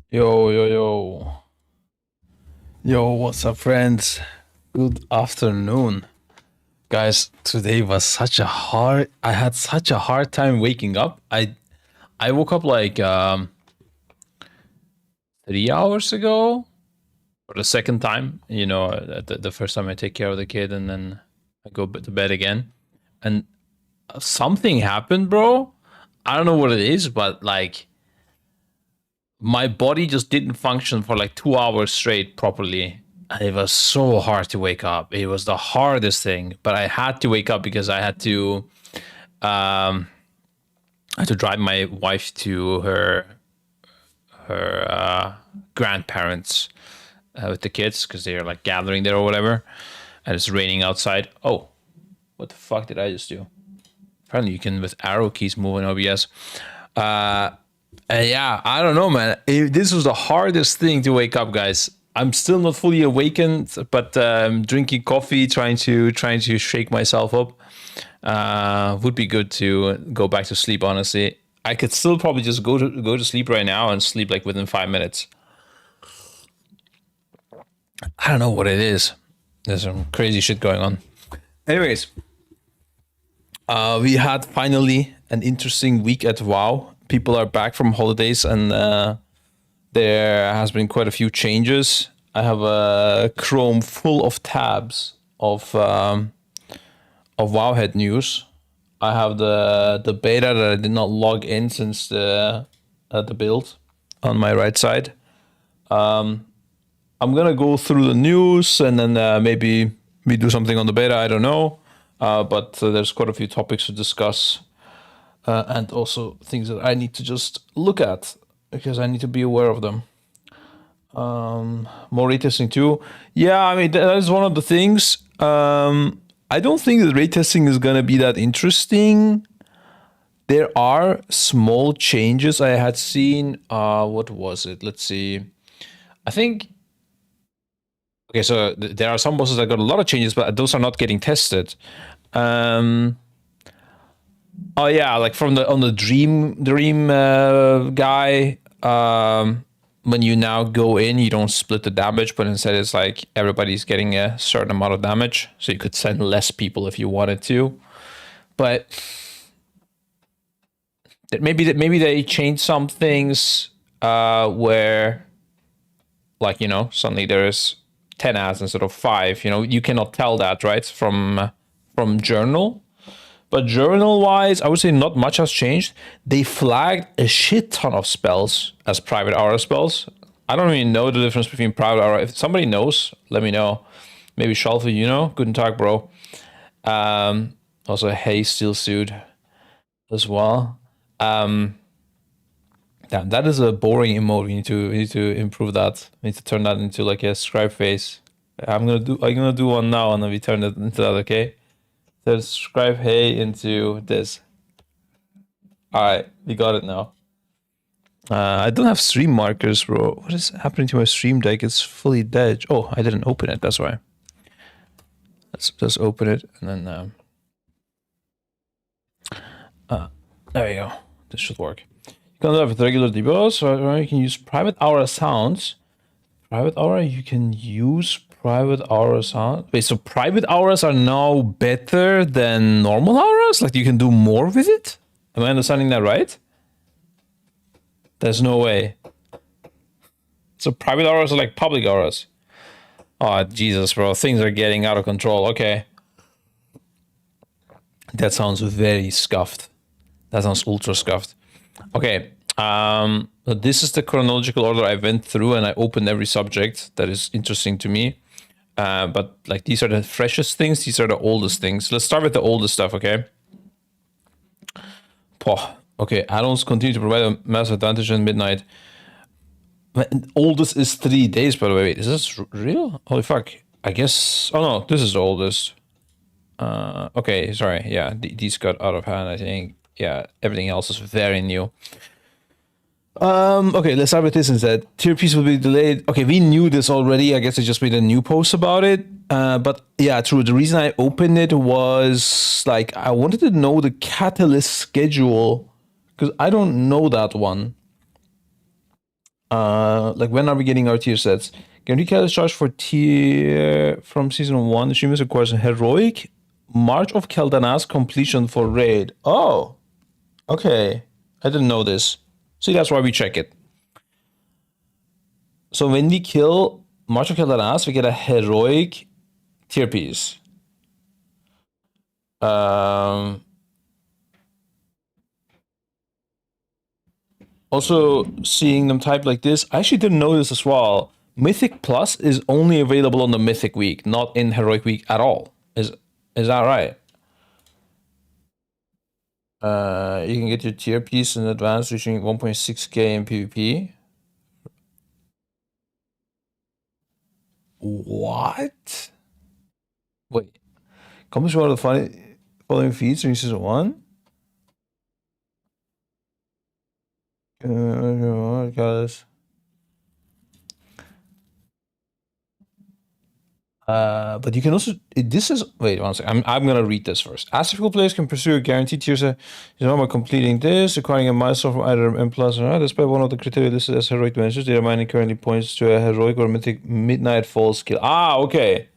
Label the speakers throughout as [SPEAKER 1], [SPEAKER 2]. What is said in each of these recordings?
[SPEAKER 1] Yo, yo, yo. Yo, what's up, friends? Good afternoon. Guys, today was I had such a hard time waking up. I woke up like 3 hours ago for the second time. The first time I take care of the kid and then I go to bed again. And something happened, bro. I don't know what it is, but like my body just didn't function for like 2 hours straight properly. And it was so hard to wake up. It was the hardest thing, but I had to wake up because um, I had to drive my wife to her grandparents with the kids because they're like gathering there or whatever, and it's raining outside. Oh, what the fuck did I just do? Apparently, you can with arrow keys move in OBS. Yeah, I don't know, man. This was the hardest thing to wake up, guys. I'm still not fully awakened, but drinking coffee, trying to shake myself up. Would be good to go back to sleep. Honestly, I could still probably just go to sleep right now and sleep like within 5 minutes. I don't know what it is. There's some crazy shit going on. Anyways, we had finally an interesting week at WoW. People are back from holidays, and there has been quite a few changes. I have a Chrome full of tabs of Wowhead news. I have the beta that I did not log in since the build on my right side. I'm gonna go through the news and then maybe we do something on the beta. I don't know, but there's quite a few topics to discuss, and also things that I need to just look at because I need to be aware of them. More retesting too. Yeah, I mean that is one of the things. I don't think that retesting is gonna be that interesting. There are small changes I had seen. What was it? Let's see. I think. Okay, so there are some bosses that got a lot of changes, but those are not getting tested. Oh yeah, like from the on the dream guy. When you now go in, you don't split the damage, but instead it's like everybody's getting a certain amount of damage. So you could send less people if you wanted to. But maybe they changed some things where, like, suddenly there's 10 ads instead of 5. You cannot tell that, right, from journal. But journal wise, I would say not much has changed. They flagged a shit ton of spells as private aura spells. I don't even know the difference between private aura. If somebody knows, let me know. Maybe Shalfa, Guten Tag, bro. Also, hey, Steel Suit as well. Damn, that is a boring emote. We need to improve that. We need to turn that into like a scribe face. I'm gonna do one now, and then we turn it into that. Okay. So scribe hey into this. All right, we got it now. I don't have stream markers, bro. What is happening to my stream deck? It's fully dead. Oh, I didn't open it. That's why. Let's just open it and then. There you go. This should work. You can have regular debuffs, or you can use private aura sounds. Private aura, you can use private aura sound. Wait, so private auras are now better than normal auras? Like you can do more with it? Am I understanding that right? There's no way. So private auras are like public auras. Oh, Jesus, bro. Things are getting out of control. Okay. That sounds very scuffed. That sounds ultra scuffed. Okay. So this is the chronological order I went through, and I opened every subject that is interesting to me. But like these are the freshest things. These are the oldest things. Let's start with the oldest stuff, okay? Okay, add-ons continue to provide a massive advantage in midnight. Oldest is 3 days, by the way. Wait, is this real? Holy fuck. I guess... Oh no, this is the oldest. Okay, sorry. Yeah, these got out of hand, I think. Yeah, everything else is very new. Okay, let's start with this instead. Tier piece will be delayed. Okay, we knew this already. I guess I just made a new post about it. But yeah, true. The reason I opened it was like I wanted to know the catalyst schedule because I don't know that one. Like when are we getting our tier sets? Guarantee catalyst charge for tier from season 1. The streamers requires a heroic March of Keldanas completion for raid. Oh, okay. I didn't know this. See, that's why we check it. So when we kill March of Keldanas, we get a heroic tier piece. Also, seeing them type like this, I actually didn't know this as well. Mythic Plus is only available on the Mythic week, not in Heroic week at all. Is that right? You can get your tier piece in advance, reaching 1.6k in PvP. What? Wait. Comes one of the following feeds in season 1? Guys. But you can also, this is, wait one second, I'm gonna read this first. Astronomical players can pursue a guaranteed tier set by completing this, acquiring a milestone from either M+, or despite one of the criteria listed as heroic dimensions. Data mining currently points to a heroic or mythic midnight fall skill. Okay.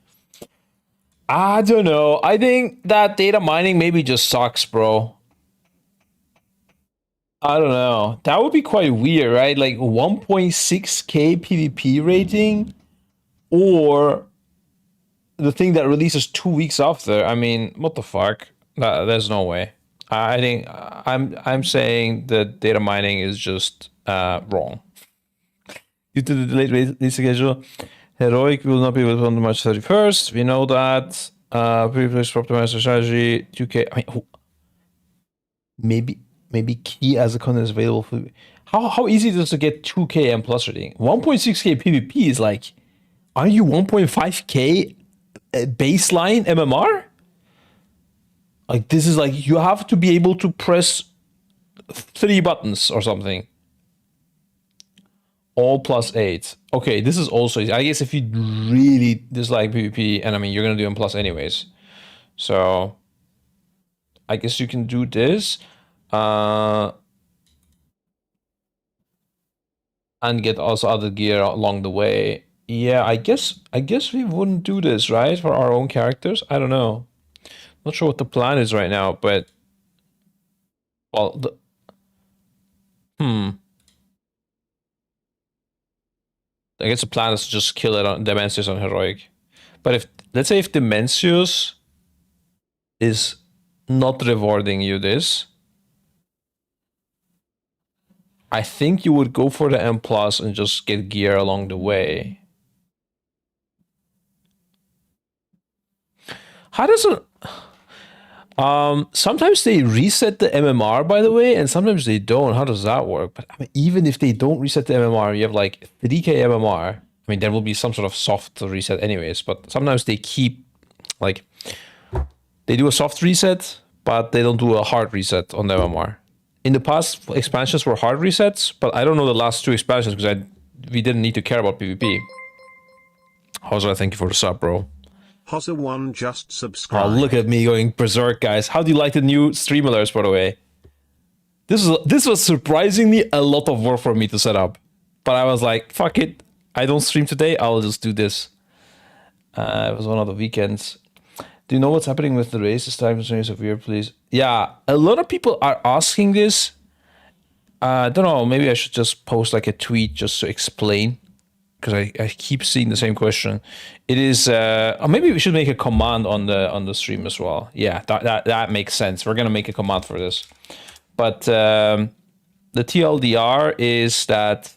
[SPEAKER 1] I don't know. I think that data mining maybe just sucks, bro. I don't know. That would be quite weird, right? Like 1.6k PvP rating, or the thing that releases 2 weeks after. I mean, what the fuck? There's no way. I think I'm saying that data mining is just wrong. Due to the delayed release schedule, Heroic will not be available on March 31st. We know that. Previous optimizer strategy 2k. I mean, maybe key as a content is available for. How easy is it to get 2k M plus rating? 1.6k PvP is like, are you 1.5k baseline MMR? Like, this is like, you have to be able to press 3 buttons or something. All +8. Okay, this is also, I guess if you really dislike PvP, and I mean, you're gonna do M plus anyways. So, I guess you can do this. And get also other gear along the way. Yeah, I guess we wouldn't do this, right? For our own characters? I don't know. Not sure what the plan is right now, but well, I guess the plan is to just kill it on Dimensius on Heroic. But if, let's say if Dimensius is not rewarding you this, I think you would go for the M plus and just get gear along the way. How does it? Sometimes they reset the MMR, by the way, and sometimes they don't. How does that work? But I mean, even if they don't reset the MMR, you have like 3k MMR. I mean, there will be some sort of soft reset anyways, but sometimes they keep, like, they do a soft reset, but they don't do a hard reset on the MMR. In the past, expansions were hard resets, but I don't know the last 2 expansions because we didn't need to care about PvP. How's thank you for the sub, bro.
[SPEAKER 2] Hossa1 just subscribed.
[SPEAKER 1] Oh, look at me going berserk, guys. How do you like the new stream alerts, by the way? This was surprisingly a lot of work for me to set up. But I was like, fuck it. I don't stream today. I'll just do this. It was one of the weekends. Do you know what's happening with the race this time? Of year, please. Yeah, a lot of people are asking this. I don't know. Maybe I should just post like a tweet just to explain, because I keep seeing the same question. It is, or maybe we should make a command on the stream as well. Yeah, that makes sense. We're gonna make a command for this. But the TLDR is that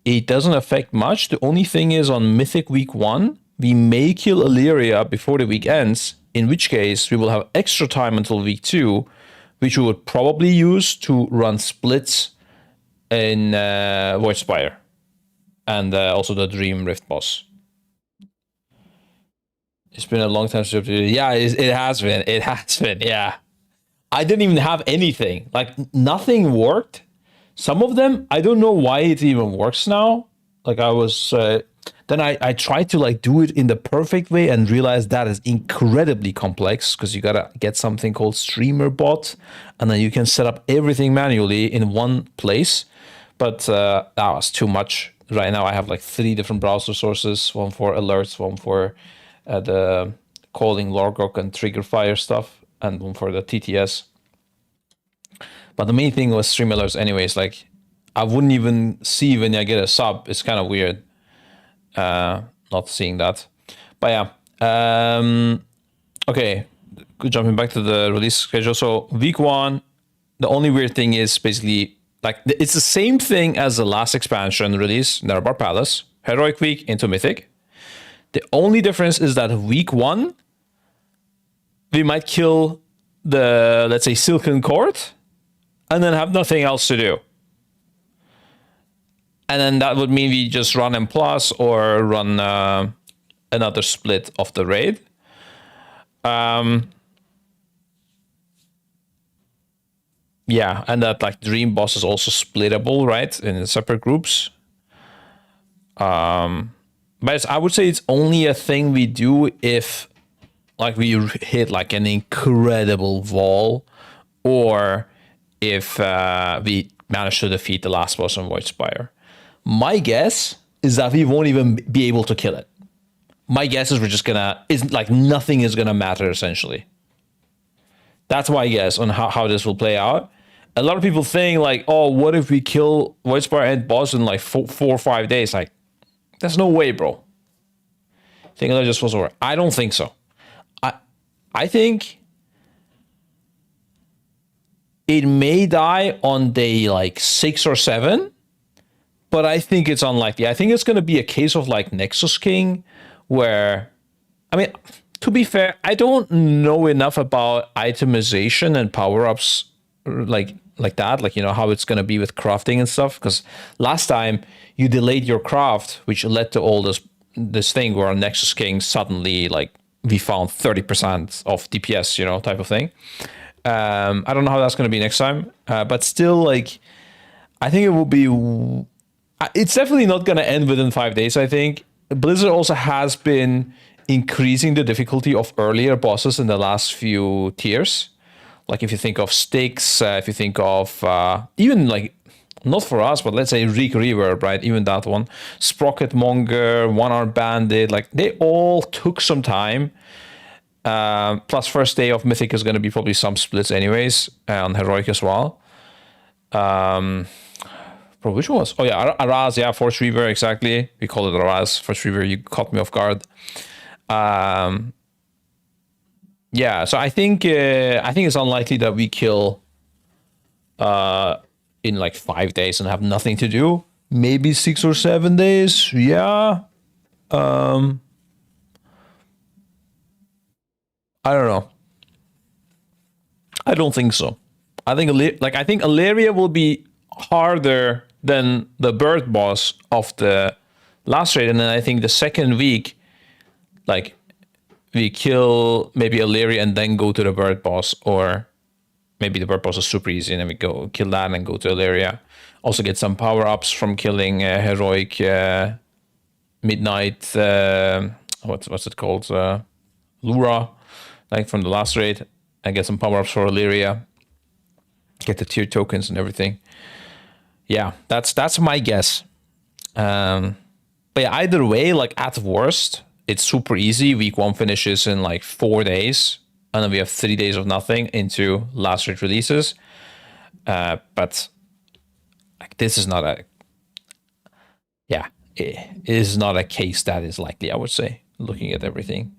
[SPEAKER 1] it doesn't affect much. The only thing is on Mythic Week 1, we may kill Illyria before the week ends, in which case we will have extra time until week 2, which we would probably use to run splits in Voidspire. And also the Dream Rift boss. It's been a long time since. Yeah, it has been. It has been. Yeah, I didn't even have anything. Like, nothing worked. Some of them, I don't know why it even works now. Like, I was then I tried to like do it in the perfect way and realized that is incredibly complex, because you gotta get something called streamer bot, and then you can set up everything manually in one place. But that was too much. Right now, I have like 3 different browser sources: one for alerts, one for the calling logok and trigger fire stuff, and one for the TTS. But the main thing was stream alerts, anyways. Like, I wouldn't even see when I get a sub. It's kind of weird not seeing that. But yeah. Okay, jumping back to the release schedule. So week 1, the only weird thing is basically like it's the same thing as the last expansion release, Nerebar Palace, Heroic Week into Mythic. The only difference is that week 1, we might kill the, let's say, Silken Court, and then have nothing else to do. And then that would mean we just run M+, or run another split of the raid. Yeah, and that like Dream Boss is also splittable, right, in separate groups. But I would say it's only a thing we do if like we hit like an incredible wall, or if we manage to defeat the last boss on Void Spire. My guess is that we won't even be able to kill it. My guess is we're just gonna, is like nothing is gonna matter essentially. That's my guess on how this will play out. A lot of people think like, oh, what if we kill Void Spire and boss in like 4 or 5 days? Like, there's no way, bro. Think that just was over. I don't think so. I think it may die on day like 6 or 7, but I think it's unlikely. I think it's going to be a case of like Nexus King, where, I mean, to be fair, I don't know enough about itemization and power-ups like that, like, you know, how it's going to be with crafting and stuff, because last time you delayed your craft, which led to all this thing where on Nexus King suddenly like we found 30% of DPS, you know, type of thing. I don't know how that's going to be next time, but still, like, I think it will be, it's definitely not going to end within 5 days. I think Blizzard also has been increasing the difficulty of earlier bosses in the last few tiers. Like if you think of Styx, if you think of even like, not for us, but let's say Reek Reverb, right? Even that one. Sprocket Monger, One Arm Bandit, like they all took some time. Plus first day of Mythic is going to be probably some splits anyways, on Heroic as well. Bro, which one was? Oh yeah, Araz, yeah, Force Reaver, exactly. We call it Araz, Force Reaver, you caught me off guard. Yeah, so I think it's unlikely that we kill in like 5 days and have nothing to do. Maybe 6 or 7 days. Yeah. I don't know. I don't think so. I think Alaria will be harder than the bird boss of the last raid, and then I think the second week, like, we kill maybe Alaria and then go to the bird boss, or maybe the bird boss is super easy and then we go kill that and go to Alaria. Also get some power ups from killing Heroic Midnight. What's it called? Lura, like from the last raid, and get some power ups for Illyria. Get the tier tokens and everything. Yeah, that's my guess. But yeah, either way, like at worst, it's super easy. Week 1 finishes in like 4 days, and then we have 3 days of nothing into last raid releases. But like this is not a, yeah, it is not a case that is likely, I would say, looking at everything.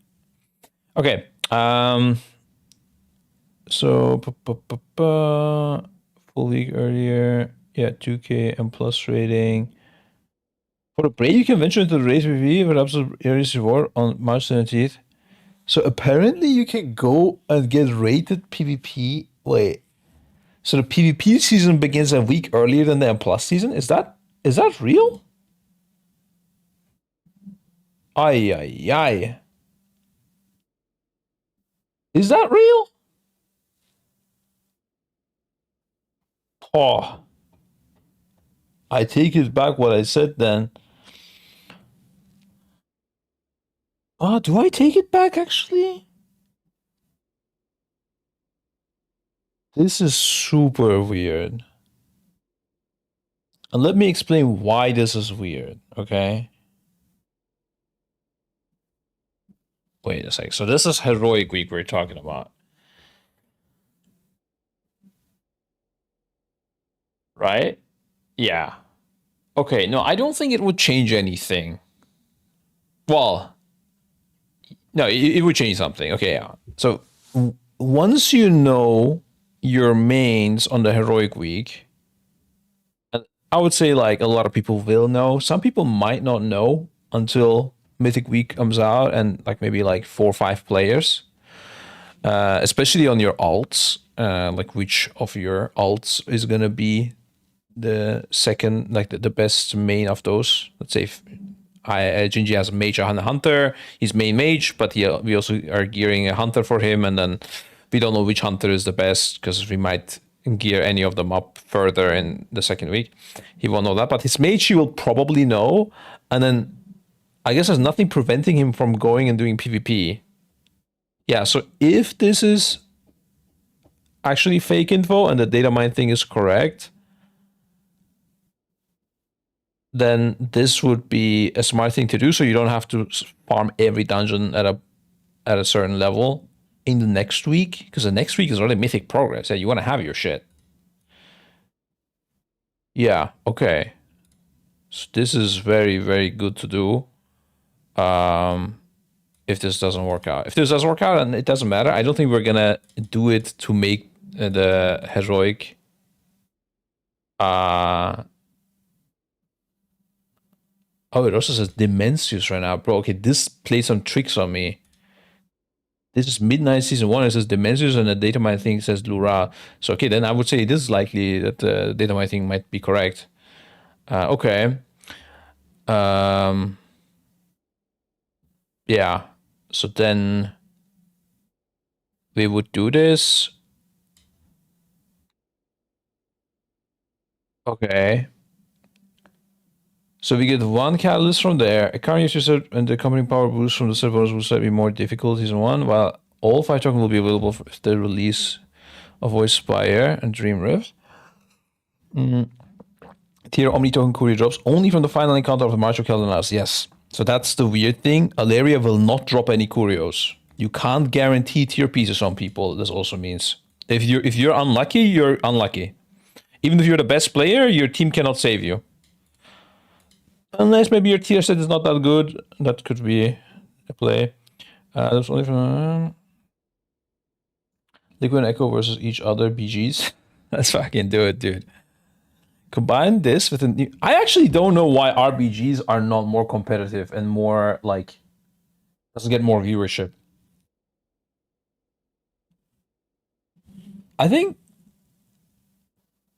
[SPEAKER 1] Okay. So full week earlier, yeah, 2K and plus rating. For the break, you can venture into the race PvP with absolute areas reward on March 17th. So apparently you can go and get rated PvP. Wait. So the PvP season begins a week earlier than the M plus season? Is that real? Ay ay ay. Is that real? Oh. I take it back what I said then. Do I take it back actually? This is super weird. And let me explain why this is weird, okay? Wait a sec. So this is heroic week we're talking about. Right? Yeah. Okay, no, I don't think it would change anything. Well, no, it would change something. Okay, yeah. So once you know your mains on the heroic week, I would say like a lot of people will know. Some people might not know until Mythic Week comes out and like maybe like 4 or 5 players, especially on your alts, like which of your alts is gonna be the second, like the best main of those. Let's say if Jinji has a mage and a hunter. He's main mage, but we also are gearing a hunter for him, and then we don't know which hunter is the best because we might gear any of them up further in the second week. He won't know that, but his mage he will probably know, and then I guess there's nothing preventing him from going and doing PvP. Yeah, so if this is actually fake info and the data mine thing is correct, then this would be a smart thing to do, so you don't have to farm every dungeon at a certain level in the next week, because the next week is already mythic progress. Yeah, you want to have your shit. Yeah, okay. So this is very, very good to do. If this doesn't work out. If this doesn't work out, and it doesn't matter, I don't think we're gonna do it to make the heroic oh, it also says Dimensius right now. Bro, okay, this played some tricks on me. This is Midnight Season 1. It says Dimensius, and the data mine thing says Lura. So, okay, then I would say it is likely that the data mine thing might be correct. Okay. Yeah. So then we would do this. Okay. So we get 1 catalyst from there. A current user and the company power boost from the set bonus will slightly more difficult season 1, while all 5 tokens will be available for the release of Voice Spire and Dream Rift. Tier Omni token courier drops only from the final encounter of the March of Keldenas. Yes. So that's the weird thing. Alaria will not drop any curios. You can't guarantee tier pieces on people. This also means if you're unlucky, you're unlucky. Even if you're the best player, your team cannot save you. Unless maybe your tier set is not that good. That could be a play. That's only from Liquid and Echo versus each other BGs. Let's fucking do it, dude. Combine this with a new... I actually don't know why RBGs are not more competitive and more, like... doesn't get more viewership. I think...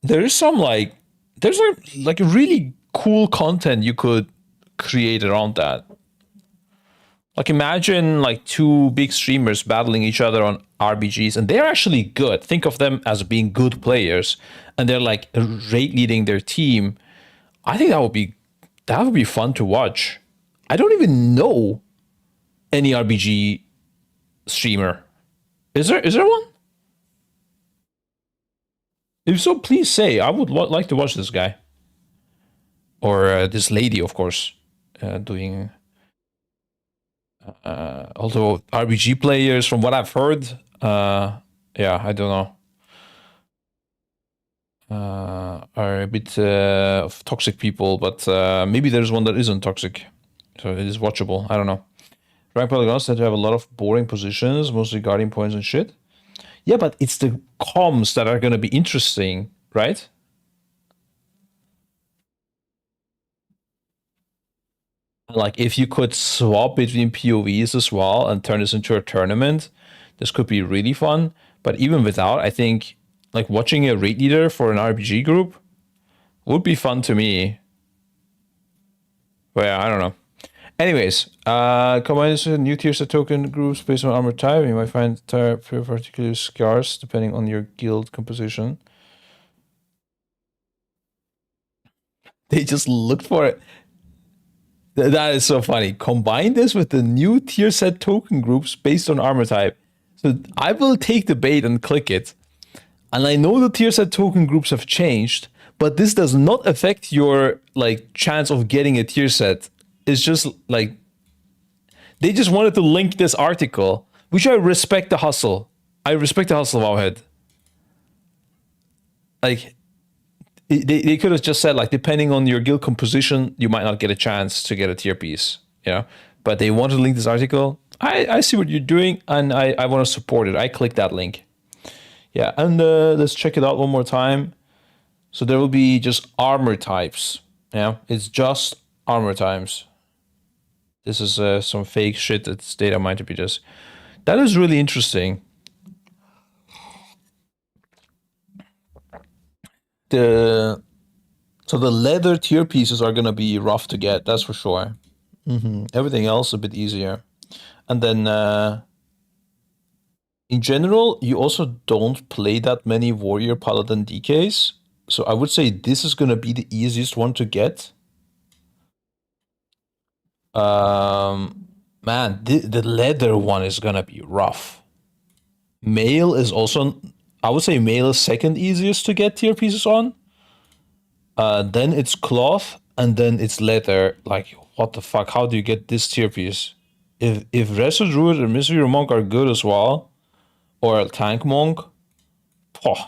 [SPEAKER 1] there is some, like... there's, like a really cool content you could create around that. Like imagine like 2 big streamers battling each other on RBGs, and they're actually good. Think of them as being good players, and they're like rate leading their team. I think that would be fun to watch. I don't even know any RBG streamer. Is there one? If so, please say. I would like to watch this guy. Or this lady, of course, doing... although RBG players, from what I've heard, yeah, I don't know, are a bit of toxic people, but maybe there's one that isn't toxic, so it is watchable. I don't know. Rank polygons tend to have a lot of boring positions, mostly guarding points and shit. Yeah, but it's the comms that are going to be interesting, right? Like, if you could swap between POVs as well and turn this into a tournament, this could be really fun. But even without, I think, like, watching a raid leader for an RPG group would be fun to me. But yeah, I don't know. Anyways, combine this with new tier set token groups based on armor type. You might find type particularly scarce depending on your guild composition. They just looked for it. That is so funny. Combine this with the new tier set token groups based on armor type. So I will take the bait and click it. And I know the tier set token groups have changed, But this does not affect your like chance of getting a tier set. It's just like they just wanted to link this article, which I respect the hustle. I respect the hustle, Wowhead. Like they could have just said like depending on your guild composition, you might not get a chance to get a tier piece, you know. But they wanted to link this article. I see what you're doing, and I want to support it. I click that link. Yeah, and let's check it out one more time. So there will be just armor types. Yeah, it's just armor types. This is some fake shit that's data mined to be just. That is really interesting. So the leather tier pieces are gonna be rough to get, that's for sure. Everything else a bit easier. And then in general, you also don't play that many warrior paladin DKs. So I would say this is gonna be the easiest one to get. Man, the leather one is gonna be rough. Mail is also, I would say mail is second easiest to get tier pieces on. Then it's cloth, and then it's leather. Like, what the fuck? How do you get this tier piece? If Resto Druid or Mystery Monk are good as well, or a Tank Monk, poh,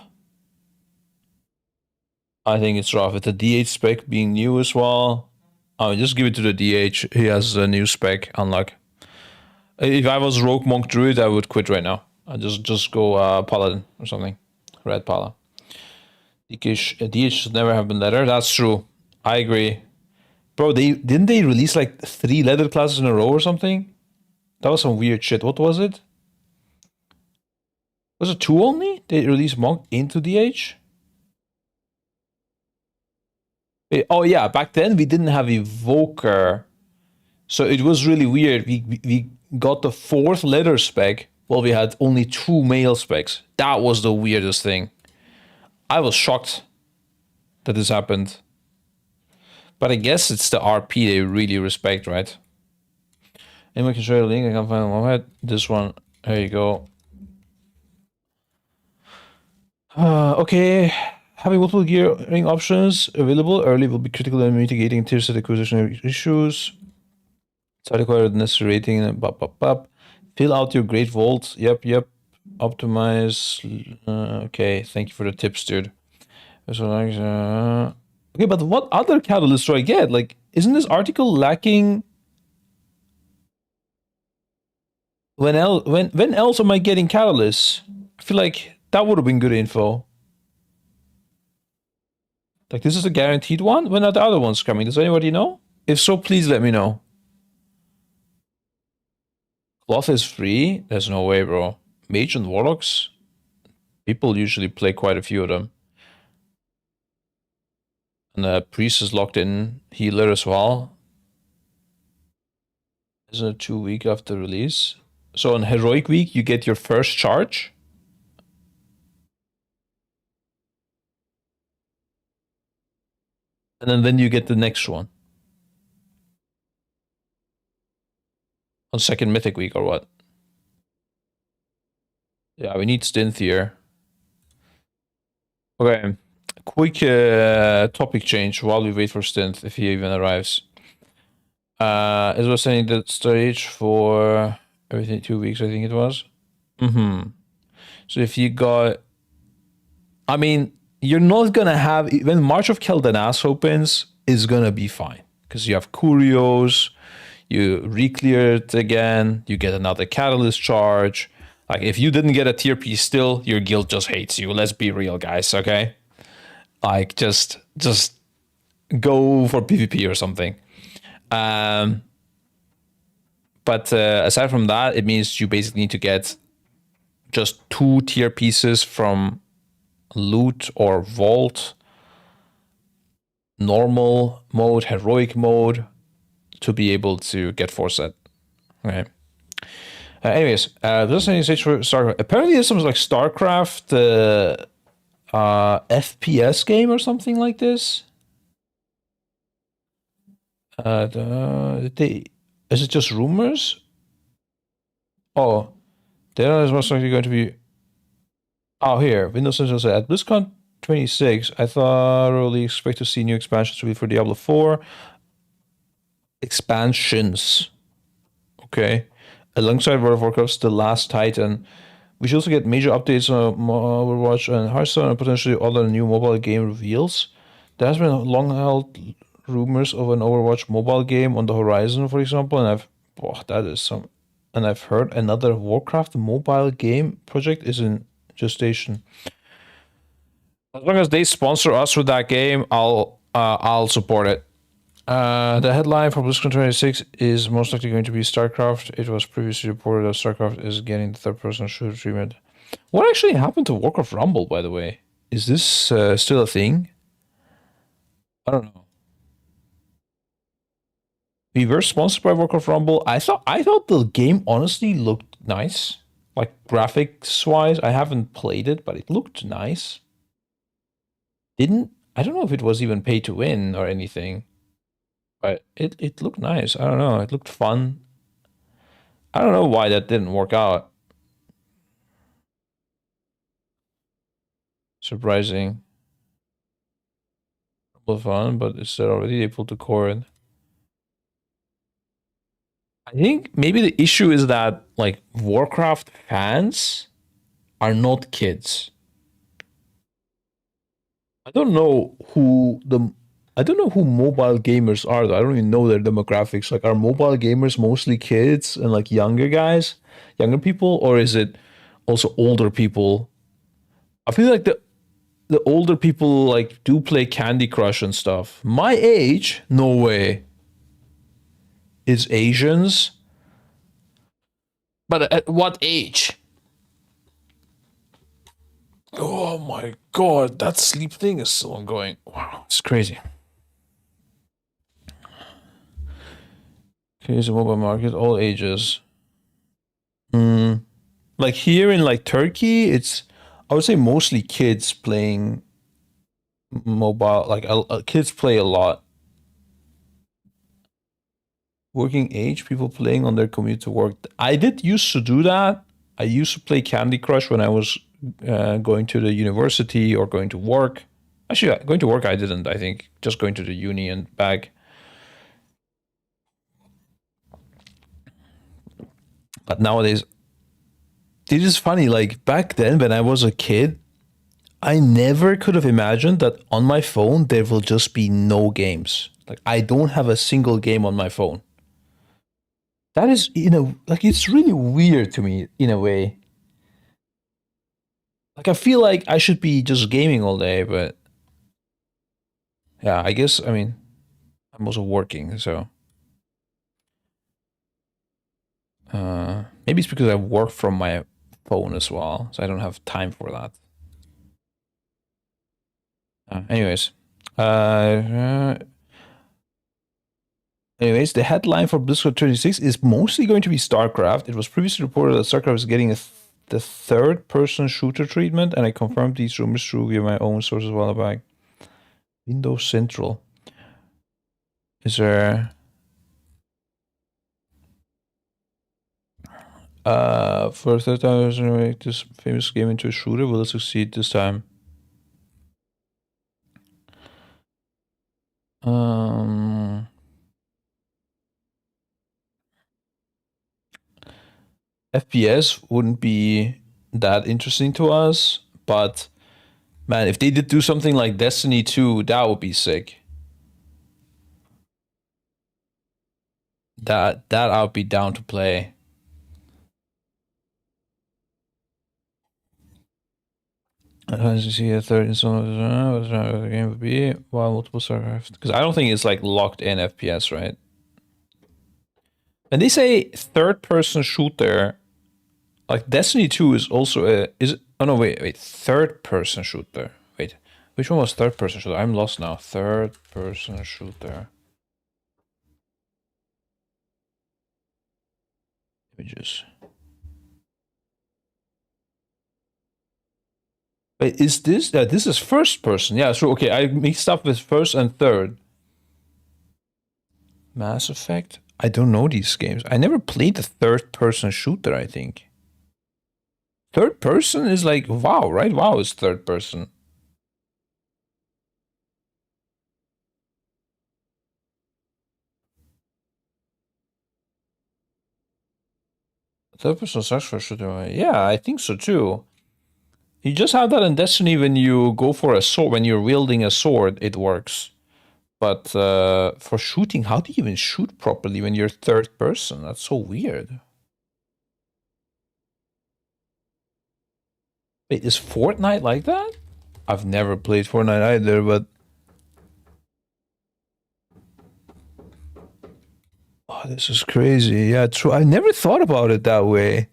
[SPEAKER 1] I think it's rough. With the DH spec being new as well, I mean, just give it to the DH. He has a new spec, unlock. If I was Rogue Monk Druid, I would quit right now. I'd just go Paladin or something. Red Pala. DH should never have been leather. That's true. I agree. Bro, didn't they release like 3 leather classes in a row or something? That was some weird shit. What was it? Was it 2 only? They released Monk into DH? Oh yeah, back then we didn't have Evoker. So it was really weird. We got the 4th leather spec while we had only 2 male specs. That was the weirdest thing. I was shocked that this happened. But I guess it's the RP they really respect, right? Anyone can share a link. I can't find one. This one. There you go. Okay. Having multiple gearing options available early will be critical in mitigating tier set acquisition issues. It's required necessary rating. Fill out your great vault. Yep. Optimize. Okay. Thank you for the tips, dude. Okay, but what other catalysts do I get? Like, isn't this article lacking? When else am I getting catalysts? I feel like that would have been good info. Like, this is a guaranteed one? When are the other ones coming? Does anybody know? If so, please let me know. Cloth is free? There's no way, bro. Mage and Warlocks? People usually play quite a few of them. And the Priest is locked in. Healer as well. Isn't it 2 weeks after release? So on Heroic Week, you get your first charge. And then you get the next one. On second Mythic Week or what? Yeah, we need Stint here. Okay. Quick topic change while we wait for Stint, if he even arrives. It was sending the stage for everything 2 weeks, I think it was. So if you got, I mean, you're not gonna have, when March of Keldanas opens, is gonna be fine. Because you have Curios, you re-clear it again, you get another catalyst charge. Like, if you didn't get a tier piece still, your guild just hates you. Let's be real, guys, okay? Like, just go for PvP or something. But aside from that, it means you basically need to get just 2 tier pieces from loot or vault, normal mode, heroic mode, to be able to get 4 set. Okay. Anyways, there's any stage for StarCraft. Apparently, there's some like StarCraft FPS game or something like this. Is it just rumors? Oh, there is most likely going to be. Oh, here, Windows Central said at BlizzCon 26. I thoroughly expect to see new expansions to be for Diablo 4. Expansions. Okay. Alongside World of Warcraft's The Last Titan, we should also get major updates on Overwatch and Hearthstone and potentially other new mobile game reveals. There has been long held rumors of an Overwatch mobile game on the horizon, for example, and I've heard another Warcraft mobile game project is in gestation. As long as they sponsor us with that game, I'll support it. The headline for BlizzCon 26 is most likely going to be StarCraft. It was previously reported that StarCraft is getting the third-person shooter treatment. What actually happened to Warcraft Rumble, by the way? Is this still a thing? I don't know. We were sponsored by Warcraft Rumble. I thought the game honestly looked nice, like graphics wise. I haven't played it, but it looked nice. I don't know if it was even pay to win or anything, but it looked nice. I don't know. It looked fun. I don't know why that didn't work out. Surprising. Fun, but instead already they pulled the cord. I think maybe the issue is that like Warcraft fans are not kids. I don't know who mobile gamers are though. I don't even know their demographics. Like, are mobile gamers mostly kids and like younger guys, younger people, or is it also older people? I feel like the older people like do play Candy Crush and stuff. My age, no way. Is Asians? But at what age? Oh my god, that sleep thing is still ongoing. Wow, it's crazy. Okay, it's a mobile market, all ages. Like here in like Turkey, I would say mostly kids playing mobile. Like kids play a lot. Working age people playing on their commute to work. I did used to do that. I used to play Candy Crush when I was going to the university or going to work. Actually, going to work I didn't. I think just going to the uni and back. But nowadays, it is funny. Like back then, when I was a kid, I never could have imagined that on my phone there will just be no games. Like I don't have a single game on my phone. That is, like it's really weird to me in a way. Like I feel like I should be just gaming all day, but yeah, I guess I mean I'm also working, so maybe it's because I work from my phone as well, so I don't have time for that. Anyways, the headline for BlizzCon 26 is mostly going to be StarCraft. It was previously reported that StarCraft is getting the third-person shooter treatment, and I confirmed these rumors through via my own sources a while back. Windows Central. Is there... for a third time, to make this famous game into a shooter. Will it succeed this time? FPS wouldn't be that interesting to us, but man, if they did do something like Destiny 2, that would be sick. That I would be down to play. As you see, a third installment of the game would be while multiple StarCraft, because I don't think it's like locked in FPS, right? And they say third-person shooter, like Destiny 2 is also oh no, wait, third-person shooter. Wait, which one was third-person shooter? I'm lost now. Third-person shooter. Images. Wait, is this? This is first person. Yeah, so okay, I mixed up with first and third. Mass Effect? I don't know these games. I never played a third-person shooter, I think. Third person is like WoW, right? WoW is third person. Third-person starcraft shooter. Yeah, I think so too. You just have that in Destiny when you go for a sword. When you're wielding a sword, it works. But for shooting, how do you even shoot properly when you're third person? That's so weird. Wait, is Fortnite like that? I've never played Fortnite either, but... Oh, this is crazy. Yeah, true. I never thought about it that way.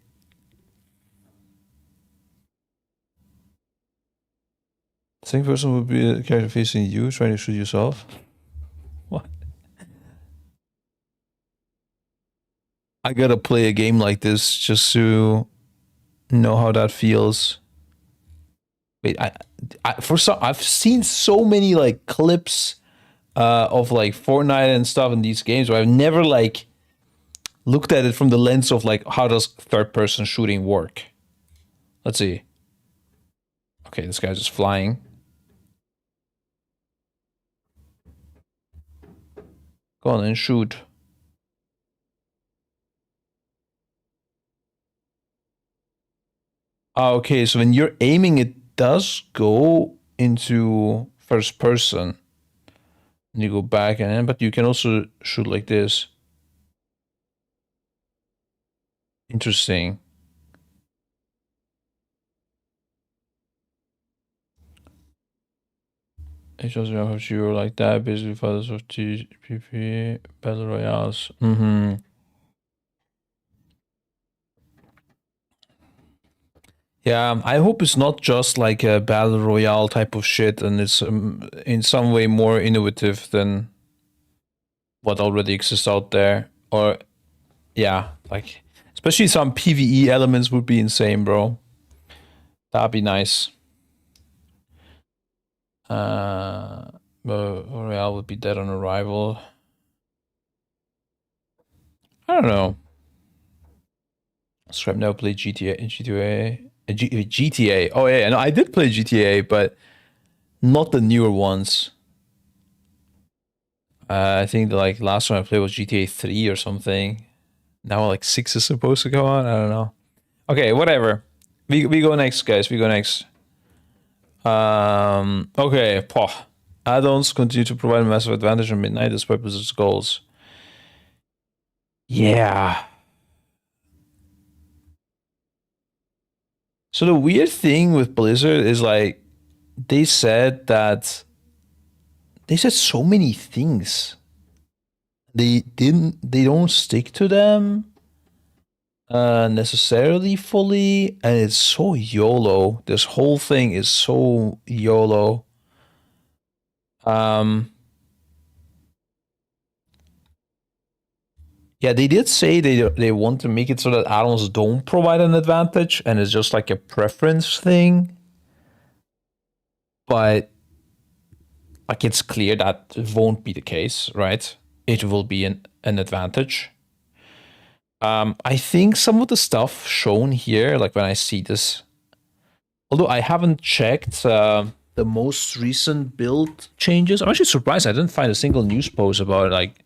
[SPEAKER 1] Second person would be a character facing you, trying to shoot yourself. What? I gotta play a game like this just to know how that feels. Wait, I've seen so many like clips of like Fortnite and stuff in these games, but I've never like looked at it from the lens of like how does third person shooting work. Let's see. Okay, this guy's just flying. Go on and shoot. Okay, so when you're aiming, it does go into first person. And you go back and then, but you can also shoot like this. Interesting. It shows you how you like that, basically fathers of TPP battle royales. Yeah, I hope it's not just like a battle royale type of shit, and it's in some way more innovative than what already exists out there. Or, yeah, like especially some PVE elements would be insane, bro. That'd be nice. Royale would be dead on arrival. I don't know. Scrap now play GTA. Oh yeah, no, I did play GTA, but not the newer ones. I think the like last one I played was GTA 3 or something. Now like 6 is supposed to go on. I don't know. Okay, whatever. We go next, guys. We go next. Okay, add-ons continue to provide a massive advantage on Midnight despite Blizzard's goals. Yeah. So the weird thing with Blizzard is like they said so many things. They don't stick to them necessarily fully, and it's so YOLO. This whole thing is so YOLO. Yeah, they did say they want to make it so that add-ons don't provide an advantage and it's just like a preference thing. But like it's clear that it won't be the case, right? It will be an advantage. I think some of the stuff shown here, like when I see this, although I haven't checked the most recent build changes, I'm actually surprised I didn't find a single news post about like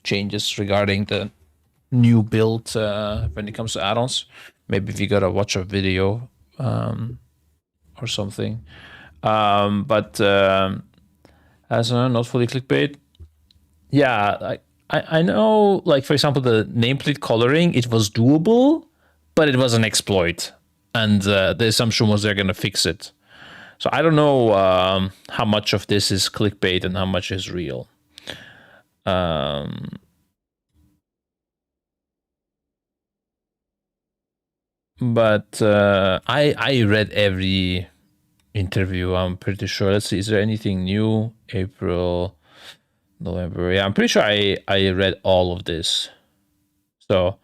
[SPEAKER 1] changes regarding the new build when it comes to add-ons. Maybe we gotta watch a video or something. But as not fully clickbait. Yeah, I know, like, for example, the nameplate coloring, it was doable, but it was an exploit. And the assumption was they're going to fix it. So I don't know how much of this is clickbait and how much is real. But I read every interview, I'm pretty sure. Let's see, is there anything new? April, November. Yeah, I'm pretty sure I read all of this. So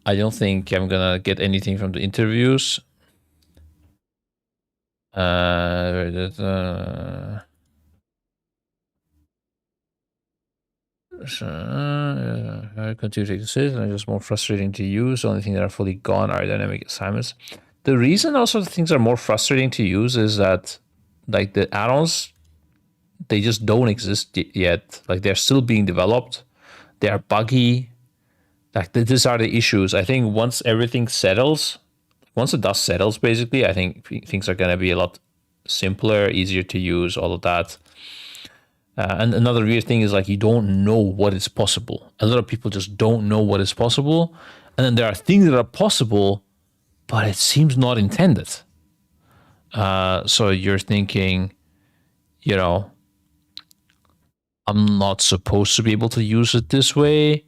[SPEAKER 1] I don't think I'm gonna get anything from the interviews. Continue to exist and just more frustrating to use. The only thing that are fully gone are dynamic assignments. The reason also things are more frustrating to use is that like the add-ons, they just don't exist yet. Like they're still being developed. They are buggy. Like these are the issues. I think once everything settles, once the dust settles, basically, I think things are gonna be a lot simpler, easier to use, all of that. And another weird thing is like you don't know what is possible. A lot of people just don't know what is possible, and then there are things that are possible, but it seems not intended. So you're thinking, you know, I'm not supposed to be able to use it this way.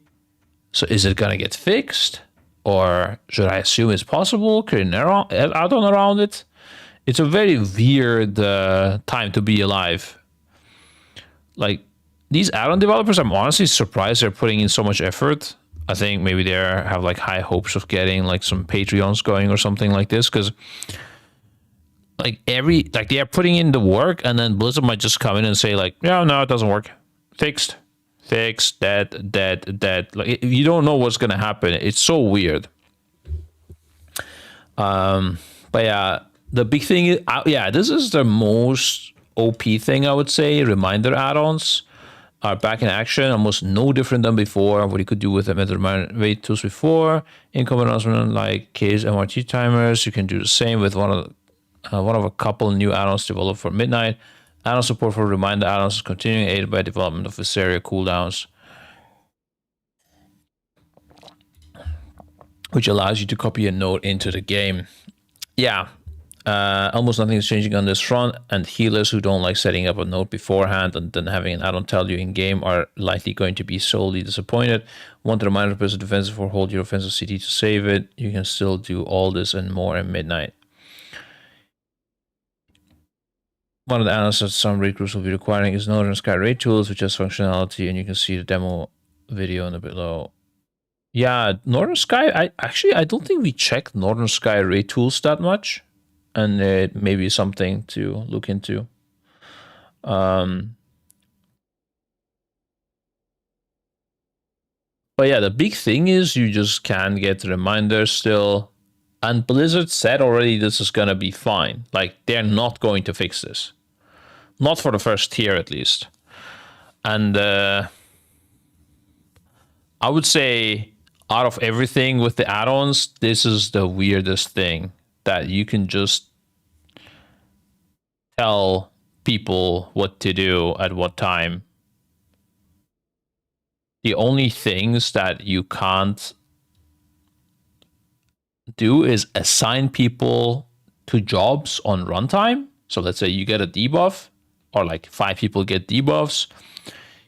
[SPEAKER 1] So is it gonna get fixed, or should I assume it's possible? Create an add-on around it. It's a very weird time to be alive. Like these add-on developers, I'm honestly surprised they're putting in so much effort. I think maybe they have like high hopes of getting like some Patreons going or something like this, because like they are putting in the work, and then Blizzard might just come in and say like, yeah, no, it doesn't work, fixed, dead. Like you don't know what's gonna happen. It's so weird. But yeah, the big thing is, this is the most OP thing, I would say. Reminder add-ons are back in action, almost no different than before. What you could do with them at the reminder tools before. Income announcement like case MRT timers. You can do the same with one of a couple new add-ons developed for Midnight. Add-on support for reminder add-ons is continuing, aided by development of Visceria cooldowns, which allows you to copy a note into the game. Yeah, almost nothing is changing on this front, and healers who don't like setting up a note beforehand and then having an add-on tell you in game are likely going to be sorely disappointed. Want the reminder to press defensive or hold your offensive CD to save it. You can still do all this and more at Midnight. One of the add-ons that some raid groups will be requiring is Northern Sky raid tools, which has functionality, and you can see the demo video in the below. Yeah, Northern Sky, I don't think we checked Northern Sky raid tools that much, and it may be something to look into. But yeah, the big thing is you just can't get reminders still. And Blizzard said already this is going to be fine. Like, they're not going to fix this. Not for the first tier, at least. And I would say, out of everything with the add-ons, this is the weirdest thing. That you can just tell people what to do at what time. The only things that you can't do is assign people to jobs on runtime. So let's say you get a debuff, or like 5 people get debuffs.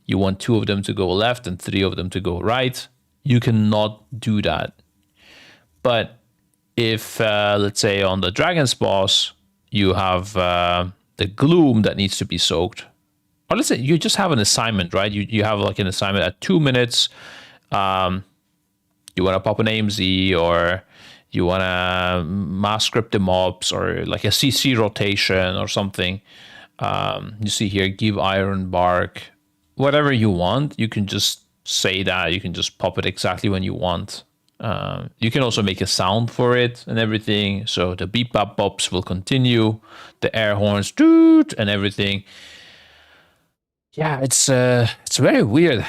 [SPEAKER 1] You want 2 of them to go left and 3 of them to go right. You cannot do that. But if, let's say on the Dragon's boss, you have the gloom that needs to be soaked, or let's say you just have an assignment, right? You have like an assignment at 2 minutes. You want to pop an AMZ, or you want to mass script the mobs, or like a CC rotation or something. You see here, give iron bark, whatever you want. You can just say that. You can just pop it exactly when you want. You can also make a sound for it and everything. So the beep bop bops will continue, the air horns doot and everything. Yeah, it's very weird.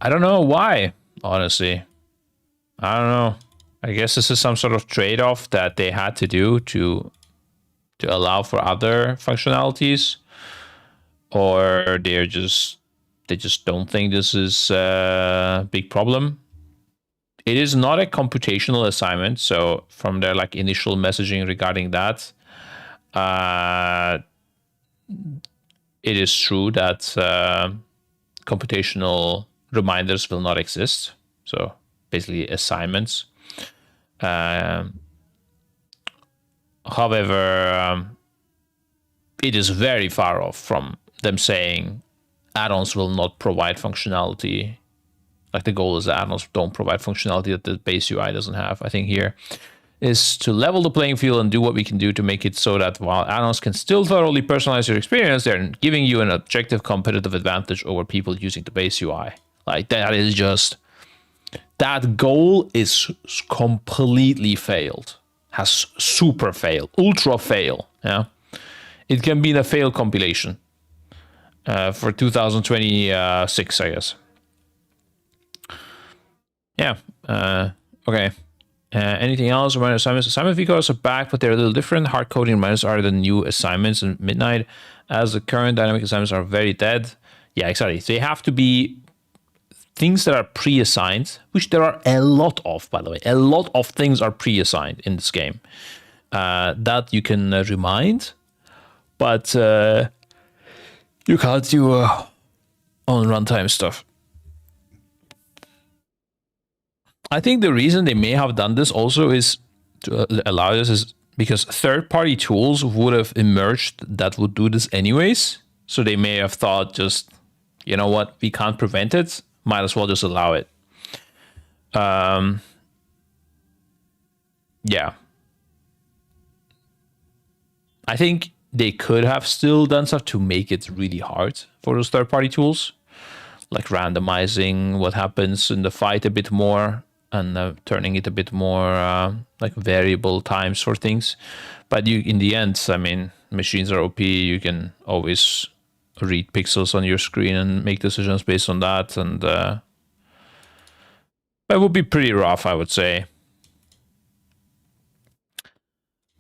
[SPEAKER 1] I don't know why, honestly. I don't know. I guess this is some sort of trade-off that they had to do to allow for other functionalities, or they just don't think this is a big problem. It is not a computational assignment, so from their like initial messaging regarding that, it is true that computational reminders will not exist. So basically assignments. However, it is very far off from them saying add-ons will not provide functionality. Like the goal is that add-ons don't provide functionality that the base UI doesn't have. I think here is to level the playing field and do what we can do to make it so that while add-ons can still thoroughly personalize your experience, they're giving you an objective competitive advantage over people using the base UI. Like that is just, that goal is completely failed. Has super failed, ultra fail. Yeah, it can be in a fail compilation for 2026, I guess. yeah. Okay. Anything else? Reminder assignments. Assignment VCars are back, but they're a little different. Hard coding reminders are the new assignments in Midnight, as the current dynamic assignments are very dead. Yeah, exactly. They have to be things that are pre-assigned, which there are a lot of, by the way. A lot of things are pre-assigned in this game that you can remind, but you can't do on runtime stuff. I think the reason they may have done this also is to allow this is because third-party tools would have emerged that would do this anyways. So they may have thought, just, you know what, we can't prevent it, might as well just allow it. Yeah. I think they could have still done stuff to make it really hard for those third-party tools, like randomizing what happens in the fight a bit more and turning it a bit more like variable times for things. But you, in the end, I mean, machines are OP. You can always read pixels on your screen and make decisions based on that. And that would be pretty rough, I would say.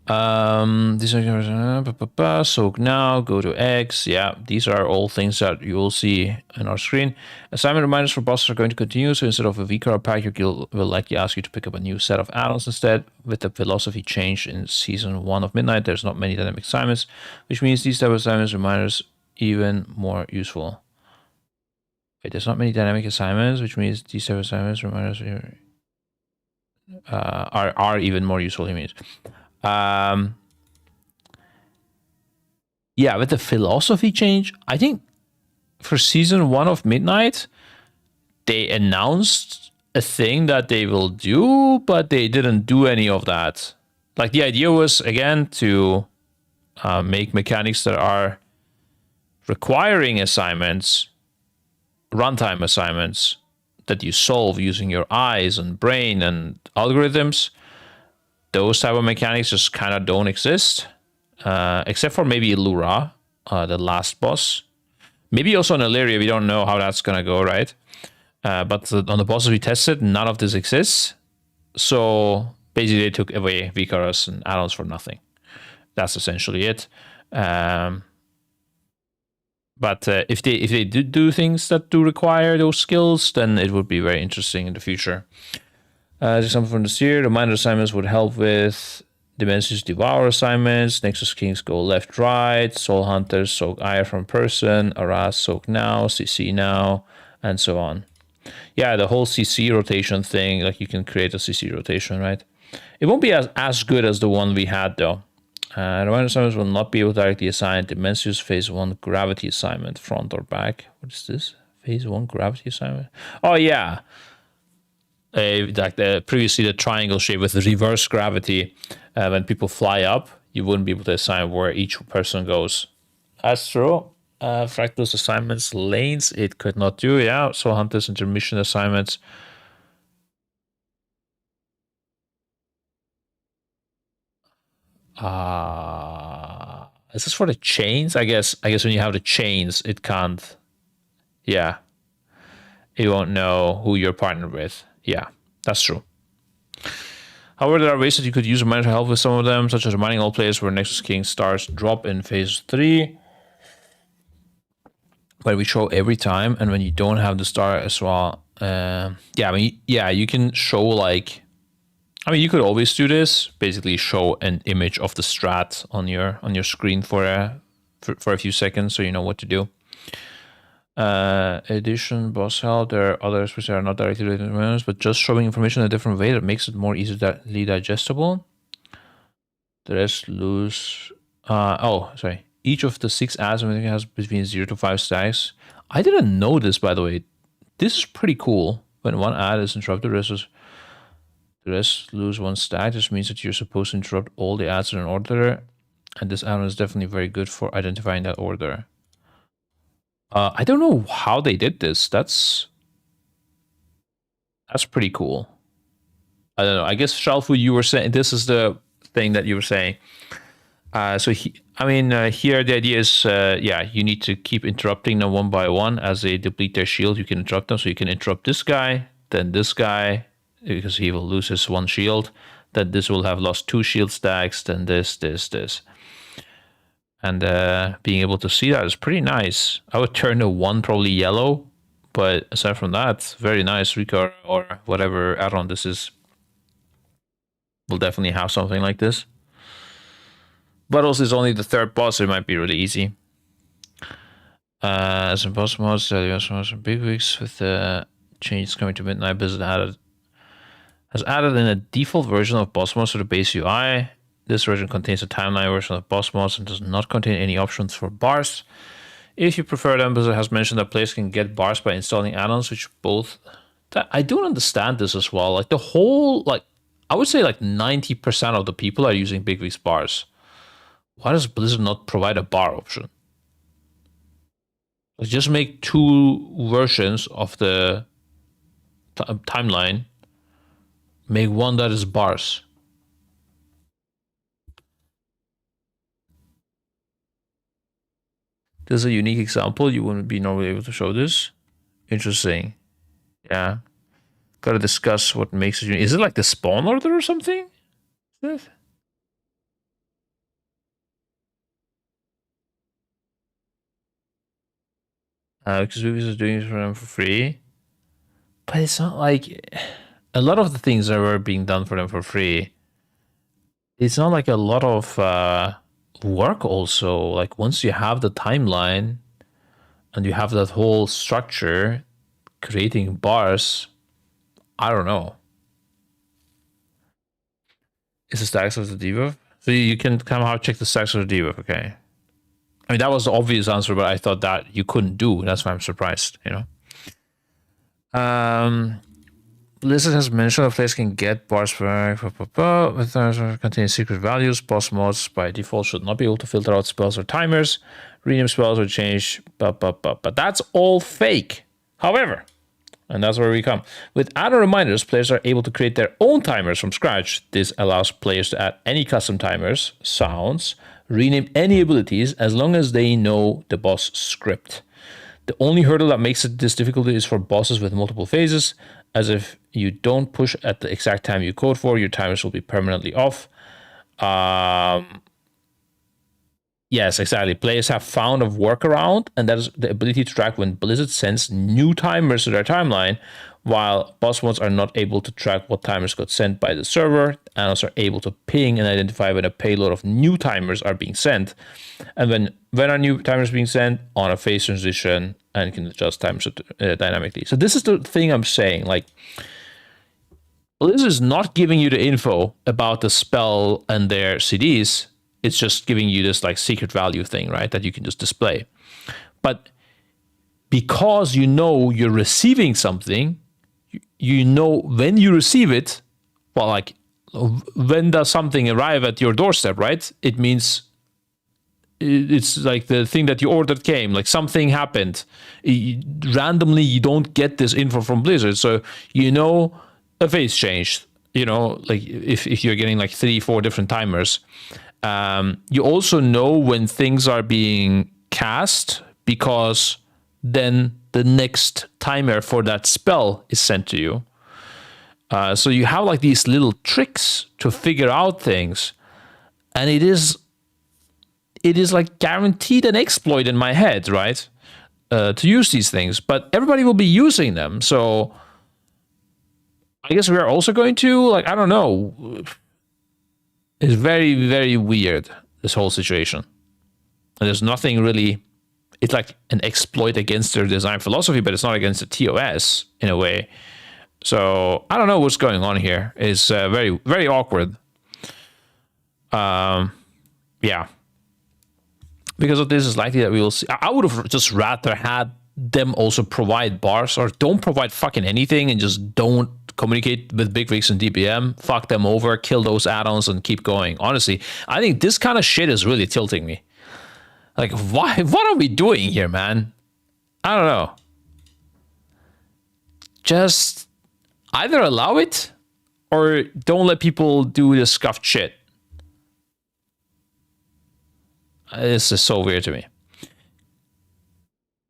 [SPEAKER 1] These are soak now, go to X. Yeah, these are all things that you will see on our screen. Assignment reminders for bosses are going to continue. So instead of a VCard pack, your guild will likely ask you to pick up a new set of add-ons instead. With the philosophy change in season 1 of Midnight, there's not many dynamic assignments, which means these type of assignments reminders even more useful. Wait, there's not many dynamic assignments, which means these type of assignments reminders are even more useful. He means. Yeah, with the philosophy change, I think for season 1 of Midnight, they announced a thing that they will do, but they didn't do any of that. Like, the idea was, again, to make mechanics that are requiring assignments, runtime assignments that you solve using your eyes and brain and algorithms. Those type of mechanics just kind of don't exist, except for maybe Lura, the last boss. Maybe also in Illyria, we don't know how that's going to go, right? But on the bosses we tested, none of this exists. So basically they took away Vicaros and add-ons for nothing. That's essentially it. But if they do things that do require those skills, then it would be very interesting in the future. As example from this year, reminder assignments would help with Dimensions Devour assignments, Nexus Kings go left, right, Soul Hunters soak Ire from person, Aras soak now, CC now, and so on. Yeah, the whole CC rotation thing, like you can create a CC rotation, right? It won't be as good as the one we had though. Reminder assignments will not be able to directly assign Dimensions Phase 1 Gravity assignment, front or back. What is this? Phase 1 Gravity assignment? Oh yeah. Like previously the triangle shape with the reverse gravity, when people fly up, you wouldn't be able to assign where each person goes. That's true. Fractals assignments, lanes, it could not do. Yeah, so Hunters intermission assignments. Is this for the chains? I guess when you have the chains, it can't. Yeah, it won't know who you're partnered with. Yeah, that's true. However, there are ways that you could use reminder to help with some of them, such as reminding all players where Nexus King stars drop in phase 3. But we show every time, and when you don't have the star as well, you can show like, I mean, you could always do this. Basically, show an image of the strat on your screen for a few seconds, so you know what to do. Addition, boss help. There are others which are not directly related to reminders, but just showing information in a different way that makes it more easily digestible. The rest lose. Sorry. Each of the 6 adds has between 0 to 5 stacks. I didn't know this, by the way. This is pretty cool. When one add is interrupted, the rest lose 1 stack. This means that you're supposed to interrupt all the adds in an order, and this add-on is definitely very good for identifying that order. I don't know how they did this. That's pretty cool. I don't know. I guess Shalfu, you were saying this is the thing that you were saying. Here the idea is, you need to keep interrupting them one by one as they deplete their shield. You can interrupt them, so you can interrupt this guy, then this guy, because he will lose his 1 shield. Then this will have lost 2 shield stacks. Then this. And being able to see that is pretty nice. I would turn the 1 probably yellow, but aside from that, very nice. Rika or whatever add-on this is will definitely have something like this. But also it's only the 3rd boss, so it might be really easy. Some boss mods, some big weeks with the changes coming to Midnight Blizzard has added in a default version of boss mods to the base UI. This version contains a timeline version of boss mods and does not contain any options for bars. If you prefer them, Blizzard has mentioned that players can get bars by installing add-ons, which both... I don't understand this as well. Like the whole... like I would say like 90% of the people are using Big Wig's bars. Why does Blizzard not provide a bar option? Like just make 2 versions of the timeline. Make one that is bars. This is a unique example. You wouldn't be normally able to show this. Interesting. Yeah. Gotta discuss what makes it unique. Is it like the spawn order or something? Because movies are doing it for them for free. But it's not like... a lot of the things that were being done for them for free. It's not like a lot of... work also. Like once you have the timeline and you have that whole structure creating bars, I don't know. Is the stacks of the debuff? So you can somehow check the stacks of the debuff. Okay. I mean, that was the obvious answer, but I thought that you couldn't do. That's why I'm surprised, you know. Blizzard has mentioned that players can get bars back with containing secret values. Boss mods by default should not be able to filter out spells or timers. Rename spells or change, but that's all fake. However, and that's where we come. With add-on reminders, players are able to create their own timers from scratch. This allows players to add any custom timers, sounds, rename any abilities as long as they know the boss script. The only hurdle that makes it this difficult is for bosses with multiple phases, as if you don't push at the exact time you code for, your timers will be permanently off. Yes, exactly. Players have found a workaround, and that is the ability to track when Blizzard sends new timers to their timeline, while boss mods are not able to track what timers got sent by the server. Analysts are able to ping and identify when a payload of new timers are being sent, and when are new timers being sent on a phase transition, and can adjust timers dynamically. So this is the thing I'm saying. Like, Blizzard is not giving you the info about the spell and their CDs. It's just giving you this like secret value thing, right? That you can just display. But because you know you're receiving something, you know when you receive it, well, like when does something arrive at your doorstep, right? It means it's like the thing that you ordered came, like something happened. Randomly, you don't get this info from Blizzard. So, you know, a phase changed, you know, like if you're getting like 3-4 different timers. You also know when things are being cast, because then the next timer for that spell is sent to you. So you have like these little tricks to figure out things, and it is like guaranteed an exploit in my head, right? To use these things, but everybody will be using them. So I guess we are also going to, like, I don't know. It's very, very weird, this whole situation. And there's nothing really, it's like an exploit against their design philosophy, but it's not against the TOS in a way. So I don't know what's going on here. It's very, very awkward. Yeah. Because of this, it's likely that we will see. I would have just rather had them also provide bars, or don't provide fucking anything and just don't communicate with Big Wigs and DPM. Fuck them over, kill those add-ons, and keep going. Honestly, I think this kind of shit is really tilting me. Like, why? What are we doing here, man? I don't know. Just either allow it or don't let people do this scuffed shit. This is so weird to me.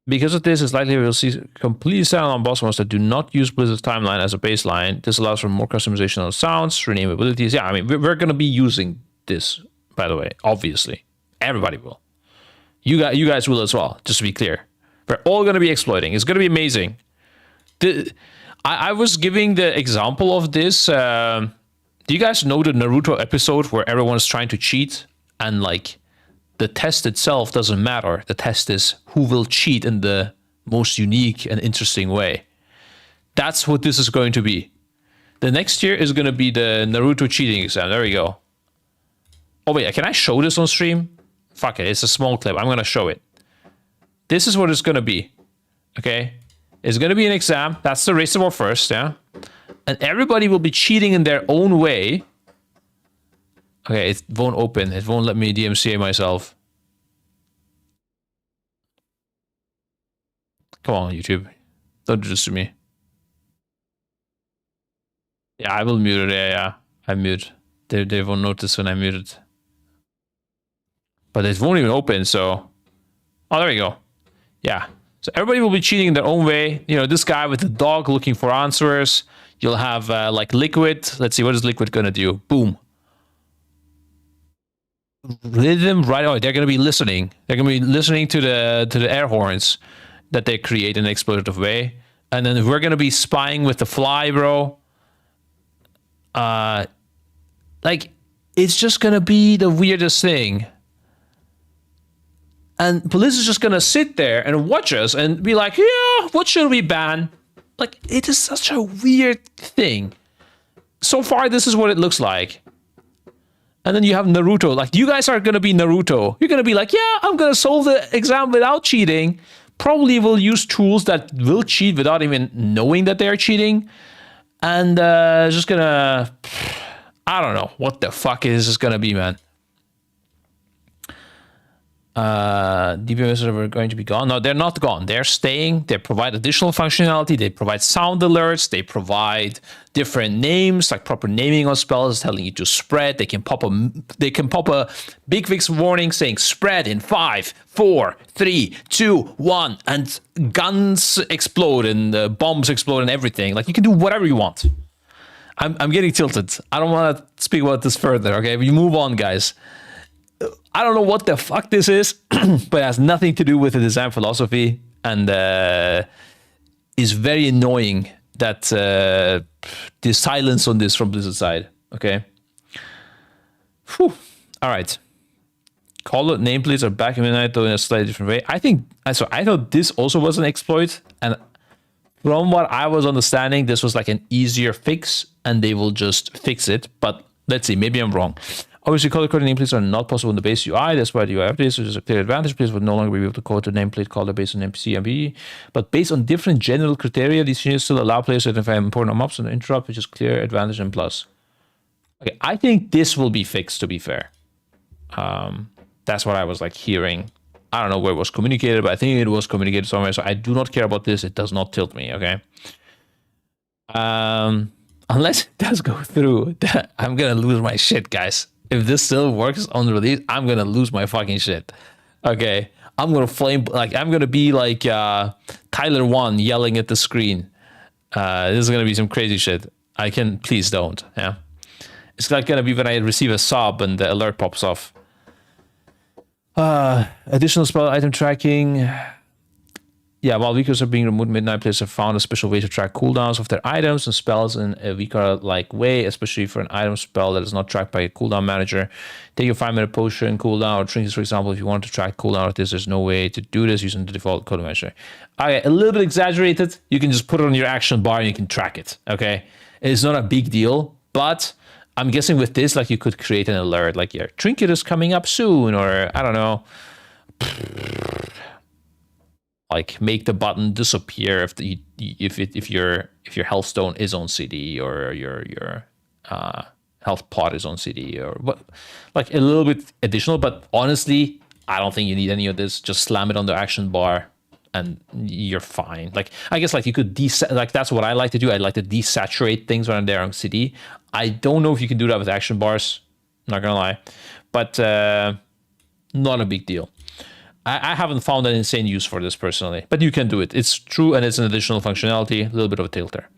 [SPEAKER 1] Because of this, it's likely we'll see completely standalone boss modes that do not use Blizzard's timeline as a baseline. This allows for more customization of sounds, rename abilities. Yeah, I mean, we're going to be using this, by the way, obviously. Everybody will. You guys will as well, just to be clear. We're all going to be exploiting. It's going to be amazing. I was giving the example of this. Do you guys know the Naruto episode where everyone's trying to cheat and like the test itself doesn't matter. The test is who will cheat in the most unique and interesting way. That's what this is going to be. The next year is going to be the Naruto cheating exam. There we go. Oh, wait, can I show this on stream? Fuck it, it's a small clip. I'm going to show it. This is what it's going to be. Okay? It's going to be an exam. That's the race to war first, yeah? And everybody will be cheating in their own way. Okay, it won't open. It won't let me DMCA myself. Come on, YouTube. Don't do this to me. Yeah, I will mute it. Yeah. I mute. They won't notice when I mute it. But it won't even open, so... Oh, there we go. Yeah. So everybody will be cheating in their own way. You know, this guy with the dog looking for answers. You'll have, like, Liquid. Let's see, what is Liquid gonna do? Boom. Rhythm, right? Oh, they're gonna be listening. They're gonna be listening to the air horns that they create in an exploitative way. And then we're gonna be spying with the fly, bro. Like, it's just gonna be the weirdest thing. And police is just gonna sit there and watch us and be like, yeah, what should we ban? Like, it is such a weird thing. So far, this is what it looks like. And then you have Naruto. Like, you guys are gonna be Naruto. You're gonna be like, yeah, I'm gonna solve the exam without cheating. Probably will use tools that will cheat without even knowing that they're cheating. And just gonna... I don't know what the fuck is this gonna be, man. DPMs are going to be gone. No, they're not gone. They're staying. They provide additional functionality. They provide sound alerts. They provide different names, like proper naming on spells, telling you to spread. They can pop a big fix warning saying spread in 5, 4, 3, 2, 1, and guns explode and bombs explode and everything. Like, you can do whatever you want. I'm getting tilted. I don't want to speak about this further. Okay, we move on, guys. I don't know what the fuck this is, but it has nothing to do with the design philosophy, and is very annoying that the silence on this from Blizzard side. Okay. Whew. All right. Call it nameplates are back in midnight though in a slightly different way. I thought this also was an exploit, and from what I was understanding, this was like an easier fix, and they will just fix it. But let's see, maybe I'm wrong. Obviously, color-coded nameplates are not possible in the base UI. That's why the UI updates, which is a clear advantage. Players would no longer be able to code the nameplate color based on NPC and MB. But based on different general criteria, these changes still allow players to identify important mobs and interrupt, which is clear advantage and plus. Okay, I think this will be fixed, to be fair. That's what I was like hearing. I don't know where it was communicated, but I think it was communicated somewhere. So I do not care about this. It does not tilt me, okay? Unless it does go through, I'm going to lose my shit, guys. If this still works on release, I'm gonna lose my fucking shit. Okay, I'm gonna flame, like, I'm gonna be like Tyler 1 yelling at the screen. This is gonna be some crazy shit. Please don't. Yeah, it's like gonna be when I receive a sub and the alert pops off. Additional spell item tracking. Yeah, while weakers are being removed, Midnight players have found a special way to track cooldowns of their items and spells in a weaker-like way, especially for an item spell that is not tracked by a cooldown manager. Take a 5-minute potion cooldown or trinkets, for example. If you want to track cooldown of this, there's no way to do this using the default cooldown manager. Okay, a little bit exaggerated. You can just put it on your action bar and you can track it, okay? It's not a big deal, but I'm guessing with this, like, you could create an alert, like your trinket is coming up soon, or I don't know. Like, make the button disappear if your health stone is on CD, or your health pot is on CD, or what, like a little bit additional. But honestly, I don't think you need any of this. Just slam it on the action bar, and you're fine. Like, I guess, like, you could like, that's what I like to do. I like to desaturate things when they're on CD. I don't know if you can do that with action bars. Not gonna lie, but not a big deal. I haven't found an insane use for this personally, but you can do it. It's true, and it's an additional functionality, a little bit of a tilter.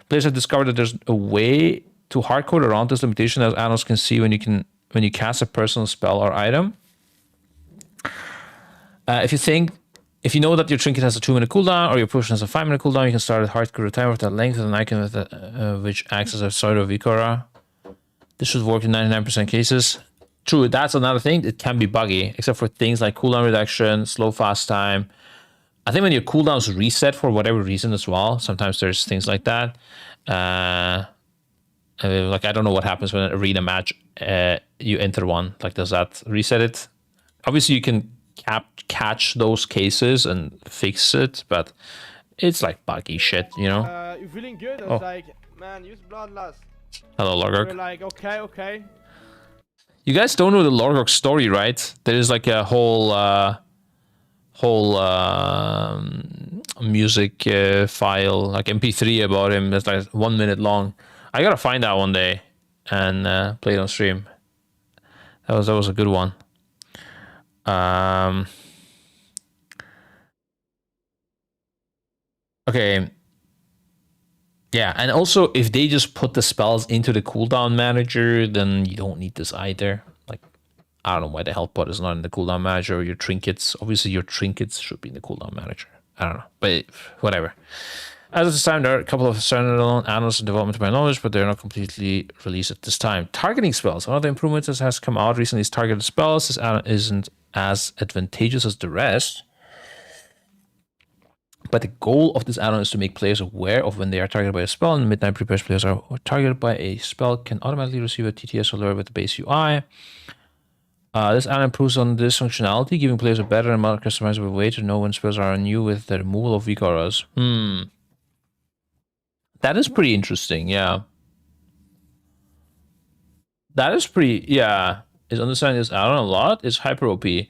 [SPEAKER 1] Players have discovered that there's a way to hardcode around this limitation, as add-ons can see when you cast a personal spell or item. If you know that your trinket has a 2-minute cooldown or your potion has a 5-minute cooldown, you can start a hardcode timer with that length with an icon with which acts as a sort of Vikora. This should work in 99% cases. True, that's another thing. It can be buggy, except for things like cooldown reduction, slow fast time. I think when your cooldowns reset for whatever reason as well, sometimes there's things like that. Like, I don't know what happens when an arena match, you enter one. Like, does that reset it? Obviously, you can catch those cases and fix it, but it's like buggy shit, you know?
[SPEAKER 3] You're feeling good? I was like, man, use Bloodlust.
[SPEAKER 1] Hello, Lorgok.
[SPEAKER 3] We're like, okay.
[SPEAKER 1] You guys don't know the Lorgok story, right? There's like a whole music file, like MP3 about him that's like 1 minute long. I gotta find that one day and play it on stream. That was a good one. Okay. Yeah, and also if they just put the spells into the cooldown manager, then you don't need this either. Like, I don't know why the health pot is not in the cooldown manager, or your trinkets. Obviously, your trinkets should be in the cooldown manager. I don't know, but whatever. As of this time, there are a couple of standalone add-ons in development to my knowledge, but they're not completely released at this time. Targeting spells. One of the improvements that has come out recently is targeted spells. This add-on isn't as advantageous as the rest, but the goal of this add-on is to make players aware of when they are targeted by a spell, and Midnight Prepares players are targeted by a spell can automatically receive a TTS alert with the base UI. This add-on improves on this functionality, giving players a better and more customizable way to know when spells are on you with the removal of Vikoras. That is pretty interesting, yeah. That is pretty, yeah. Is understanding this add-on a lot? It's hyper OP. I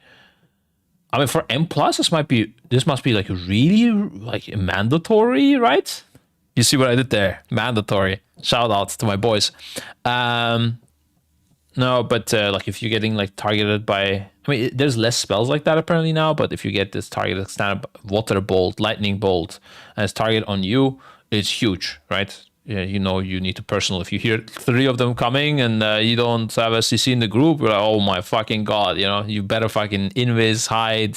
[SPEAKER 1] mean, for M+, this must be like really like mandatory, right? You see what I did there? Mandatory. Shout out to my boys. No, but like if you're getting like targeted by, I mean, there's less spells like that apparently now, but if you get this targeted standard water bolt, lightning bolt, and it's targeted on you, it's huge, right? Yeah, you know, you need to personal. If you hear 3 of them coming and you don't have a CC in the group, you're like, oh my fucking god, you know, you better fucking invis, hide,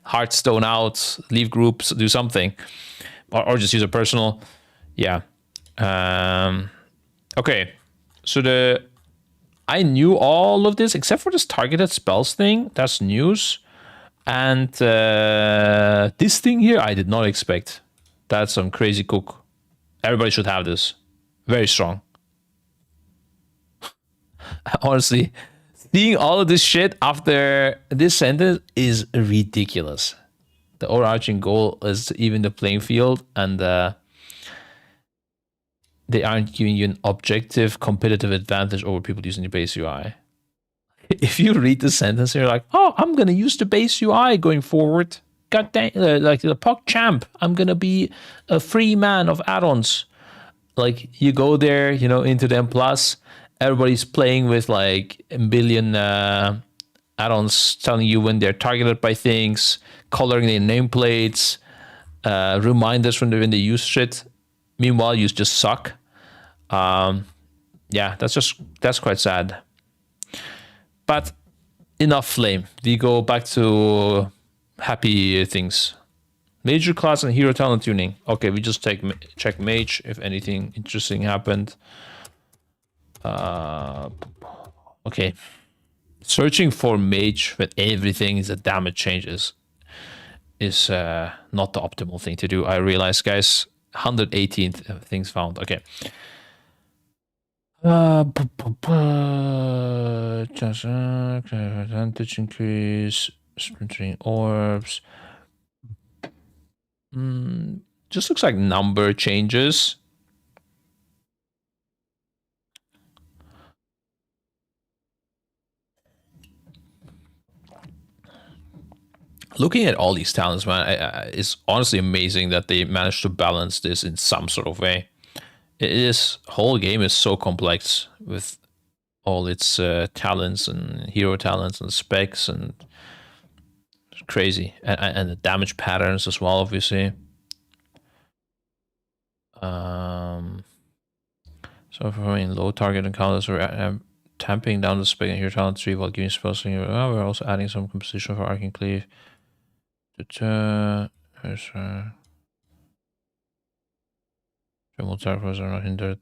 [SPEAKER 1] heartstone out, leave groups, do something, or just use a personal. Yeah. Okay. So I knew all of this except for this targeted spells thing. That's news. And this thing here, I did not expect. That's some crazy cook. Everybody should have this. Very strong. Honestly, seeing all of this shit after this sentence is ridiculous. The overarching goal is to even the playing field, and they aren't giving you an objective competitive advantage over people using the base UI. If you read the sentence, you're like, oh, I'm going to use the base UI going forward. God dang, like the POC champ, I'm going to be a free man of add-ons. Like, you go there, you know, into the M+, everybody's playing with like a billion add-ons telling you when they're targeted by things, coloring their nameplates, reminders from when they use shit. Meanwhile, you just suck. Yeah, that's quite sad. But enough flame. We go back to happy things. Major class and hero talent tuning. Okay, we just check mage if anything interesting happened. Okay. Searching for mage when everything is a damage changes is not the optimal thing to do. I realize, guys. 118th things found. Okay. Advantage increase, splintering orbs. Just looks like number changes. Looking at all these talents, man, it's honestly amazing that they managed to balance this in some sort of way. This whole game is so complex with all its talents and hero talents and specs, and crazy. And the damage patterns as well, obviously. So for in low target encounters, we're tamping down the spec and your talent tree while giving spells. We're also adding some composition for Arcane Cleave. Remote servers are not hindered.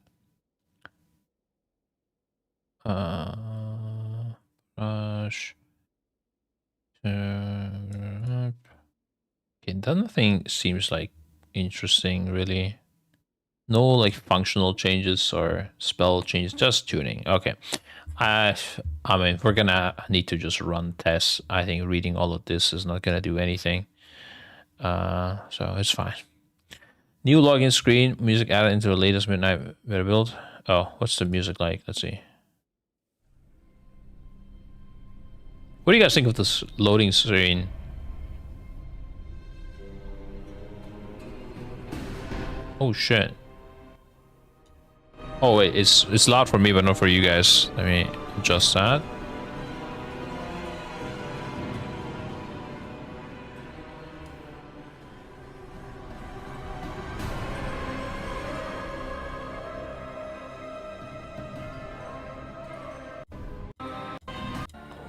[SPEAKER 1] Brush. Okay, nothing seems like interesting, really. No like functional changes or spell changes, just tuning. Okay. I mean, we're gonna need to just run tests. I think reading all of this is not gonna do anything. So it's fine. New login screen, music added into the latest midnight beta build. Oh, what's the music like? Let's see. What do you guys think of this loading screen? Oh shit. Oh wait, it's loud for me but not for you guys. Let me adjust that.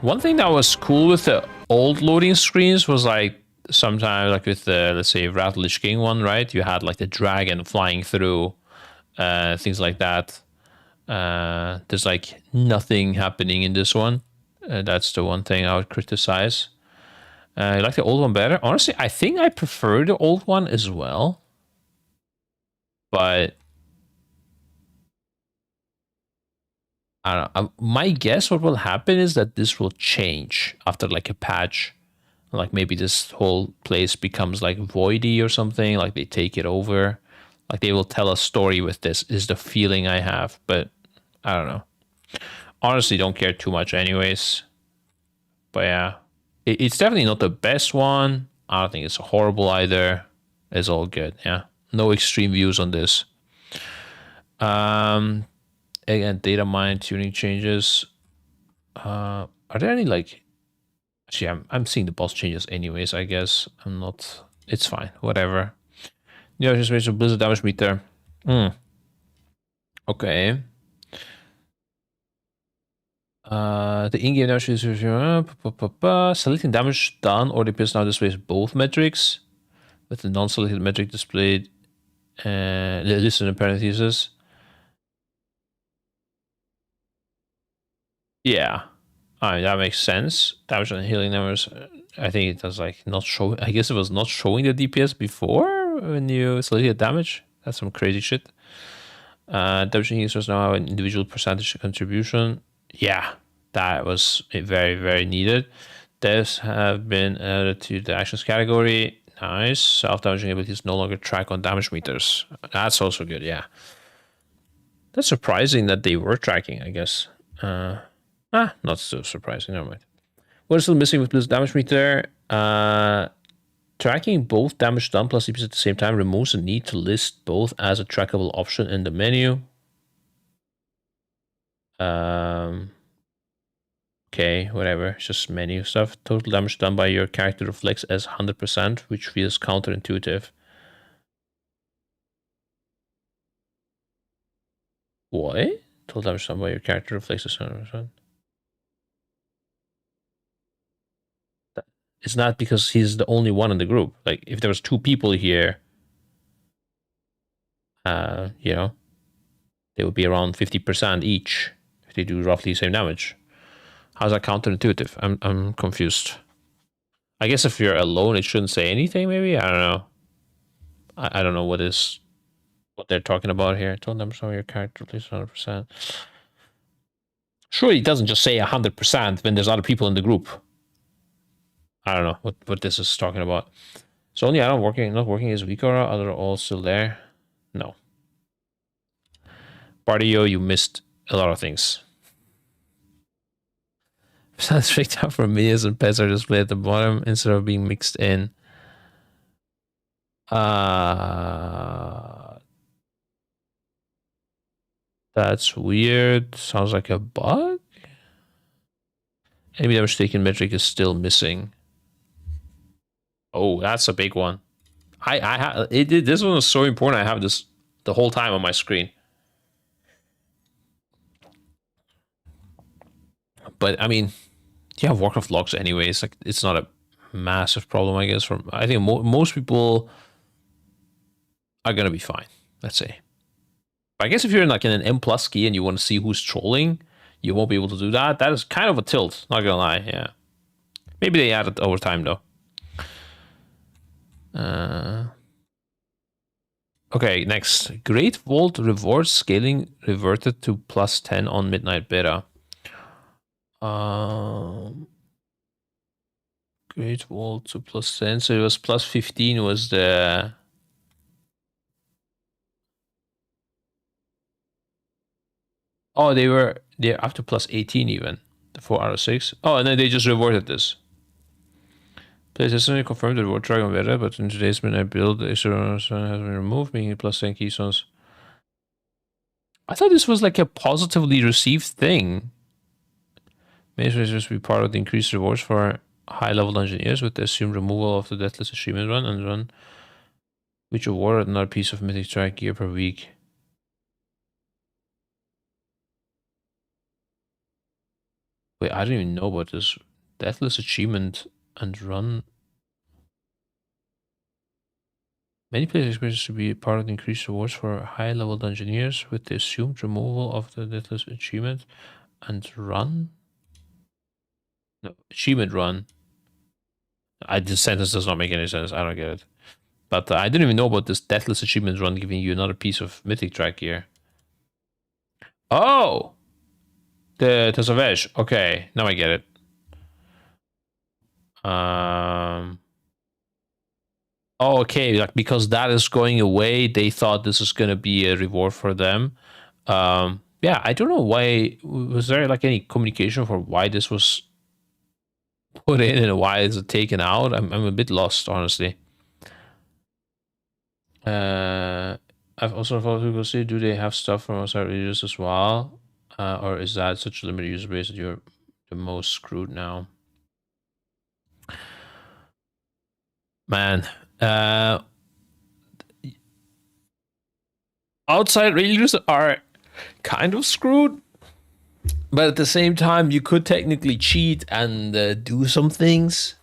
[SPEAKER 1] One thing that was cool with the old loading screens was like sometimes like with the, let's say, Wrath of the Lich King one, right? You had like the dragon flying through, things like that. There's like nothing happening in this one. That's the one thing I would criticize. I like the old one better. Honestly, I think I prefer the old one as well. But I don't know. My guess what will happen is that this will change after like a patch. Like maybe this whole place becomes like voidy or something. Like they take it over. Like they will tell a story with this is the feeling I have. But I don't know. Honestly, don't care too much anyways. But yeah. It's definitely not the best one. I don't think it's horrible either. It's all good. Yeah. No extreme views on this. Again, data mine tuning changes. Are there any like? Actually, I'm seeing the boss changes anyways. I guess I'm not. It's fine. Whatever. Yeah, just made some blizzard damage meter. Okay. The in-game damage is selecting damage done or DPS now displays both metrics, with the non-selected metric displayed. Listen in parentheses. Yeah, I mean, that makes sense. Damage and healing numbers. I think it does like not show. I guess it was not showing the DPS before when you selected damage. That's some crazy shit. Damage and healing numbers now have an individual percentage contribution. Yeah, that was very, very needed. Deaths have been added to the actions category. Nice. Self-damaging abilities no longer track on damage meters. That's also good, yeah. That's surprising that they were tracking, I guess. Not so surprising, never mind. What is still missing with this damage meter? Tracking both damage done plus DPS at the same time removes the need to list both as a trackable option in the menu. Okay, whatever. It's just menu stuff. Total damage done by your character reflects as 100%, which feels counterintuitive. What? Total damage done by your character reflects as 100%. It's not because he's the only one in the group. Like, if there was two people here, you know, they would be around 50% each if they do roughly the same damage. How's that counterintuitive? I'm confused. I guess if you're alone, it shouldn't say anything, maybe? I don't know. I don't know what they're talking about here. Total damage on your character, please 100%. Surely it doesn't just say 100% when there's other people in the group. I don't know what this is talking about. So only addon not working is weak, or other all still there? No. Bardio, you missed a lot of things. Sounds picked up for minions and pets are displayed at the bottom instead of being mixed in. That's weird. Sounds like a bug. Enemy damage taken metric is still missing. Oh, that's a big one. This one was so important. I have this the whole time on my screen. But I mean, you have Warcraft logs anyways. Like, it's not a massive problem, I guess. I think most people are gonna be fine. Let's say. I guess if you're in like in an M plus key and you want to see who's trolling, you won't be able to do that. That is kind of a tilt. Not gonna lie. Yeah. Maybe they add it over time though. Okay, next. Great Vault reward scaling reverted to plus 10 on Midnight Beta. Great Vault to plus 10. So it was plus 15 was the... Oh, they're up to plus 18 even. The 4 out of 6. Oh, and then they just reverted this. PlayStation confirmed the reward Dragon Beta, but in today's Midnight build, the issue has been removed, making it plus 10 keystones. I thought this was like a positively received thing. May just be part of the increased rewards for high-level engineers with the assumed removal of the Deathless Achievement run and run, which awarded another piece of mythic track gear per week. Wait, I don't even know about this. Deathless Achievement and run. Many players expect to be part of the increased rewards for high-level engineers with the assumed removal of the Deathless Achievement and run. No, achievement run. This sentence does not make any sense. I don't get it. But I didn't even know about this Deathless Achievement run giving you another piece of mythic track gear. Oh! The Tesavesh. Okay, now I get it. Oh, okay, like because that is going away, they thought this is gonna be a reward for them. Yeah, I don't know why. Was there like any communication for why this was put in and why is it taken out? I'm a bit lost, honestly. I've also thought people see, do they have stuff from outside users as well? Or is that such a limited user base that you're the most screwed now? Man, outside readers are kind of screwed, but at the same time, you could technically cheat and do some things.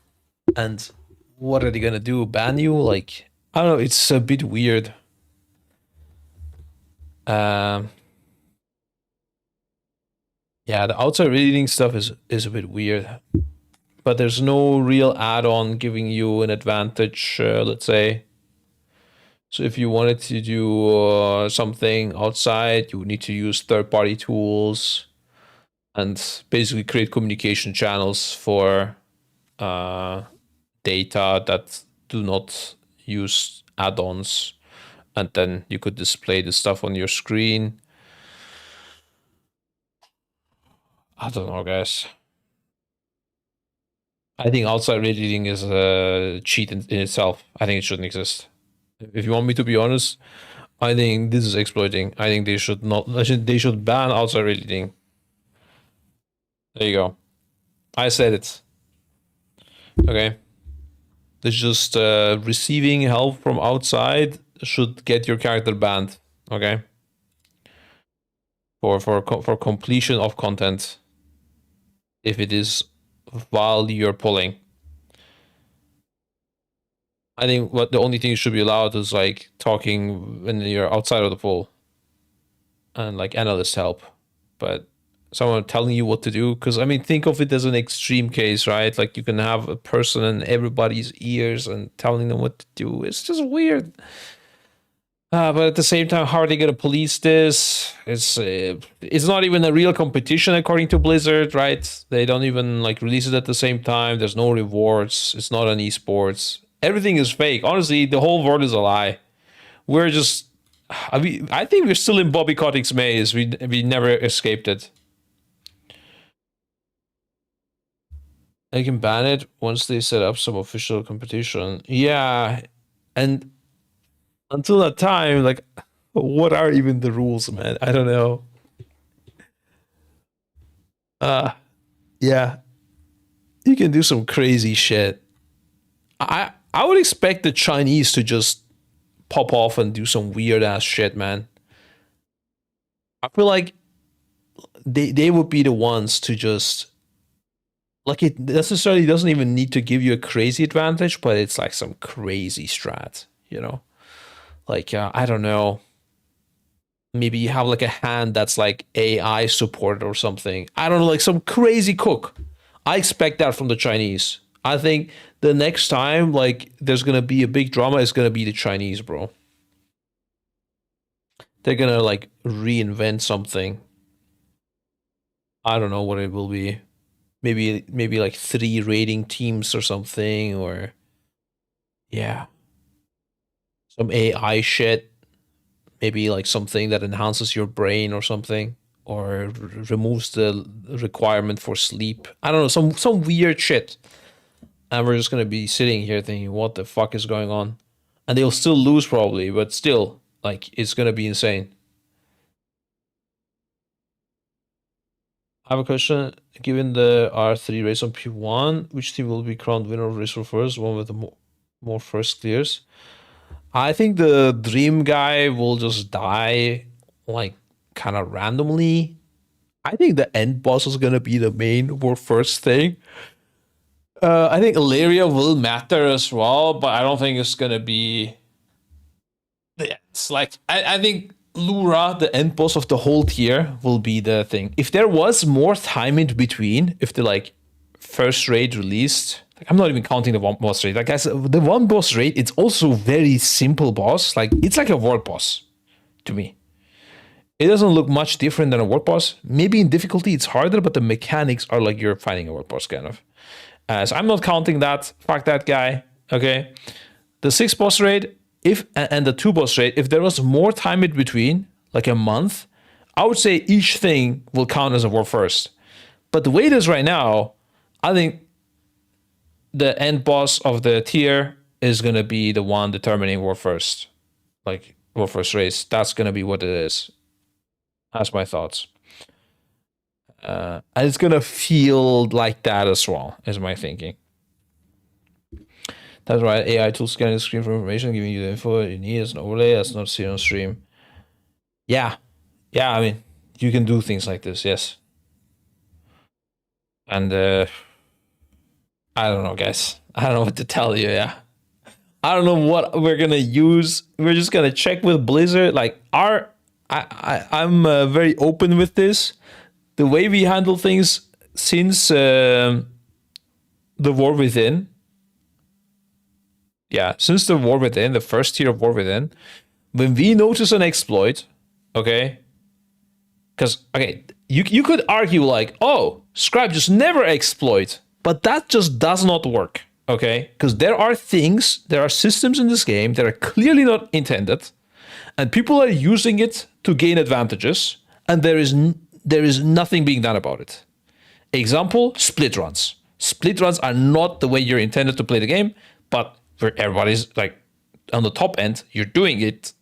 [SPEAKER 1] And what are they gonna do? Ban you? Like, I don't know. It's a bit weird. Yeah, the outside reading stuff is a bit weird, but there's no real add-on giving you an advantage. Let's say. So if you wanted to do something outside, you would need to use third-party tools and basically create communication channels for data that do not use add-ons, and then you could display the stuff on your screen. I don't know, guys. I think outside reading is a cheat in itself. I think it shouldn't exist. If you want me to be honest, I think this is exploiting. I think they should not. They should ban outside reading. There you go. I said it. Okay. It's just receiving help from outside should get your character banned. Okay. For completion of content. If it is while you're pulling. I think what the only thing you should be allowed is like talking when you're outside of the pool. And like analyst help. But someone telling you what to do, because I mean, think of it as an extreme case, right? Like you can have a person in everybody's ears and telling them what to do. It's just weird. But at the same time, how are they going to police this? It's not even a real competition according to Blizzard, right? They don't even like release it at the same time. There's no rewards. It's not an esports. Everything is fake. Honestly, the whole world is a lie. We're just, I think we're still in Bobby Kotick's maze. We never escaped it. They can ban it once they set up some official competition. Yeah, and until that time, like, what are even the rules, man? I don't know. Yeah, you can do some crazy shit. I would expect the Chinese to just pop off and do some weird ass shit, man. I feel like they would be the ones to just like it necessarily doesn't even need to give you a crazy advantage, but it's like some crazy strat, you know? Like I don't know. Maybe you have like a hand that's like AI support or something. I don't know, like some crazy cook. I expect that from the Chinese. I think the next time like there's gonna be a big drama, it's gonna be the Chinese, bro. They're gonna like reinvent something. I don't know what it will be. Maybe like 3 rating teams or something, or yeah, some AI shit. Maybe like something that enhances your brain or something, or removes the requirement for sleep. I don't know, some weird shit. And we're just gonna be sitting here thinking, what the fuck is going on? And they'll still lose probably, but still, like, it's gonna be insane. I have a question. Given the R3 race on P1, which team will be crowned winner of race for first? One with the more first clears. I think the dream guy will just die, like, kind of randomly. I think the end boss is gonna be the main or first thing. I think Ilaria will matter as well, but I don't think it's gonna be. It's like I think Lura, the end boss of the whole tier, will be the thing. If there was more time in between, if the like first raid released, like I'm not even counting the one boss raid. Like guys, the one boss raid, it's also very simple boss. Like it's like a world boss to me. It doesn't look much different than a world boss. Maybe in difficulty it's harder, but the mechanics are like you're fighting a world boss kind of. So I'm not counting that. Fuck that guy. Okay. The 6 boss raid, and the 2 boss raid, if there was more time in between, like a month, I would say each thing will count as a war first. But the way it is right now, I think the end boss of the tier is gonna be the one determining war first. Like war first race. That's gonna be what it is. That's my thoughts. And it's gonna feel like that as well, is my thinking. That's right, AI tools scanning the screen for information, giving you the info you need as an overlay. That's not seen on stream. Yeah. Yeah, I mean, you can do things like this, yes. And I don't know, guys. I don't know what to tell you, yeah. I don't know what we're gonna use. We're just gonna check with Blizzard. Like, I'm very open with this. The way we handle things since the War Within. Yeah, since the War Within, the first tier of War Within, when we notice an exploit, okay? Because, okay, you could argue like, oh, Scribe just never exploit. But that just does not work, okay? Because there are systems in this game that are clearly not intended, and people are using it to gain advantages, and there is nothing being done about it. Example, split runs. Split runs are not the way you're intended to play the game, but where everybody's like on the top end, you're doing it,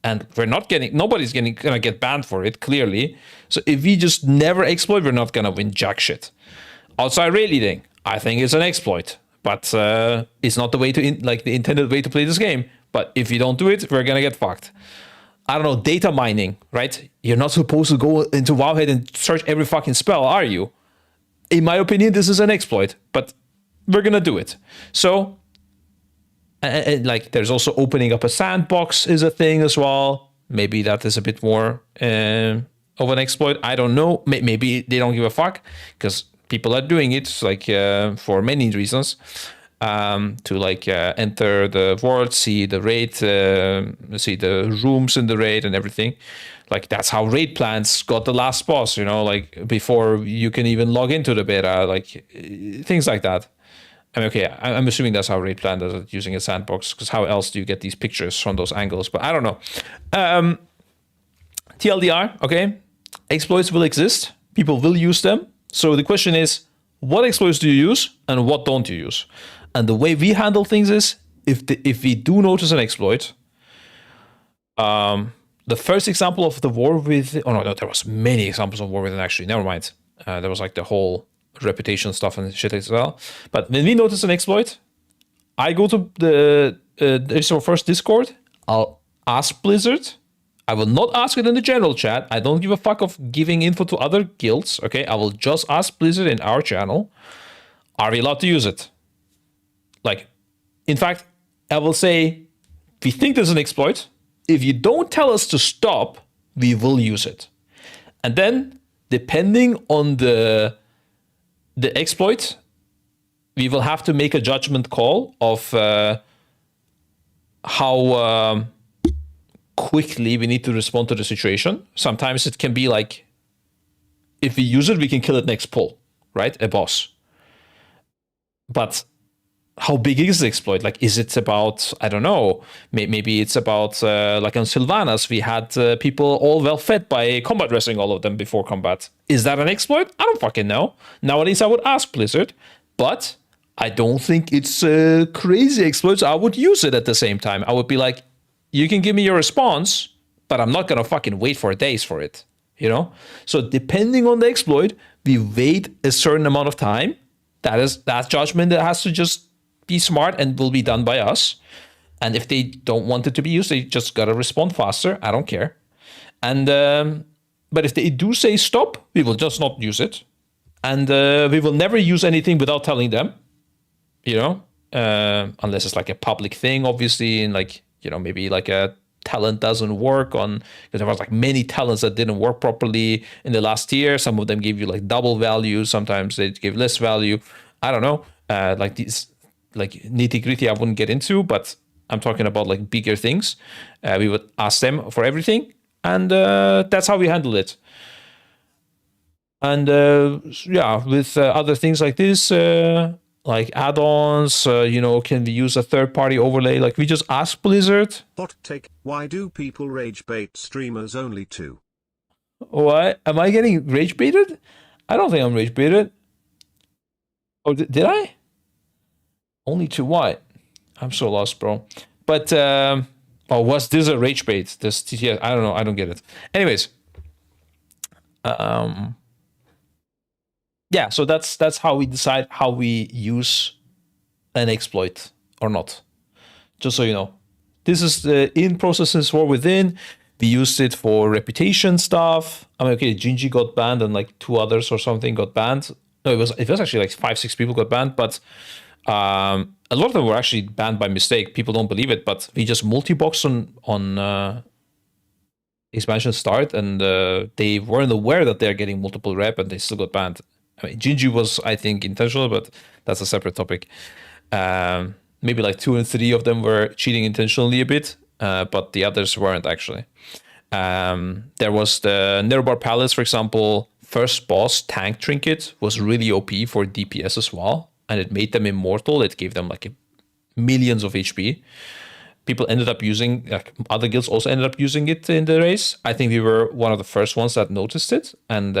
[SPEAKER 1] and nobody's gonna get banned for it, clearly. So if we just never exploit, we're not gonna win jack shit. Outside raid leading, I think it's an exploit, but it's not the way to the intended way to play this game. But if you don't do it, we're gonna get fucked. I don't know, data mining, right? You're not supposed to go into Wowhead and search every fucking spell, are you? In my opinion, this is an exploit, but we're gonna do it. So, and like, there's also opening up a sandbox is a thing as well. Maybe that is a bit more of an exploit. I don't know. Maybe they don't give a fuck because people are doing it like for many reasons. To like enter the world, see the raid, see the rooms in the raid and everything. Like that's how raid plans got the last boss, you know, like before you can even log into the beta, like things like that. I mean, okay, I'm assuming that's how raid plan does it, using a sandbox, because how else do you get these pictures from those angles? But I don't know. TLDR, okay, exploits will exist. People will use them. So the question is, what exploits do you use and what don't you use? And the way we handle things is, if we do notice an exploit, the first example of the War Within, oh no, there was many examples of War Within actually, never mind. There was like the whole reputation stuff and shit as well. But when we notice an exploit, I go to the our first Discord. I'll ask Blizzard. I will not ask it in the general chat. I don't give a fuck of giving info to other guilds. Okay, I will just ask Blizzard in our channel. Are we allowed to use it? Like, in fact, I will say, we think there's an exploit. If you don't tell us to stop, we will use it. And then, depending on the exploit, we will have to make a judgment call of how quickly we need to respond to the situation. Sometimes it can be like, if we use it, we can kill it next pull, right? A boss. But how big is the exploit? Like, is it about, I don't know, maybe it's about, like on Sylvanas, we had people all well fed by combat wrestling, all of them before combat. Is that an exploit? I don't fucking know. Nowadays, I would ask Blizzard, but I don't think it's a crazy exploit. I would use it at the same time. I would be like, you can give me your response, but I'm not going to fucking wait for days for it, you know? So depending on the exploit, we wait a certain amount of time. That judgment that has to just be smart and will be done by us. And if they don't want it to be used, they just got to respond faster. I don't care. And but if they do say stop, we will just not use it. And we will never use anything without telling them, you know, unless it's like a public thing, obviously, and like, you know, maybe like a talent doesn't work on, because there was like many talents that didn't work properly in the last year. Some of them gave you like double value. Sometimes they give less value. I don't know. Like these, like nitty gritty, I wouldn't get into, but I'm talking about like bigger things. We would ask them for everything, and that's how we handle it. And yeah, with other things like this, like add-ons, you know, can we use a third-party overlay? Like we just ask Blizzard.
[SPEAKER 2] Hot take, why do people rage bait streamers only too?
[SPEAKER 1] What? Am I getting rage baited? I don't think I'm rage baited. Oh, did I? Only to what? I'm so lost, bro. But, oh, was this a rage bait? This TTS? I don't know. I don't get it. Anyways. Yeah, so that's how we decide how we use an exploit or not. Just so you know. This is the in-processes for within. We used it for reputation stuff. I mean, okay, Gingy got banned and like 2 others or something got banned. No, it was actually like 5-6 people got banned, but a lot of them were actually banned by mistake. People don't believe it, but we just multi-box on expansion start, and they weren't aware that they're getting multiple rep, and they still got banned. I mean, Gingy was, I think, intentional, but that's a separate topic. Maybe like 2 and 3 of them were cheating intentionally a bit, but the others weren't actually. There was the Nerobar Palace, for example. First boss, Tank Trinket, was really OP for DPS as well, and it made them immortal. It gave them like millions of HP. People ended up using, like other guilds also ended up using it in the race. I think we were one of the first ones that noticed it, and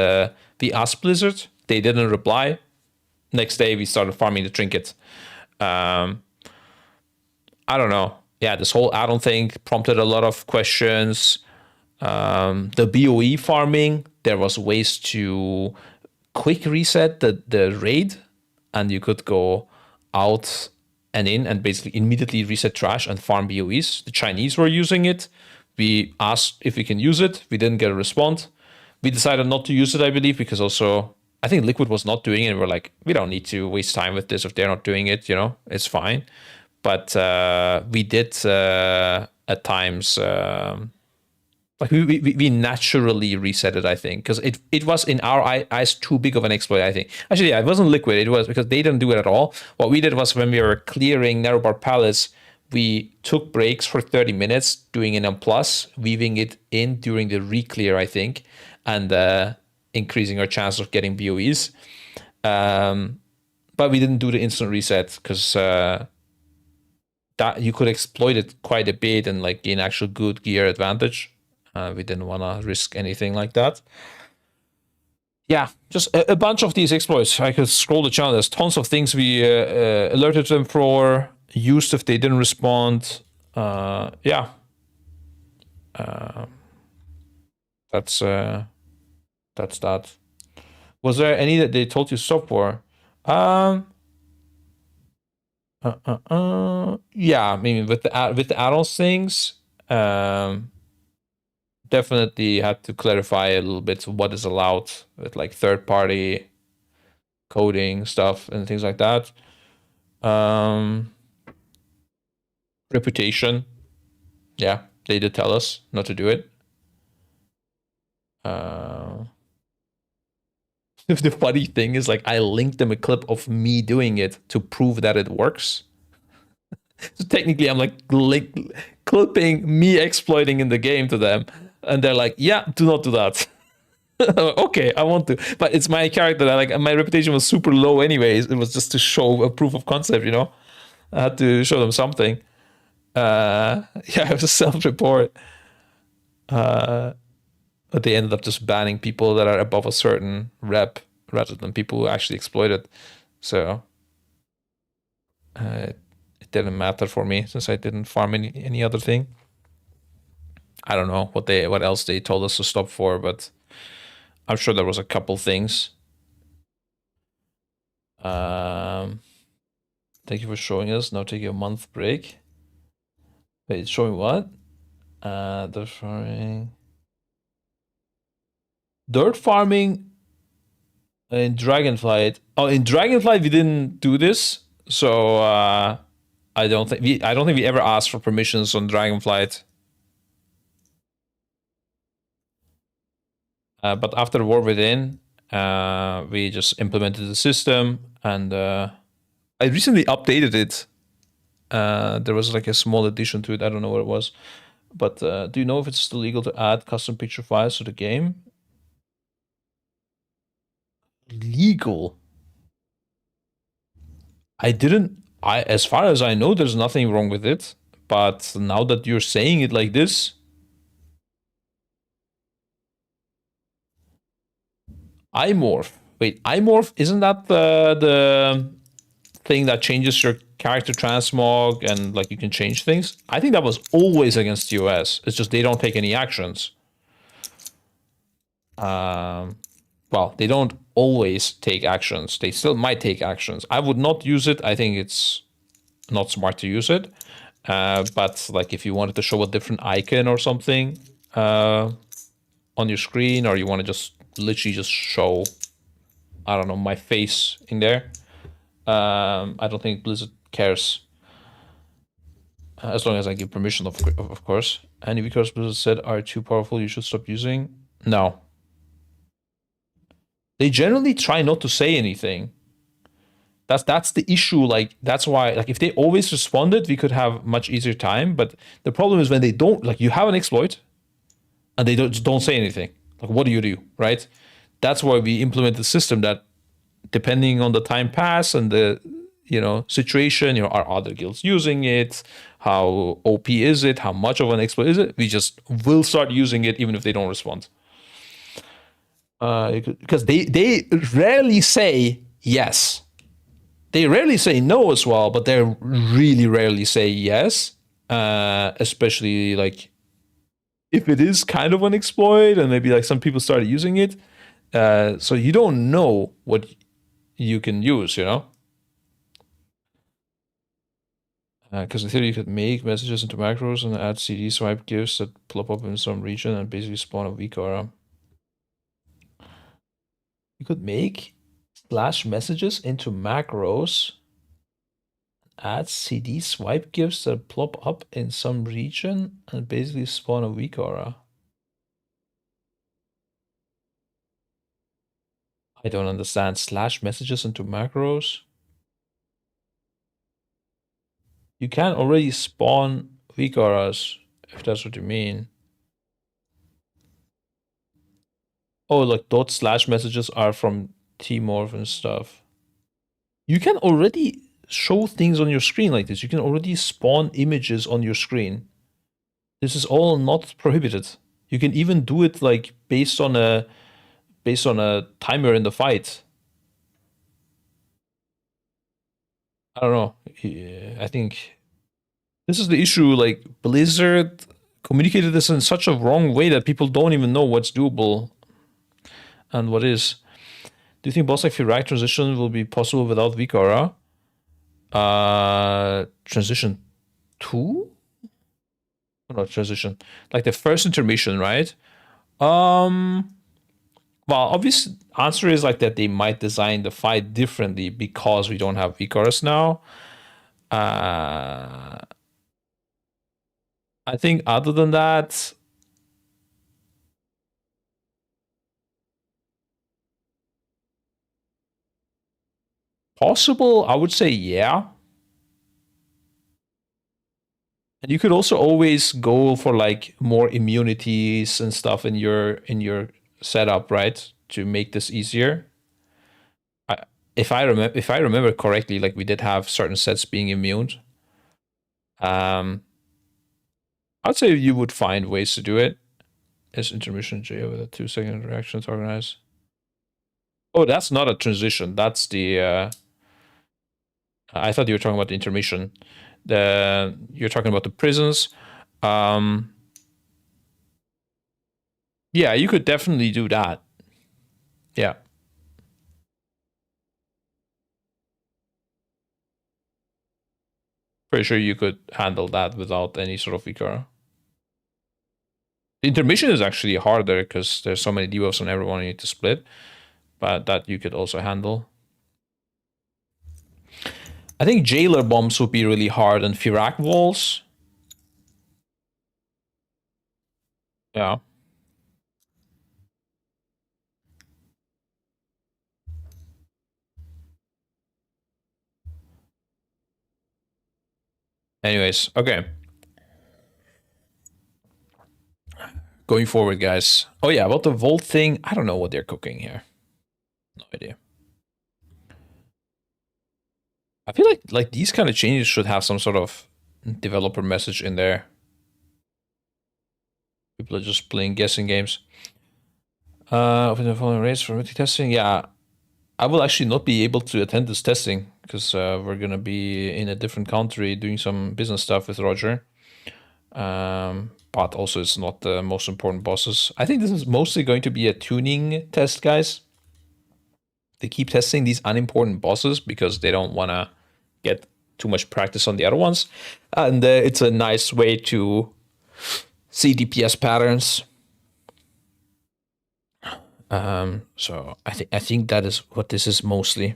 [SPEAKER 1] we asked Blizzard. They didn't reply. Next day, we started farming the trinket. I don't know. Yeah, this whole add-on thing prompted a lot of questions. The BOE farming, there was ways to quick reset the raid, and you could go out and in and basically immediately reset trash and farm BOEs. The Chinese were using it. We asked if we can use it. We didn't get a response. We decided not to use it, I believe, because also I think Liquid was not doing it. And we're like, we don't need to waste time with this if they're not doing it, you know, it's fine. But we did at times, like we naturally reset it, I think, because it was in our eyes too big of an exploit, I think. Actually, yeah, it wasn't Liquid. It was because they didn't do it at all. What we did was when we were clearing Nerobar Palace, we took breaks for 30 minutes doing an M+, weaving it in during the re-clear, I think, and increasing our chance of getting BOEs. But we didn't do the instant reset because that you could exploit it quite a bit and like gain actual good gear advantage. We didn't want to risk anything like that. Yeah, just a bunch of these exploits. I could scroll the channel. There's tons of things we alerted them for, used if they didn't respond. Yeah. That's that. Was there any that they told you stop for? Yeah, I mean with the add-ons things, definitely had to clarify a little bit what is allowed with like third-party coding stuff and things like that. Reputation, yeah, they did tell us not to do it. The funny thing is, like, I linked them a clip of me doing it to prove that it works. So technically, I'm like clipping me exploiting in the game to them, and they're like, "Yeah, do not do that." Okay, I want to, but it's my character that, like, my reputation was super low anyways. It was just to show a proof of concept, you know. I had to show them something. Yeah, it was a self-report. But they ended up just banning people that are above a certain rep rather than people who actually exploit it. So it didn't matter for me since I didn't farm any other thing. I don't know what else they told us to stop for, but I'm sure there was a couple things. Thank you for showing us. Now take a month break. Wait, showing what? Dirt farming. Dirt farming in Dragonflight. Oh, in Dragonflight we didn't do this, so I don't think we ever asked for permissions on Dragonflight. But after War Within, we just implemented the system, and I recently updated it. There was like a small addition to it. I don't know what it was, but do you know if it's still legal to add custom picture files to the game? Legal? As far as I know, there's nothing wrong with it. But now that you're saying it like this, iMorph. Wait, iMorph, isn't that the thing that changes your character transmog and like you can change things? I think that was always against US. It's just they don't take any actions. Well, they don't always take actions. They still might take actions. I would not use it. I think it's not smart to use it. But like if you wanted to show a different icon or something on your screen, or you want to just literally just show, I don't know, my face in there, I don't think Blizzard cares. As long as I give permission, of course. Any because Blizzard said are too powerful, you should stop using. No. They generally try not to say anything. That's the issue. Like that's why, like, if they always responded, we could have much easier time. But the problem is when they don't. Like, you have an exploit, and they don't say anything. Like, what do you do, right? That's why we implement the system that, depending on the time pass and the situation, are other guilds using it? How OP is it? How much of an exploit is it? We just will start using it even if they don't respond. Because they rarely say yes. They rarely say no as well, but they really rarely say yes. Especially like if it is kind of an exploit and maybe like some people started using it. So you don't know what you can use, Because in theory you could make messages into macros and add CD swipe gifts that plop up in some region and basically spawn a weak aura. You could make slash messages into macros, add CD swipe gifts that plop up in some region and basically spawn a weak aura. I don't understand. Slash messages into macros. You can already spawn weak auras, if that's what you mean. Oh, like dot slash messages are from T-Morph and stuff. You can already show things on your screen like this. You can already spawn images on your screen. This is all not prohibited. You can even do it like based on a timer in the fight. I don't know. I think this is the issue. Like, Blizzard communicated this in such a wrong way that people don't even know what's doable and what is. Do you think boss like Firak transition will be possible without weak aura? Transition 2? No, transition. Like the first intermission, right? Well, obvious answer is like that they might design the fight differently because we don't have Icarus now. I think other than that, possible, I would say yeah. And you could also always go for like more immunities and stuff in your setup, right? To make this easier. If I remember correctly, like we did have certain sets being immune. I'd say you would find ways to do it. Is intermission J with a 2-second reaction to organize? Oh, that's not a transition. That's the. I thought you were talking about the intermission. You're talking about the prisons. Yeah, you could definitely do that. Yeah. Pretty sure you could handle that without any sort of Ikara. The intermission is actually harder because there's so many debuffs on everyone you need to split, but that you could also handle. I think jailer bombs would be really hard and Firak walls. Yeah. Anyways, okay. Going forward, guys. Oh yeah, about the Volt thing, I don't know what they're cooking here. No idea. I feel like these kind of changes should have some sort of developer message in there. People are just playing guessing games. Open the following rates for multi-testing. Yeah, I will actually not be able to attend this testing because we're gonna be in a different country doing some business stuff with Roger. But also it's not the most important bosses. I think this is mostly going to be a tuning test, guys. They keep testing these unimportant bosses because they don't want to get too much practice on the other ones. And it's a nice way to see DPS patterns. So I think that is what this is mostly.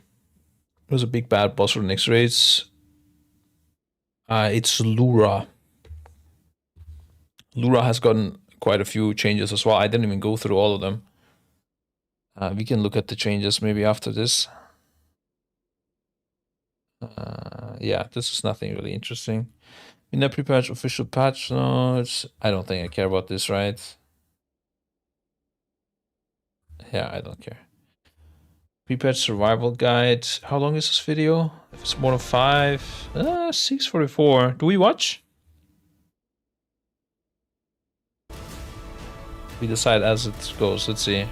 [SPEAKER 1] There's a big bad boss for the next raids. It's Lura. Lura has gotten quite a few changes as well. I didn't even go through all of them. We can look at the changes maybe after this. Yeah, this is nothing really interesting. In a pre-patch official patch notes, I don't think I care about this, right? Yeah, I don't care. Pre-patch survival guide. How long is this video? If it's more than 5, 6:44. Do we watch? We decide as it goes. Let's see.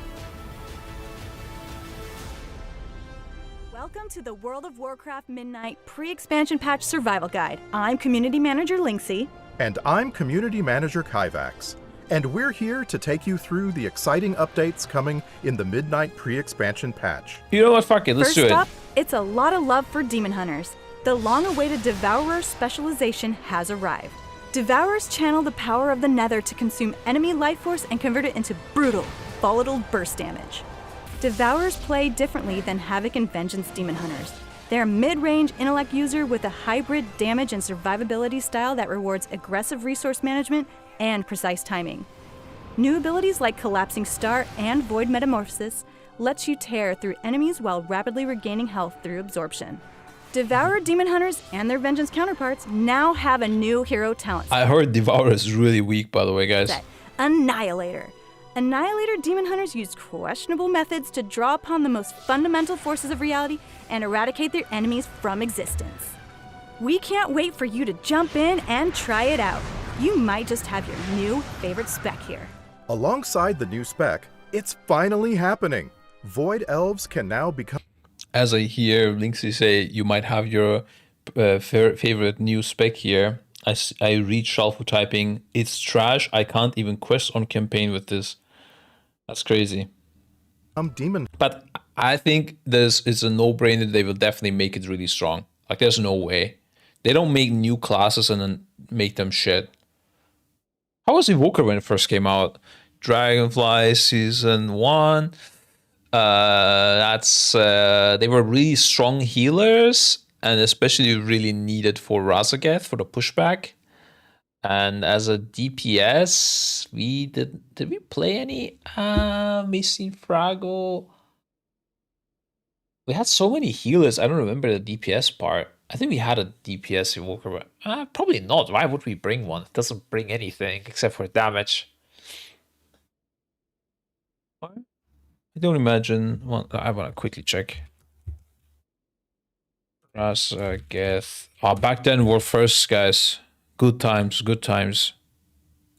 [SPEAKER 4] Welcome to the World of Warcraft Midnight Pre-Expansion Patch Survival Guide. I'm Community Manager Linksy.
[SPEAKER 5] And I'm Community Manager Kyvax. And we're here to take you through the exciting updates coming in the Midnight Pre-Expansion Patch.
[SPEAKER 1] You know what? Fuck it. Let's do it.
[SPEAKER 4] First up, it's a lot of love for Demon Hunters. The long-awaited Devourer specialization has arrived. Devourers channel the power of the Nether to consume enemy life force and convert it into brutal, volatile burst damage. Devourers play differently than Havoc and Vengeance Demon Hunters. They're a mid-range intellect user with a hybrid damage and survivability style that rewards aggressive resource management and precise timing. New abilities like Collapsing Star and Void Metamorphosis lets you tear through enemies while rapidly regaining health through absorption. Devourer Demon Hunters and their Vengeance counterparts now have a new hero talent set.
[SPEAKER 1] I heard Devourer is really weak, by the way, guys.
[SPEAKER 4] Annihilator. Annihilator Demon Hunters use questionable methods to draw upon the most fundamental forces of reality and eradicate their enemies from existence. We can't wait for you to jump in and try it out. You might just have your new favorite spec here.
[SPEAKER 5] Alongside the new spec, it's finally happening. Void Elves can now become...
[SPEAKER 1] As I hear Linksy say, you might have your favorite new spec here. I read Shalfu typing, it's trash, I can't even quest on campaign with this. That's crazy.
[SPEAKER 5] Demon.
[SPEAKER 1] But I think this is a no-brainer. They will definitely make it really strong. Like, there's no way. They don't make new classes and then make them shit. How was Evoker when it first came out? Dragonfly Season 1. They were really strong healers, and especially really needed for Razageth for the pushback. And as a DPS, did we play any Missing Fraggle? We had so many healers, I don't remember the DPS part. I think we had a DPS Evoker, but probably not. Why would we bring one? It doesn't bring anything except for damage. I don't imagine. Well, I want to quickly check. Razageth. Oh, back then we're first, guys. Good times, good times.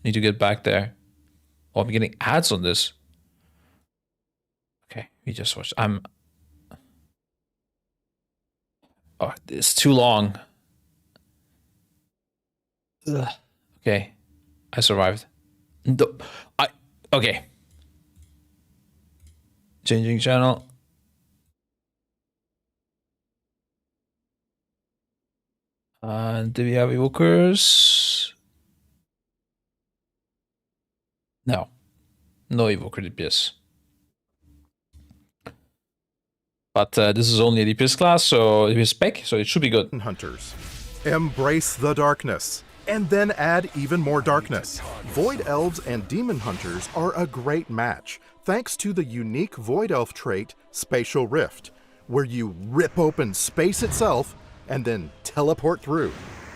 [SPEAKER 1] Need to get back there. Oh, I'm getting ads on this. Okay, we just watched. Oh, it's too long. Ugh. Okay, I survived. Okay. Changing channel. Do we have evokers? No. No evoker DPS. But this is only a DPS class, so it is spec, so it should be good.
[SPEAKER 5] Hunters. Embrace the darkness, and then add even more darkness. Void Elves and Demon Hunters are a great match, thanks to the unique Void Elf trait, Spatial Rift, where you rip open space itself and then teleport through.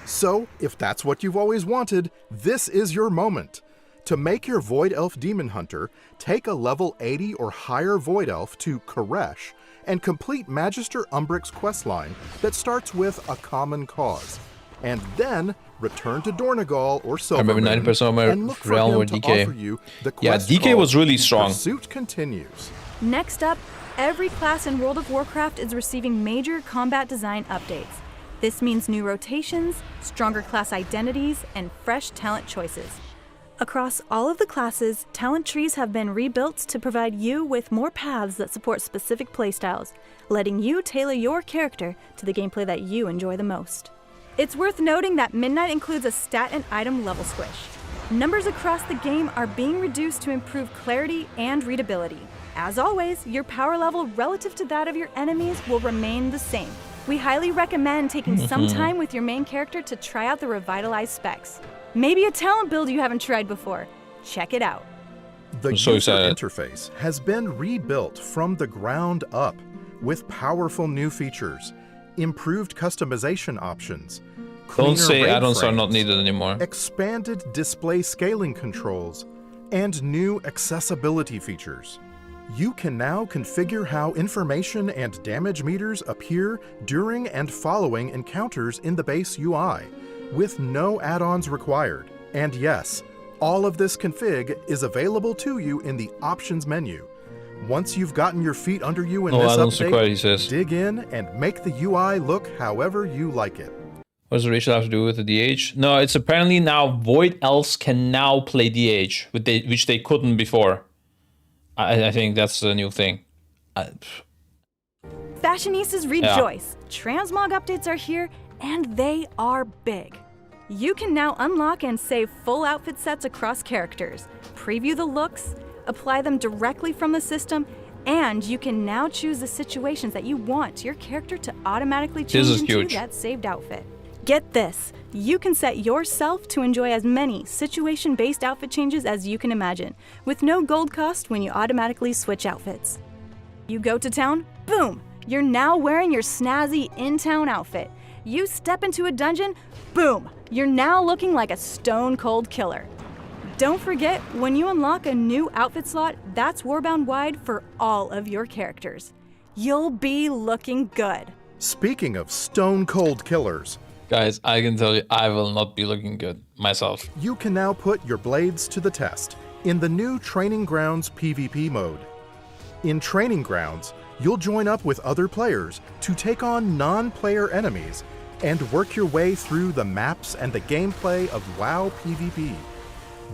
[SPEAKER 5] So, if that's what you've always wanted, this is your moment. To make your Void Elf Demon Hunter, take a level 80 or higher Void Elf to Koresh, and complete Magister Umbric's questline that starts with a common cause. And then return to Dornegal or Silvermoon,
[SPEAKER 1] I remember 90% of my
[SPEAKER 5] and look for
[SPEAKER 1] realm
[SPEAKER 5] him
[SPEAKER 1] were
[SPEAKER 5] to
[SPEAKER 1] DK.
[SPEAKER 5] offer you the
[SPEAKER 1] Yeah,
[SPEAKER 5] quest
[SPEAKER 1] DK
[SPEAKER 5] called
[SPEAKER 1] was really strong.
[SPEAKER 5] Pursuit Continues.
[SPEAKER 4] Next up, every class in World of Warcraft is receiving major combat design updates. This means new rotations, stronger class identities, and fresh talent choices. Across all of the classes, talent trees have been rebuilt to provide you with more paths that support specific playstyles, letting you tailor your character to the gameplay that you enjoy the most. It's worth noting that Midnight includes a stat and item level squish. Numbers across the game are being reduced to improve clarity and readability. As always, your power level relative to that of your enemies will remain the same. We highly recommend taking some time with your main character to try out the revitalized specs. Maybe a talent build you haven't tried before. Check it out.
[SPEAKER 5] The
[SPEAKER 1] I'm so
[SPEAKER 5] user
[SPEAKER 1] excited.
[SPEAKER 5] interface has been rebuilt from the ground up with powerful new features, improved customization options,
[SPEAKER 1] Don't
[SPEAKER 5] cleaner
[SPEAKER 1] say
[SPEAKER 5] raid
[SPEAKER 1] add-ons are
[SPEAKER 5] frames,
[SPEAKER 1] not needed anymore.
[SPEAKER 5] expanded display scaling controls, and new accessibility features. You can now configure how information and damage meters appear during and following encounters in the base UI, with no add-ons required. And yes, all of this config is available to you in the options menu. Once you've gotten your feet under you in
[SPEAKER 1] No
[SPEAKER 5] this
[SPEAKER 1] add-ons required, he
[SPEAKER 5] update,
[SPEAKER 1] says.
[SPEAKER 5] dig in and make the UI look however you like it.
[SPEAKER 1] What does the ratio have to do with the DH? No, it's apparently now Void Elves can now play DH, which they couldn't before. I think that's the new thing.
[SPEAKER 4] Fashionistas rejoice! Transmog updates are here, and they are big. You can now unlock and save full outfit sets across characters, preview the looks, apply them directly from the system, and you can now choose the situations that you want your character to automatically change
[SPEAKER 1] is
[SPEAKER 4] into
[SPEAKER 1] huge.
[SPEAKER 4] that saved outfit. Get this, you can set yourself to enjoy as many situation-based outfit changes as you can imagine, with no gold cost when you automatically switch outfits. You go to town, boom! You're now wearing your snazzy in-town outfit. You step into a dungeon, boom! You're now looking like a stone-cold killer. Don't forget, when you unlock a new outfit slot, that's Warbound-wide for all of your characters. You'll be looking good.
[SPEAKER 5] Speaking of stone-cold killers,
[SPEAKER 1] Guys, I can tell you, I will not be looking good myself.
[SPEAKER 5] you can now put your blades to the test in the new Training Grounds PvP mode. In Training Grounds, you'll join up with other players to take on non-player enemies and work your way through the maps and the gameplay of WoW PvP.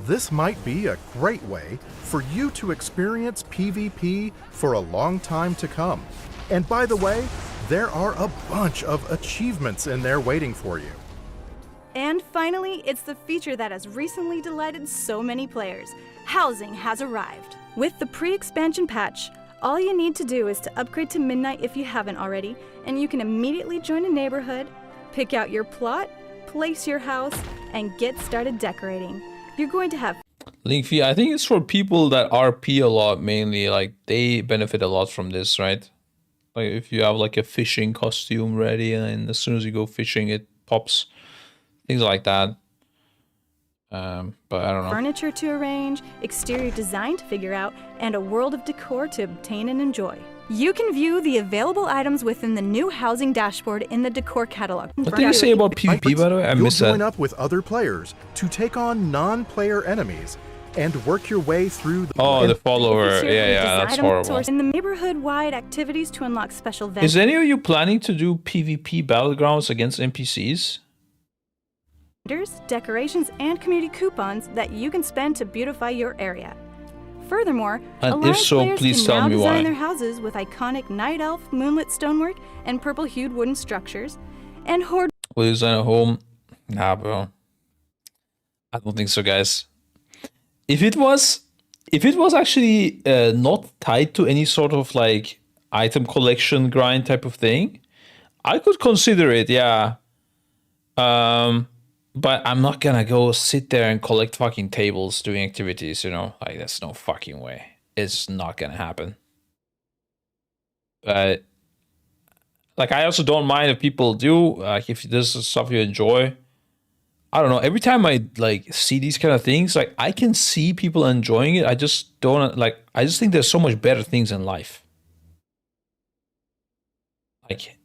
[SPEAKER 5] This might be a great way for you to experience PvP for a long time to come. And by the way, There are a bunch of achievements in there waiting for you.
[SPEAKER 4] And finally, it's the feature that has recently delighted so many players. Housing has arrived. With the pre-expansion patch, all you need to do is to upgrade to Midnight if you haven't already, and you can immediately join a neighborhood, pick out your plot, place your house, and get started decorating. You're going to have
[SPEAKER 1] Link fee, I think it's for people that RP a lot mainly, like they benefit a lot from this, right? Like if you have like a fishing costume ready and as soon as you go fishing it pops. Things like that. But I don't know.
[SPEAKER 4] furniture to arrange, exterior design to figure out, and a world of decor to obtain and enjoy. You can view the available items within the new housing dashboard in the decor catalog.
[SPEAKER 1] What did you say about PvP, by the way? I
[SPEAKER 5] You'll
[SPEAKER 1] missed that.
[SPEAKER 5] join up with other players to take on non-player enemies and work your way through the...
[SPEAKER 1] Oh, the follower. Yeah, that's horrible.
[SPEAKER 4] In the neighborhood-wide activities to unlock special vendors.
[SPEAKER 1] Is any of you planning to do PvP battlegrounds against NPCs?
[SPEAKER 4] Decorations, and community coupons that you can spend to beautify your area. Furthermore,
[SPEAKER 1] And if
[SPEAKER 4] Alliance
[SPEAKER 1] so,
[SPEAKER 4] players
[SPEAKER 1] please
[SPEAKER 4] can
[SPEAKER 1] tell
[SPEAKER 4] now
[SPEAKER 1] me
[SPEAKER 4] design
[SPEAKER 1] why.
[SPEAKER 4] their houses with iconic night elf moonlit stonework and purple-hued wooden structures, and Horde
[SPEAKER 1] Will you design a home? Nah, bro. I don't think so, guys. If it was actually not tied to any sort of like item collection grind type of thing, I could consider it, yeah. But I'm not gonna go sit there and collect fucking tables doing activities, you know? Like, that's no fucking way. It's not gonna happen. But, like, I also don't mind if people do, like, if this is stuff you enjoy. I don't know, every time I, like, see these kind of things, like, I can see people enjoying it. I just don't, like, I just think there's so much better things in life. Like,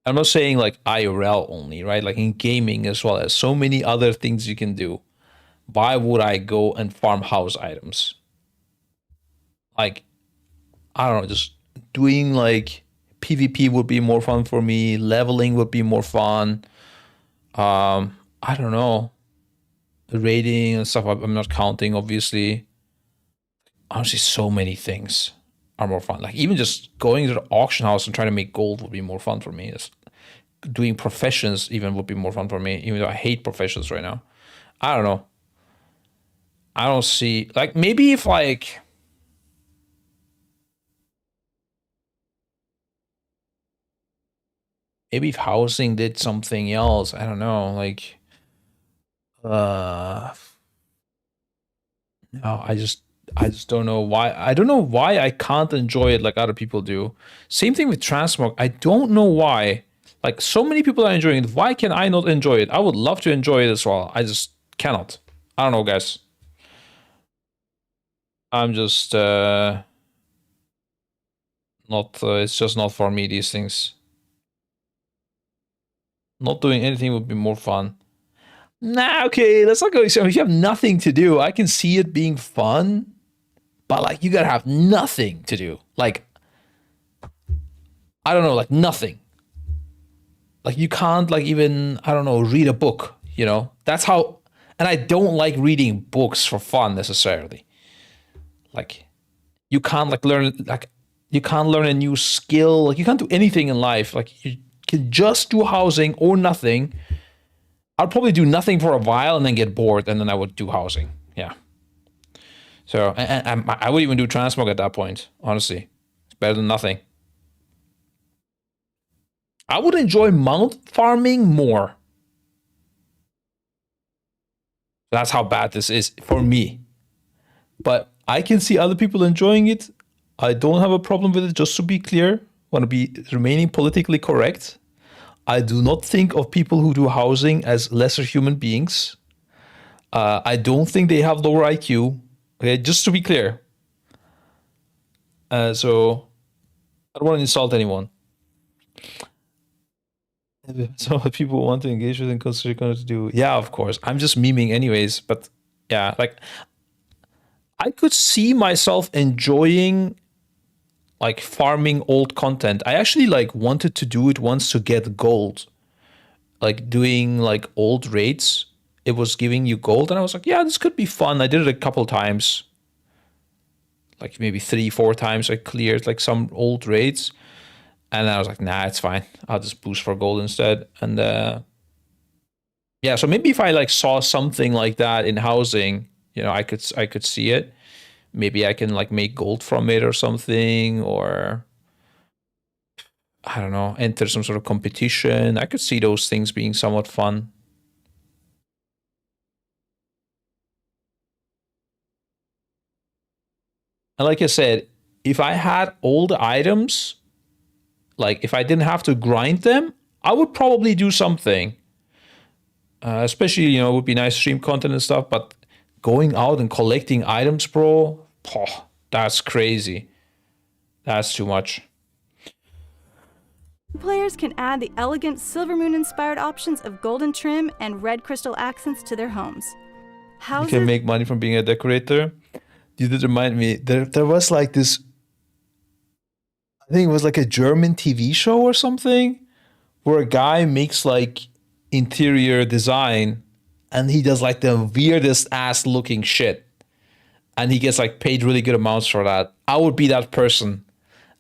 [SPEAKER 1] I'm not saying like IRL only, right? Like in gaming as well as so many other things you can do. Why would I go and farm house items? Like, I don't know, just doing like PvP would be more fun for me. Leveling would be more fun. I don't know. Raiding and stuff, I'm not counting, obviously. Honestly, so many things are more fun. Like even just going to the auction house and trying to make gold would be more fun for me. Just doing professions even would be more fun for me, even though I hate professions right now. I don't know. I don't see, like, maybe if like maybe if housing did something else, I don't know, like no, I just don't know why. I don't know why I can't enjoy it like other people do. Same thing with transmog. I don't know why. Like, so many people are enjoying it. Why can I not enjoy it? I would love to enjoy it as well. I just cannot. I don't know, guys. I'm just not. It's just not for me, these things. Not doing anything would be more fun. Nah, okay, let's not go. So if you have nothing to do, I can see it being fun. But, like, you gotta have nothing to do. Like, I don't know, like, nothing. Like, you can't, like, even, I don't know, read a book, you know? That's how... And I don't like reading books for fun, necessarily. Like, you can't, like, learn... Like, you can't learn a new skill. Like, you can't do anything in life. Like, you can just do housing or nothing. I'll probably do nothing for a while and then get bored, and then I would do housing. Yeah. So, and I would even do transmog at that point, honestly. It's better than nothing. I would enjoy mount farming more. That's how bad this is for me. But I can see other people enjoying it. I don't have a problem with it, just to be clear. Want to be remaining politically correct. I do not think of people who do housing as lesser human beings. I don't think they have lower IQ. Okay, just to be clear. So I don't want to insult anyone. Some people want to engage with and consider going to do. Yeah, of course. I'm just memeing anyways. But yeah, like I could see myself enjoying like farming old content. I actually like wanted to do it once to get gold. Like doing like old raids. It was giving you gold, and I was like, yeah, this could be fun. I did it a couple times. Like maybe 3-4 times I cleared like some old raids. And I was like, nah, it's fine. I'll just boost for gold instead. And yeah, so maybe if I like saw something like that in housing, you know, I could see it. Maybe I can like make gold from it or something, or I don't know, enter some sort of competition. I could see those things being somewhat fun. And like I said, if I had all the items, like if I didn't have to grind them, I would probably do something. Especially, you know, it would be nice stream content and stuff, but going out and collecting items, bro, that's crazy. That's too much.
[SPEAKER 4] Players can add the elegant Silvermoon-inspired options of golden trim and red crystal accents to their homes.
[SPEAKER 1] You
[SPEAKER 4] Houses
[SPEAKER 1] can make money from being a decorator. You did remind me, there was like this, I think it was like a German TV show or something, where a guy makes like interior design and he does like the weirdest ass looking shit. And he gets like paid really good amounts for that. I would be that person.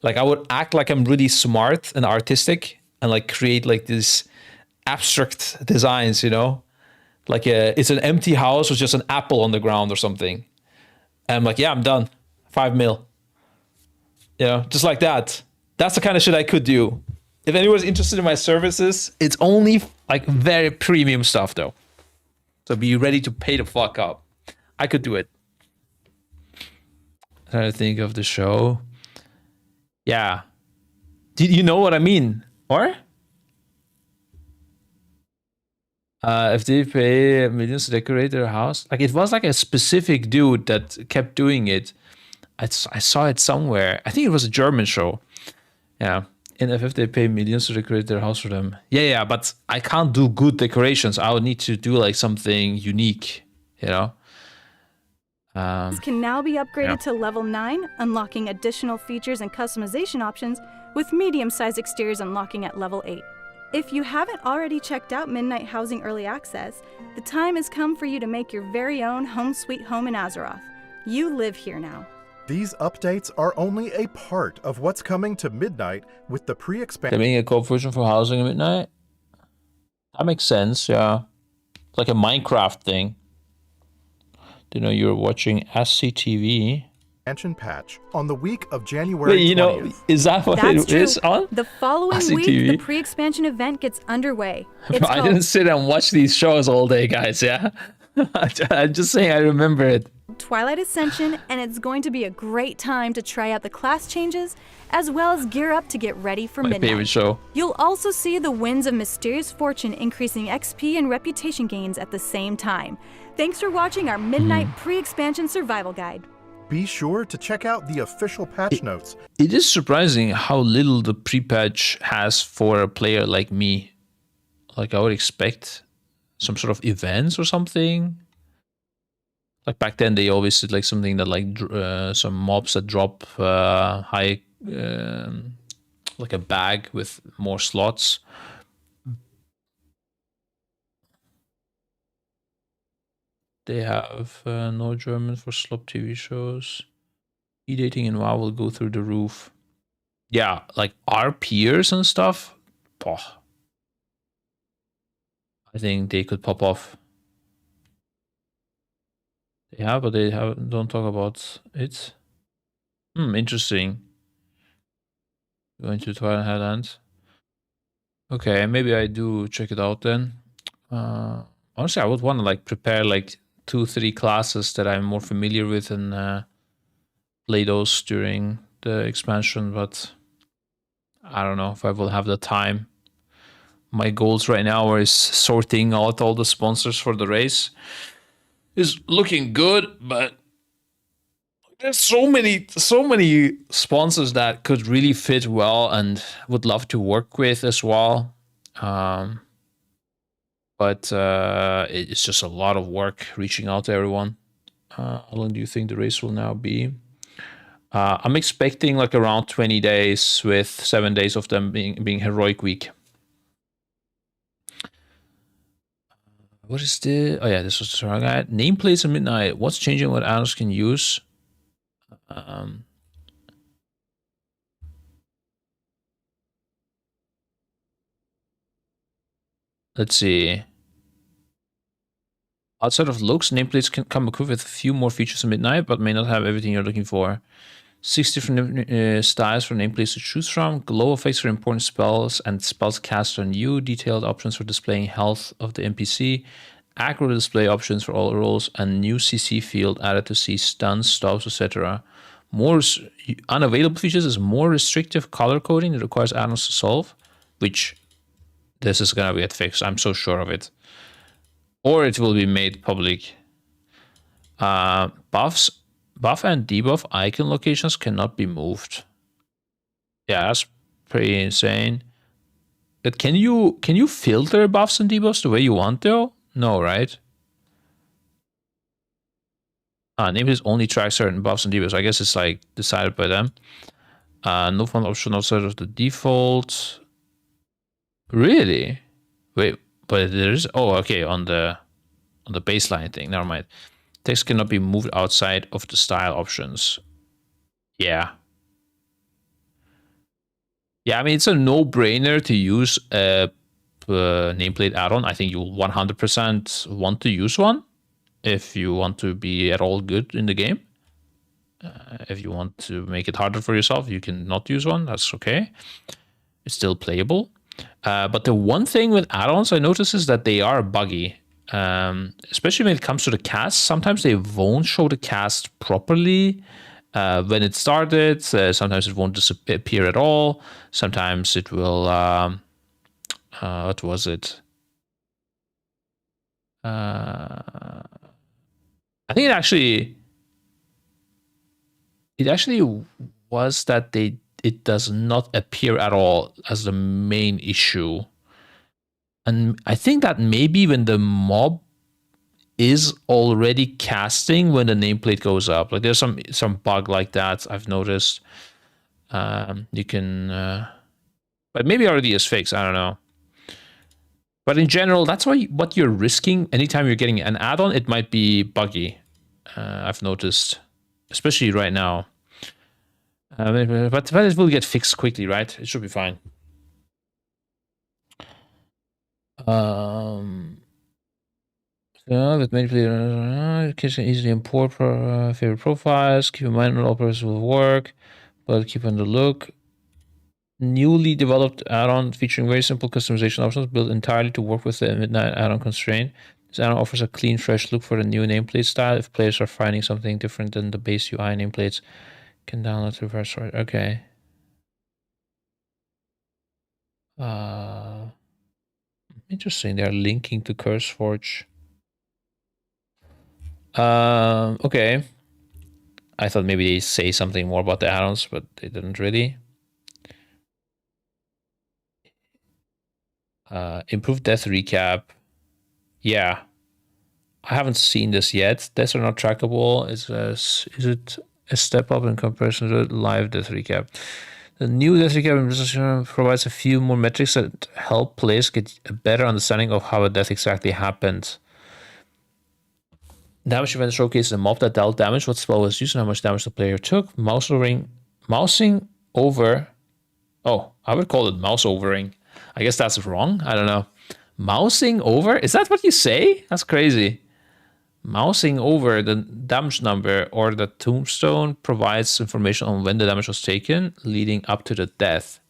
[SPEAKER 1] Like I would act like I'm really smart and artistic and like create like these abstract designs, you know? Like it's an empty house with just an apple on the ground or something. And I'm like, yeah, I'm done. 5 mil. You know, just like that. That's the kind of shit I could do. If anyone's interested in my services, it's only like very premium stuff though. So be ready to pay the fuck up. I could do it. I'm trying to think of the show. Yeah. Do you know what I mean? Or? If they pay millions to decorate their house. Like it was like a specific dude that kept doing it. I saw it somewhere. I think it was a German show. Yeah. And if they pay millions to decorate their house for them. Yeah, but I can't do good decorations. I would need to do like something unique, you know?
[SPEAKER 4] can now be upgraded to level 9, unlocking additional features and customization options, with medium-sized exteriors unlocking at level 8. If you haven't already checked out Midnight Housing Early Access, the time has come for you to make your very own home sweet home in Azeroth. You live here now.
[SPEAKER 5] These updates are only a part of what's coming to Midnight with the pre-expansion.
[SPEAKER 1] They're making a co-op version for housing at Midnight? That makes sense, yeah. It's like a Minecraft thing. Didn't know you were watching SCTV.
[SPEAKER 5] Patch on the week of January 20th.
[SPEAKER 1] Wait, you know, is that what
[SPEAKER 4] That's
[SPEAKER 1] it is on?
[SPEAKER 4] The following week,
[SPEAKER 1] SCTV?
[SPEAKER 4] the pre-expansion event gets underway. It's
[SPEAKER 1] I
[SPEAKER 4] called
[SPEAKER 1] didn't sit and watch these shows all day, guys, yeah? I'm just saying I remember it.
[SPEAKER 4] Twilight Ascension, and it's going to be a great time to try out the class changes, as well as gear up to get ready for
[SPEAKER 1] My
[SPEAKER 4] Midnight.
[SPEAKER 1] favorite show.
[SPEAKER 4] You'll also see the Winds of Mysterious Fortune increasing XP and reputation gains at the same time. Thanks for watching our Midnight pre-expansion survival guide.
[SPEAKER 5] Be sure to check out the official patch notes.
[SPEAKER 1] It is surprising how little the pre-patch has for a player like me. Like I would expect some sort of events or something. Like back then they always did like something that like some mobs that drop high, like a bag with more slots. They have no German for slop TV shows. E-dating and WoW will go through the roof. Yeah, like our peers and stuff. I think they could pop off. They have, but they don't talk about it. Interesting. Going to Twilight Headlands. Okay, maybe I do check it out then. Honestly, I would want to like prepare like 2-3 classes that I'm more familiar with and play those during the expansion, but I don't know if I will have the time. My goals right now is sorting out all the sponsors for the race. Is looking good, but there's so many sponsors that could really fit well and would love to work with as well. But it's just a lot of work reaching out to everyone. How long do you think the race will now be? I'm expecting like around 20 days, with 7 days of them being heroic week. What is the... Oh yeah, this was the wrong guy. Nameplates at Midnight. What's changing what addons can use? Let's see. Outside of looks, nameplates can come equipped with a few more features at midnight, but may not have everything you're looking for. 6 different styles for nameplates to choose from. Glow effects for important spells and spells cast on you. Detailed options for displaying health of the NPC. Accurate display options for all roles. And new CC field added to see stuns, stops, etc. More unavailable features is more restrictive color coding that requires add-ons to solve, which this is gonna get fixed. I'm so sure of it. Or it will be made public. Buff and debuff icon locations cannot be moved. Yeah, that's pretty insane. But can you filter buffs and debuffs the way you want though? No, right? Nameless only tracks certain buffs and debuffs. I guess it's like decided by them. No font option outside of the default. Really? Wait, but there's okay on the baseline thing. Never mind. Text cannot be moved outside of the style options. Yeah. Yeah, I mean, it's a no-brainer to use a nameplate add-on. I think you'll 100% want to use one if you want to be at all good in the game. If you want to make it harder for yourself, you can not use one. That's okay. It's still playable. But the one thing with add-ons I notice is that they are buggy. Especially when it comes to the cast. Sometimes they won't show the cast properly when it started. Sometimes it won't disappear at all. Sometimes it will what was it? I think it actually was that it does not appear at all as the main issue. And I think that maybe when the mob is already casting when the nameplate goes up, like there's some bug like that I've noticed. You can, but maybe already is fixed. I don't know. But in general, that's what you're risking anytime you're getting an add-on. It might be buggy. I've noticed, especially right now. But it will get fixed quickly, right? It should be fine. With many players, kids can easily import favorite profiles. Keep in mind not all profiles will work, but keep on the look. Newly developed add-on featuring very simple customization options built entirely to work with the midnight add-on constraint. This add-on offers a clean, fresh look for the new nameplate style. If players are finding something different than the base UI nameplates, can download to reverse sort. Okay. Interesting. They're linking to CurseForge. Okay. I thought maybe they say something more about the add-ons, but they didn't really. Improved death recap. Yeah. I haven't seen this yet. Deaths are not trackable. Is it a step up in comparison to live death recap? The new death recap provides a few more metrics that help players get a better understanding of how a death exactly happened. Damage event showcases a mob that dealt damage, what spell was used, and how much damage the player took. Mousing over. Oh, I would call it mouse overing. I guess that's wrong. I don't know. Mousing over? Is that what you say? That's crazy. Mousing over the damage number or the tombstone provides information on when the damage was taken, leading up to the death.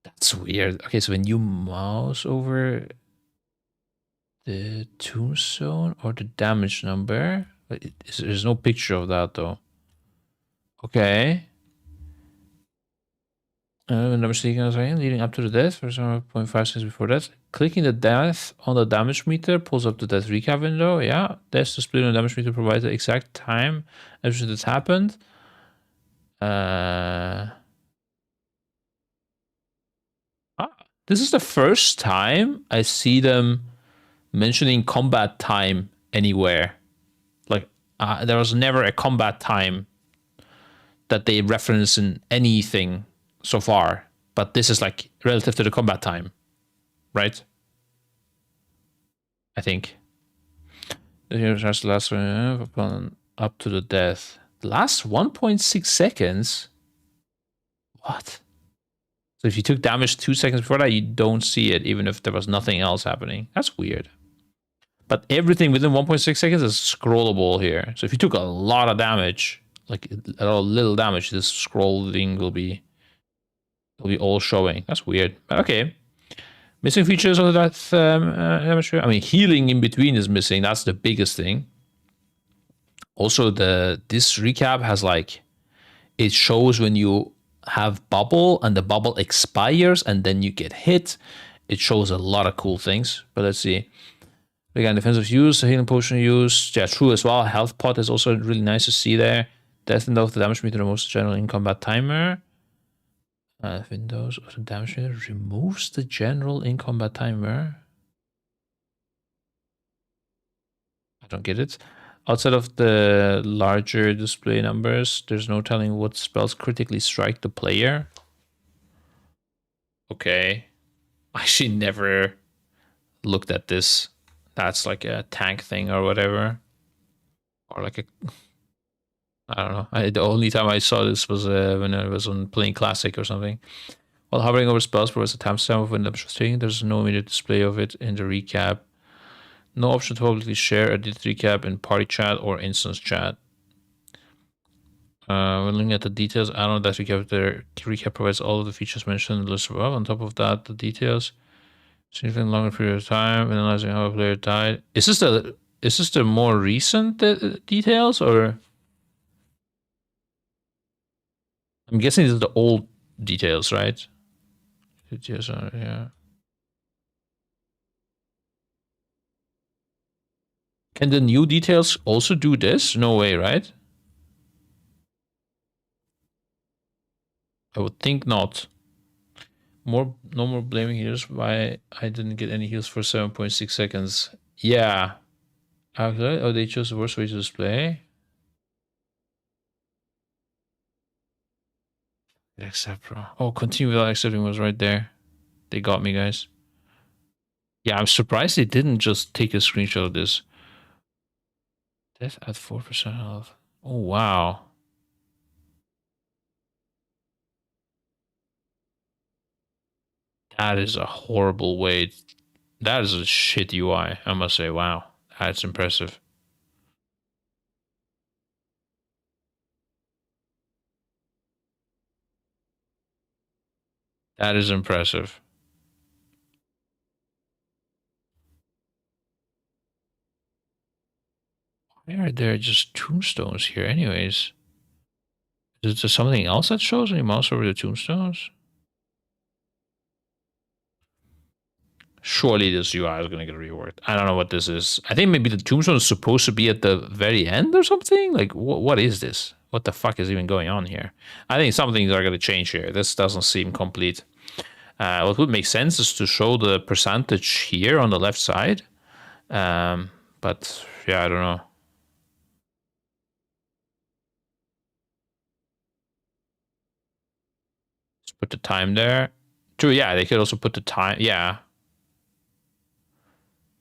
[SPEAKER 1] That's weird. Okay, so when you mouse over the tombstone or the damage number, there's no picture of that though. Okay. Number leading up to the death, for example, 0.5 seconds before death. Clicking the death on the damage meter pulls up the death recap window. Yeah, death displayed on the damage meter provides the exact time everything that's happened. This is the first time I see them mentioning combat time anywhere. Like, there was never a combat time that they reference in anything so far, but this is like relative to the combat time, right? I think. Here's the last one, up to the death. Last 1.6 seconds? What? So if you took damage 2 seconds before that, you don't see it, even if there was nothing else happening. That's weird. But everything within 1.6 seconds is scrollable here. So if you took a lot of damage, like a little damage, this scrolling will be all showing. That's weird. Okay. Missing features of that damage. I mean, healing in between is missing. That's the biggest thing. Also, this recap has like, it shows when you have bubble and the bubble expires and then you get hit. It shows a lot of cool things. But let's see. Again, defensive use, healing potion use. Yeah, true as well. Health pot is also really nice to see there. Death window of the damage meter removes the general in combat timer. Windows of the damage meter removes the general in combat timer. I don't get it. Outside of the larger display numbers, there's no telling what spells critically strike the player. Okay. I actually never looked at this. That's like a tank thing or whatever. Or like a... I don't know. The only time I saw this was when I was on playing Classic or something. While hovering over spells provides a timestamp of when the was taken. There's no immediate display of it in the recap. No option to publicly share a recap in party chat or instance chat. When looking at the details, I don't know that recap provides all of the features mentioned in the list above. On top of that, the details significantly longer period of time, analyzing how a player died. Is this the more recent details, or I'm guessing this is the old details, right? Details are, yeah. Can the new details also do this? No way, right? I would think not. No more blaming heals. Why I didn't get any heals for 7.6 seconds. Yeah. Okay. Oh, they chose the worst way to display. Accept, bro. Oh, continue without accepting was right there. They got me, guys. Yeah, I'm surprised they didn't just take a screenshot of this. Death at 4% health. Oh, wow. That is a horrible way. That is a shit UI, I must say. Wow. That's impressive. That is impressive. Why are there just tombstones here anyways? Is there something else that shows when you mouse over the tombstones? Surely this UI is going to get reworked. I don't know what this is. I think maybe the tombstone is supposed to be at the very end or something? Like, what is this? What the fuck is even going on here? I think some things are going to change here. This doesn't seem complete. What would make sense is to show the percentage here on the left side. But, yeah, I don't know. Let's put the time there. True, yeah, they could also put the time. Yeah.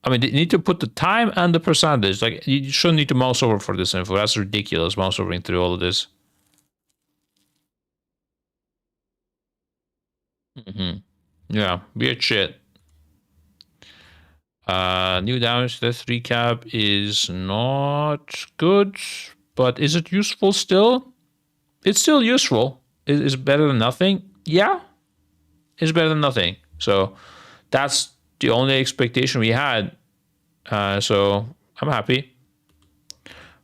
[SPEAKER 1] I mean, they need to put the time and the percentage. Like, you shouldn't need to mouse over for this info. That's ridiculous, mouse overing through all of this. Yeah, weird shit. New damage death recap is not good, but is it useful still? It's still useful. Is it better than nothing? Yeah, it's better than nothing. So that's the only expectation we had. So I'm happy.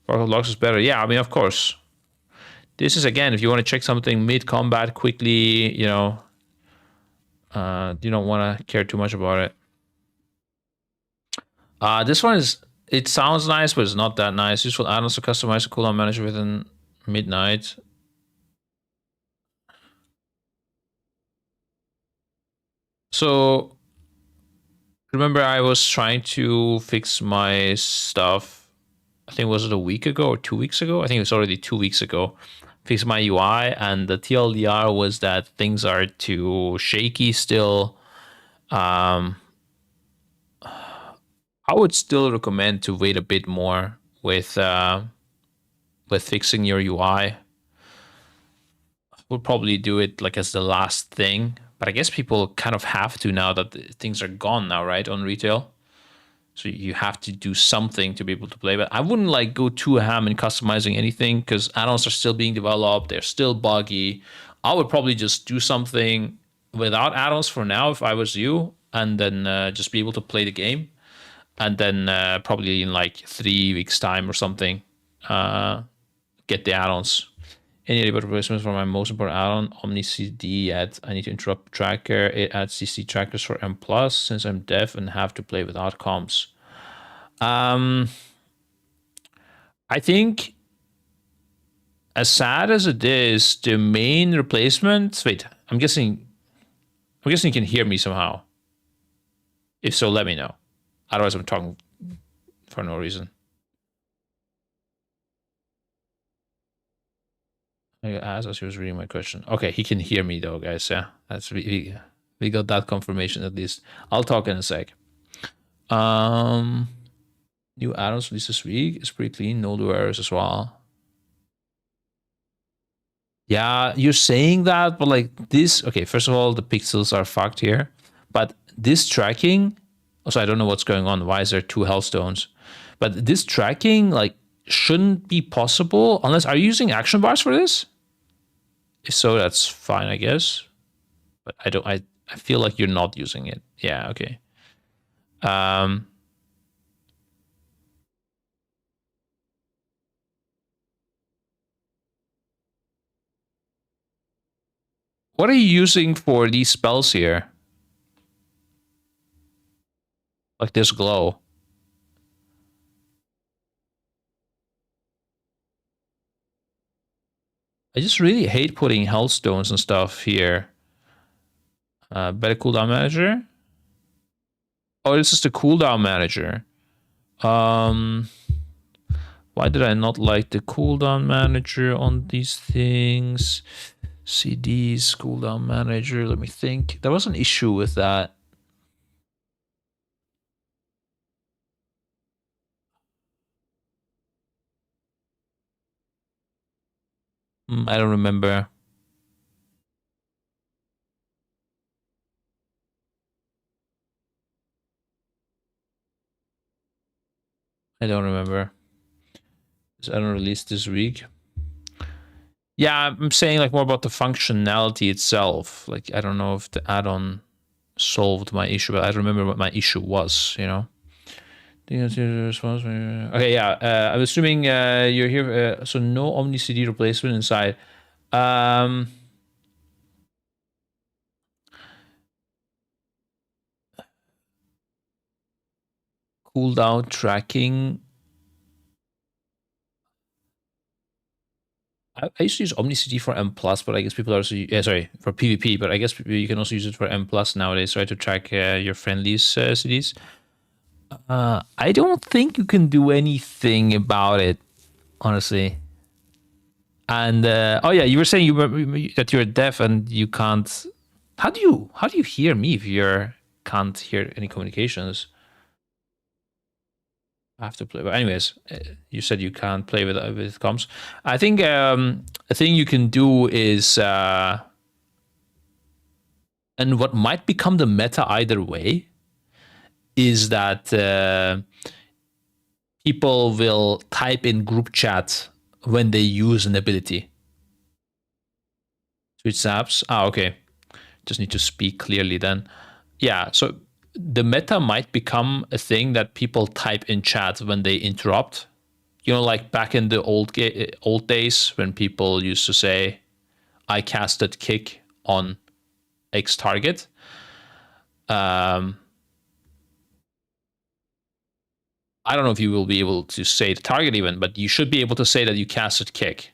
[SPEAKER 1] Oracle Logs is better. Yeah, I mean, of course. This is, again, if you want to check something mid-combat quickly, you know, you don't want to care too much about it. This one is, it sounds nice, but it's not that nice. Useful add-ons to customize the cooldown manager within midnight. So, remember I was trying to fix my stuff. I think, was it a week ago or 2 weeks ago? I think it was already 2 weeks ago. Fix my UI, and the TLDR was that things are too shaky still. I would still recommend to wait a bit more with with fixing your UI. We'll probably do it like as the last thing, but I guess people kind of have to now that things are gone now, right, on retail. So you have to do something to be able to play. But I wouldn't like go too ham in customizing anything because add-ons are still being developed. They're still buggy. I would probably just do something without add-ons for now if I was you, and then just be able to play the game. And then probably in like 3 weeks time or something, get the add-ons. Any debug replacements for my most important add-on, OmniCD adds I need to interrupt tracker. It adds CC trackers for M+, since I'm deaf and have to play without comms. I think as sad as it is, the main replacement, wait, I'm guessing you can hear me somehow. If so, let me know. Otherwise, I'm talking for no reason. I asked as he was reading my question. Okay, he can hear me though, guys. Yeah, that's we got that confirmation at least. I'll talk in a sec. New add-ons released this week. It's pretty clean. No new errors as well. Yeah, you're saying that, but like this. Okay, first of all, the pixels are fucked here. But this tracking. Also, I don't know what's going on. Why is there 2 hellstones? But this tracking like shouldn't be possible unless are you using action bars for this? If so, that's fine, I guess. But I don't. I feel like you're not using it. Yeah. Okay. What are you using for these spells here? Like this glow. I just really hate putting hellstones and stuff here. Better cooldown manager. Oh, this is the cooldown manager. Why did I not like the cooldown manager on these things? CDs, cooldown manager. Let me think. There was an issue with that. I don't remember. I don't remember. Is add-on released this week? Yeah, I'm saying like more about the functionality itself. Like I don't know if the add-on solved my issue, but I remember what my issue was. You know. Okay, yeah. I'm assuming you're here. So no OmniCD replacement inside. Cooldown tracking. I used to use OmniCD for M+, but I guess people are also for PvP, but I guess you can also use it for M+ nowadays, right, to track your friendlies CDs. I don't think you can do anything about it, honestly. And oh yeah, you were saying that you're deaf and you can't. How do you hear me if you can't hear any communications? I have to play. But anyways, you said you can't play with comms. I think a thing you can do is, and what might become the meta either way, is that people will type in group chat when they use an ability. Switch apps. Okay. Just need to speak clearly then. Yeah. So the meta might become a thing that people type in chat when they interrupt. You know, like back in the old days when people used to say, "I casted kick on X target." I don't know if you will be able to say the target even, but you should be able to say that you casted kick.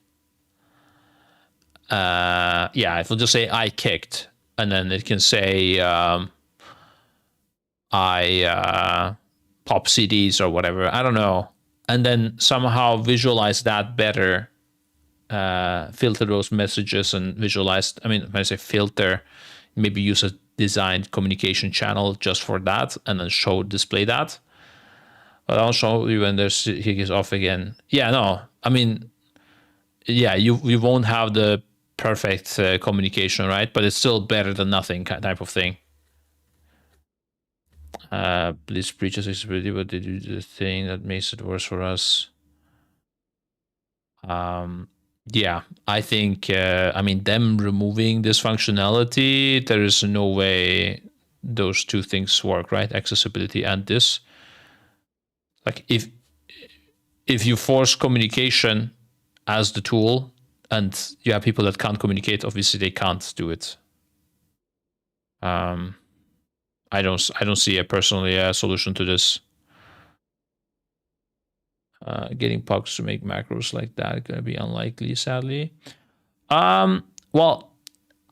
[SPEAKER 1] Yeah, if we'll just say I kicked, and then it can say I pop CDs or whatever. I don't know. And then somehow visualize that better, filter those messages and visualize. I mean, when I say filter, maybe use a designed communication channel just for that, and then display that. But I'll show you when he is off again. Yeah, no, I mean, yeah, you won't have the perfect communication, right? But it's still better than nothing type of thing. Please breaches accessibility, but they do the thing that makes it worse for us. Yeah, I think, I mean, them removing this functionality, there is no way those two things work, right? Accessibility and this. Like, if you force communication as the tool and you have people that can't communicate, obviously they can't do it. I don't see a personally a solution to this. Getting pugs to make macros like that gonna be unlikely, sadly. Well,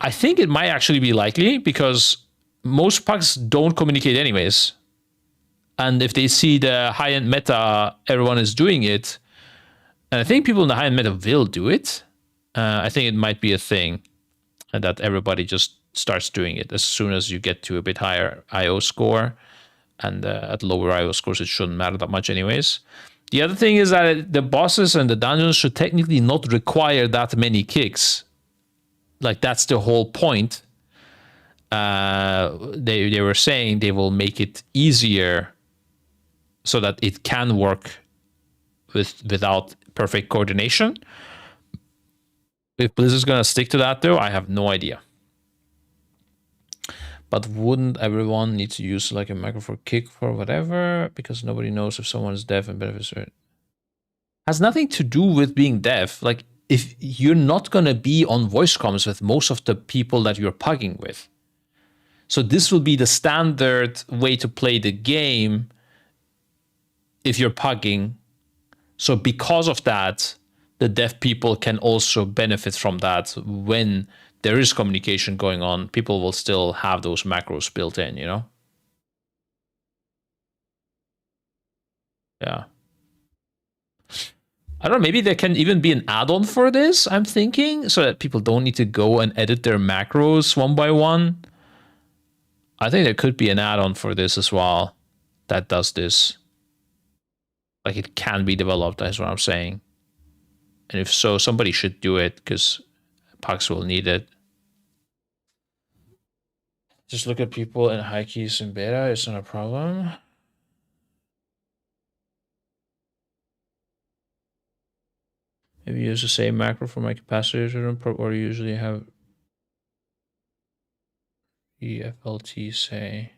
[SPEAKER 1] I think it might actually be likely because most pugs don't communicate anyways. And if they see the high-end meta, everyone is doing it. And I think people in the high-end meta will do it. I think it might be a thing and that everybody just starts doing it as soon as you get to a bit higher IO score. And at lower IO scores, it shouldn't matter that much anyways. The other thing is that the bosses and the dungeons should technically not require that many kicks. Like, that's the whole point. They were saying they will make it easier so that it can work without perfect coordination. If Blizzard's gonna stick to that, though, I have no idea. But wouldn't everyone need to use like a macro for kick for whatever? Because nobody knows if someone is deaf and benefits it. Has nothing to do with being deaf. Like, if you're not gonna be on voice comms with most of the people that you're pugging with. So this will be the standard way to play the game if you're pugging. So because of that, the deaf people can also benefit from that. When there is communication going on, people will still have those macros built in, you know? Yeah. I don't know, maybe there can even be an add-on for this, I'm thinking, so that people don't need to go and edit their macros one by one. I think there could be an add-on for this as well that does this. Like, it can be developed, that's what I'm saying. And if so, somebody should do it because pugs will need it. Just look at people in high keys in beta, it's not a problem. Maybe use the same macro for my capacitor, or usually have EFLT say.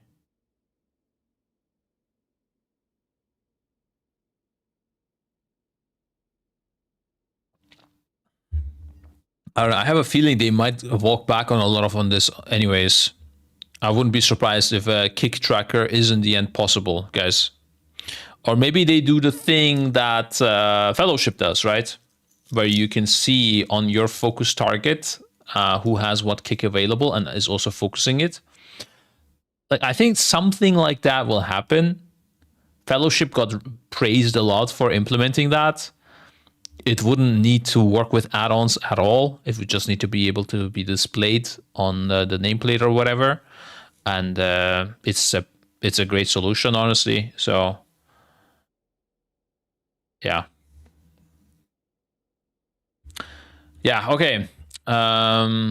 [SPEAKER 1] I don't know, I have a feeling they might walk back on a lot on this anyways. I wouldn't be surprised if a kick tracker is in the end possible, guys. Or maybe they do the thing that Fellowship does, right? Where you can see on your focus target who has what kick available and is also focusing it. Like, I think something like that will happen. Fellowship got praised a lot for implementing that. It wouldn't need to work with add-ons at all. It would just need to be able to be displayed on the nameplate or whatever. And it's a great solution, honestly. So, yeah. Yeah, okay. Yeah,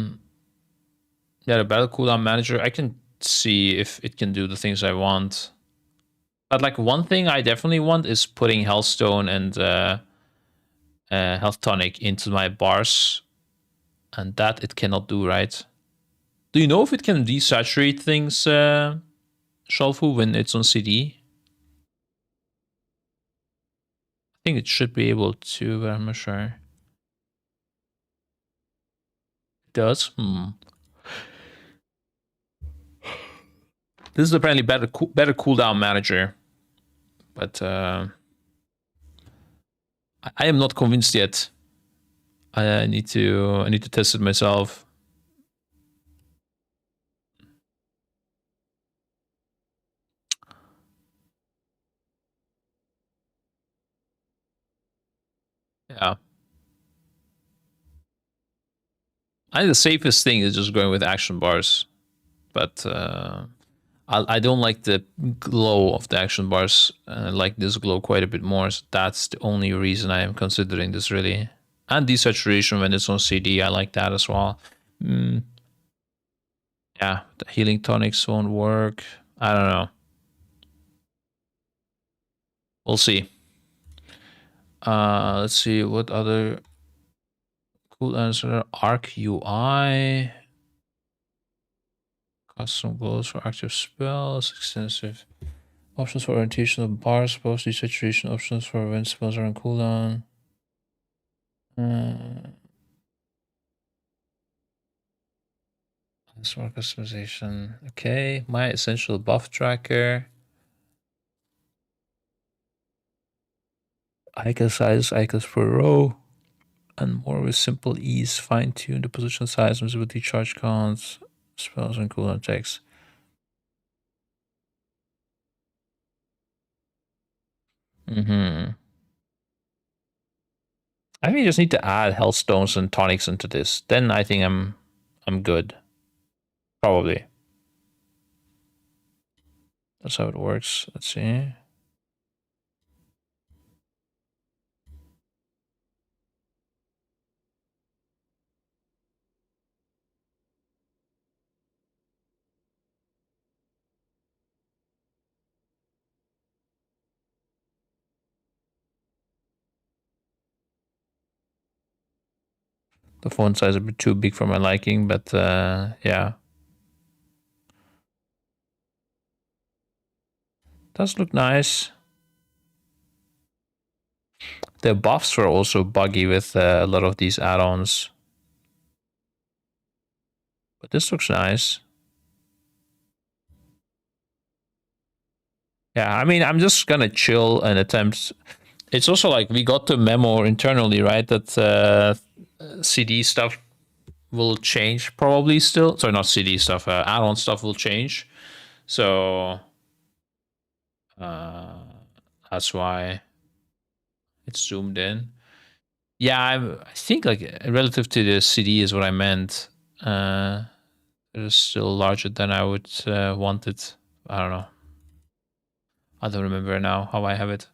[SPEAKER 1] the battle cooldown manager, I can see if it can do the things I want. But like, one thing I definitely want is putting Healthstone and Health Tonic into my bars. And that it cannot do, right? Do you know if it can desaturate things, Sholfu, when it's on CD? I think it should be able to, but I'm not sure. It does? This is apparently better cooldown manager. But I am not convinced yet. I need to test it myself. Yeah. I think the safest thing is just going with action bars. But I don't like the glow of the action bars. I like this glow quite a bit more. So that's the only reason I am considering this, really. And desaturation when it's on CD, I like that as well. Yeah, the healing tonics won't work. I don't know. We'll see. Let's see what other cool answer. Arc UI. Custom goals for active spells. Extensive options for orientation of bar spells. Desaturation options for when spells are on cooldown. Smart customization. Okay, my essential buff tracker. Icon size, icons per row, and more with simple ease. Fine tune the position size, visibility, charge counts, spells, and cooldown text. I think you just need to add healthstones and tonics into this. Then I think I'm good. Probably. That's how it works. Let's see. The font size is a bit too big for my liking, but yeah. Does look nice. The buffs were also buggy with a lot of these add-ons. But this looks nice. Yeah, I mean, I'm just gonna chill and attempt. It's also like we got the memo internally, right? That CD stuff will change probably still. Sorry, not CD stuff. Add-on stuff will change. So that's why it's zoomed in. Yeah, I think like relative to the CD is what I meant. It is still larger than I would want it. I don't know. I don't remember now how I have it.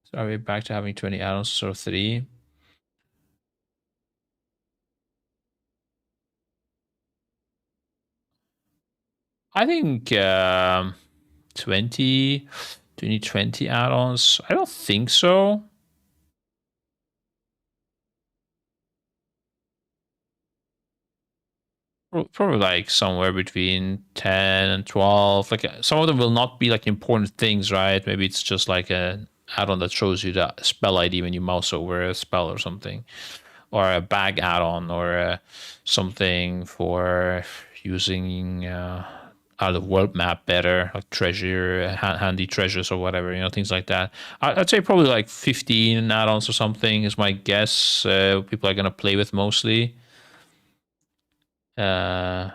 [SPEAKER 1] So are we back to having 20 add-ons or 3? I think 20. Do you need 20 add-ons? I don't think so. Probably like somewhere between 10 and 12. Like some of them will not be like important things, right? Maybe it's just like a add-on that shows you the spell ID when you mouse over a spell or something, or a bag add-on, or something for using out of world map better, like treasure, handy treasures or whatever, things like that. I'd say probably like 15 add-ons or something is my guess. People are gonna play with mostly. Yeah,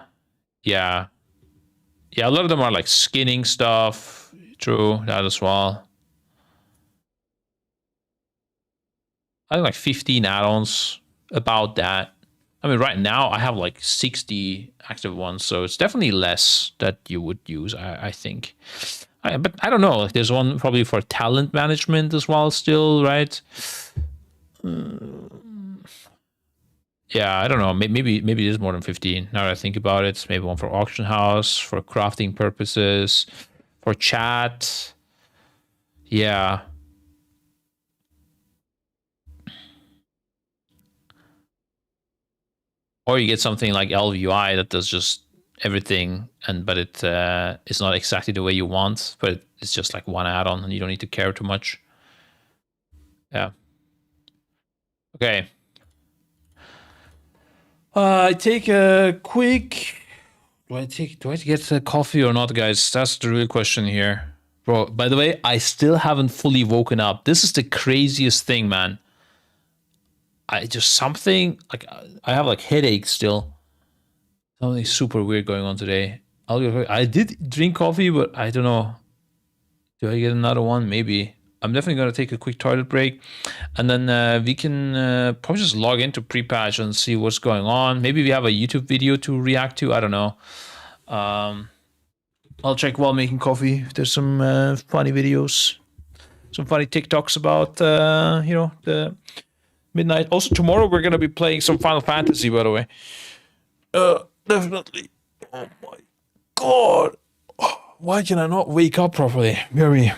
[SPEAKER 1] a lot of them are like skinning stuff. True, that as well. I think like 15 add-ons, about that. I mean, right now I have like 60 active ones, so it's definitely less that you would use, I think. But I don't know. There's one probably for talent management as well still, right? Yeah, I don't know. Maybe there's more than 15 now that I think about it. Maybe one for auction house, for crafting purposes, for chat. Yeah. Or you get something like LVUI that does just everything, but it it's not exactly the way you want, but it's just like one add-on and you don't need to care too much. Yeah. Okay. I take a quick. Do I get a coffee or not, guys? That's the real question here. Bro, by the way, I still haven't fully woken up. This is the craziest thing, man. I just something like I have like headaches still. Something super weird going on today. I did drink coffee, but I don't know. Do I get another one? Maybe. I'm definitely gonna take a quick toilet break, and then we can probably just log into pre-patch and see what's going on. Maybe we have a YouTube video to react to. I don't know. I'll check while making coffee if there's some funny videos, some funny TikToks about the midnight. Also, tomorrow we're gonna be playing some Final Fantasy, by the way. Definitely. Oh my god! Why can I not wake up properly? Very.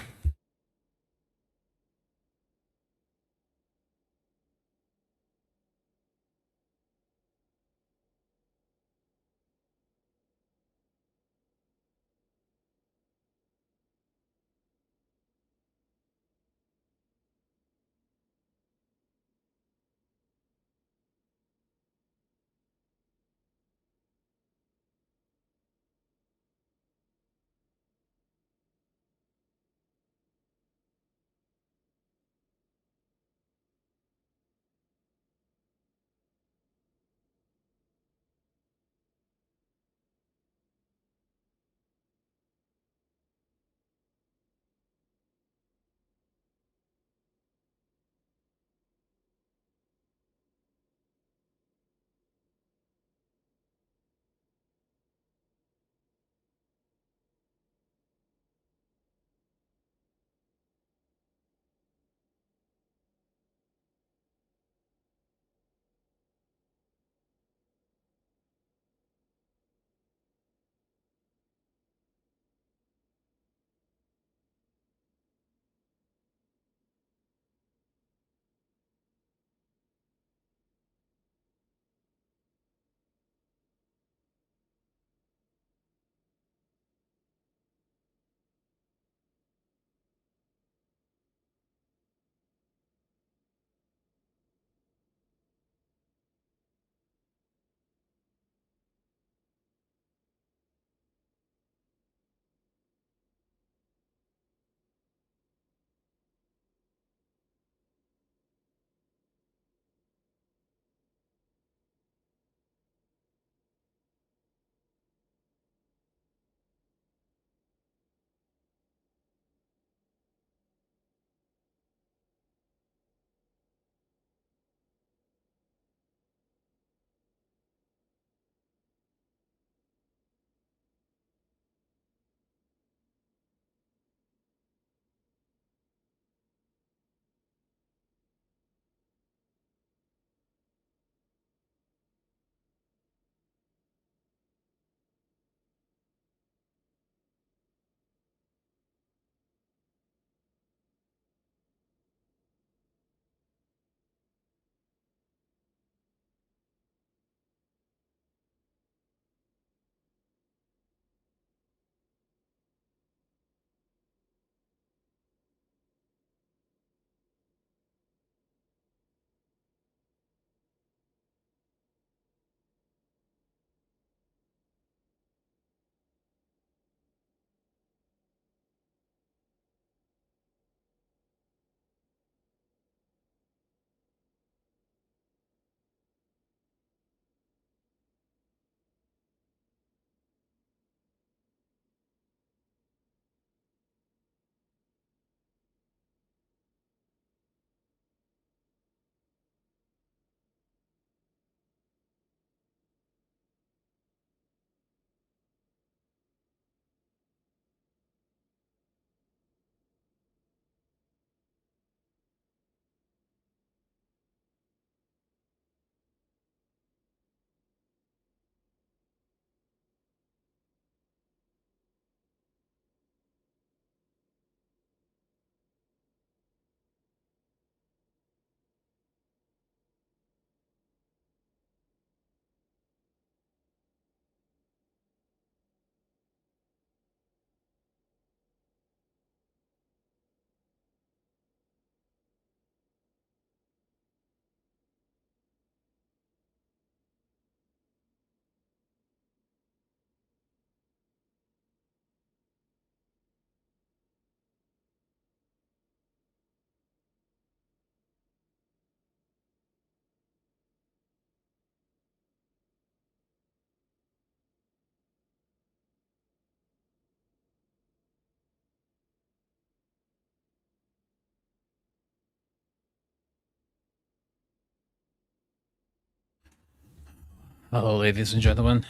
[SPEAKER 1] Hello, ladies and gentlemen.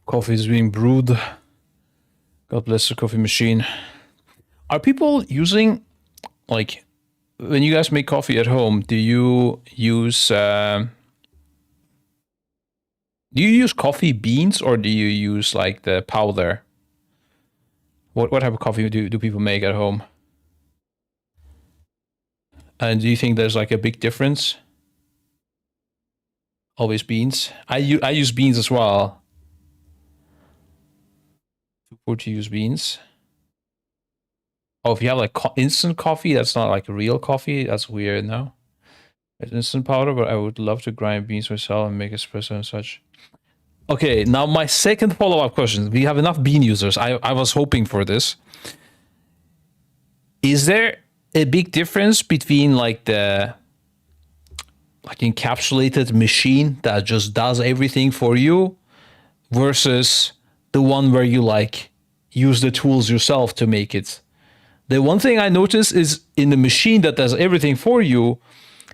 [SPEAKER 1] Coffee is being brewed. God bless the coffee machine. Are people using, like, when you guys make coffee at home, do you use coffee beans or do you use like the powder? What type of coffee do people make at home? And do you think there's like a big difference? Always beans. I use beans as well. Would you use beans? Oh, if you have like instant coffee, that's not like real coffee. That's weird, no? It's instant powder, but I would love to grind beans myself and make espresso and such. Okay, now my second follow-up question. We have enough bean users. I was hoping for this. Is there a big difference between like the encapsulated machine that just does everything for you versus the one where you like use the tools yourself to make it? The one thing I notice is in the machine that does everything for you,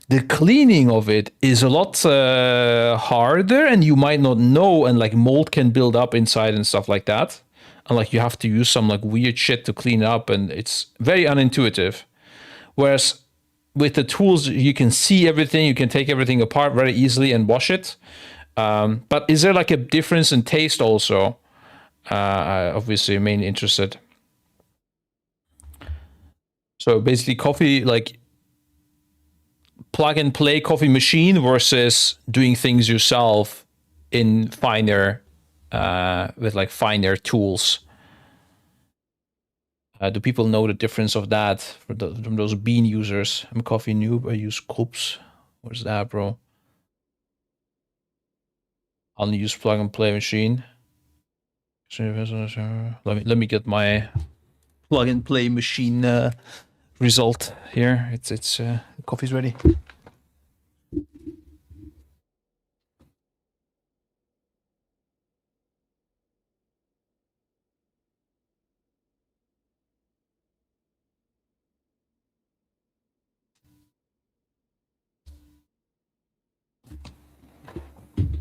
[SPEAKER 1] the cleaning of it is a lot harder, and you might not know, and like mold can build up inside and stuff like that. And like you have to use some like weird shit to clean it up, and it's very unintuitive. Whereas with the tools, you can see everything, you can take everything apart very easily and wash it. But is there like a difference in taste also? I obviously mainly interested. So basically coffee, like plug and play coffee machine versus doing things yourself in finer, with like finer tools. Do people know the difference of that from those bean users? I'm a coffee noob. I use cups. What's that, bro? I'll use plug and play machine. Let me get my plug and play machine result here. It's coffee's ready.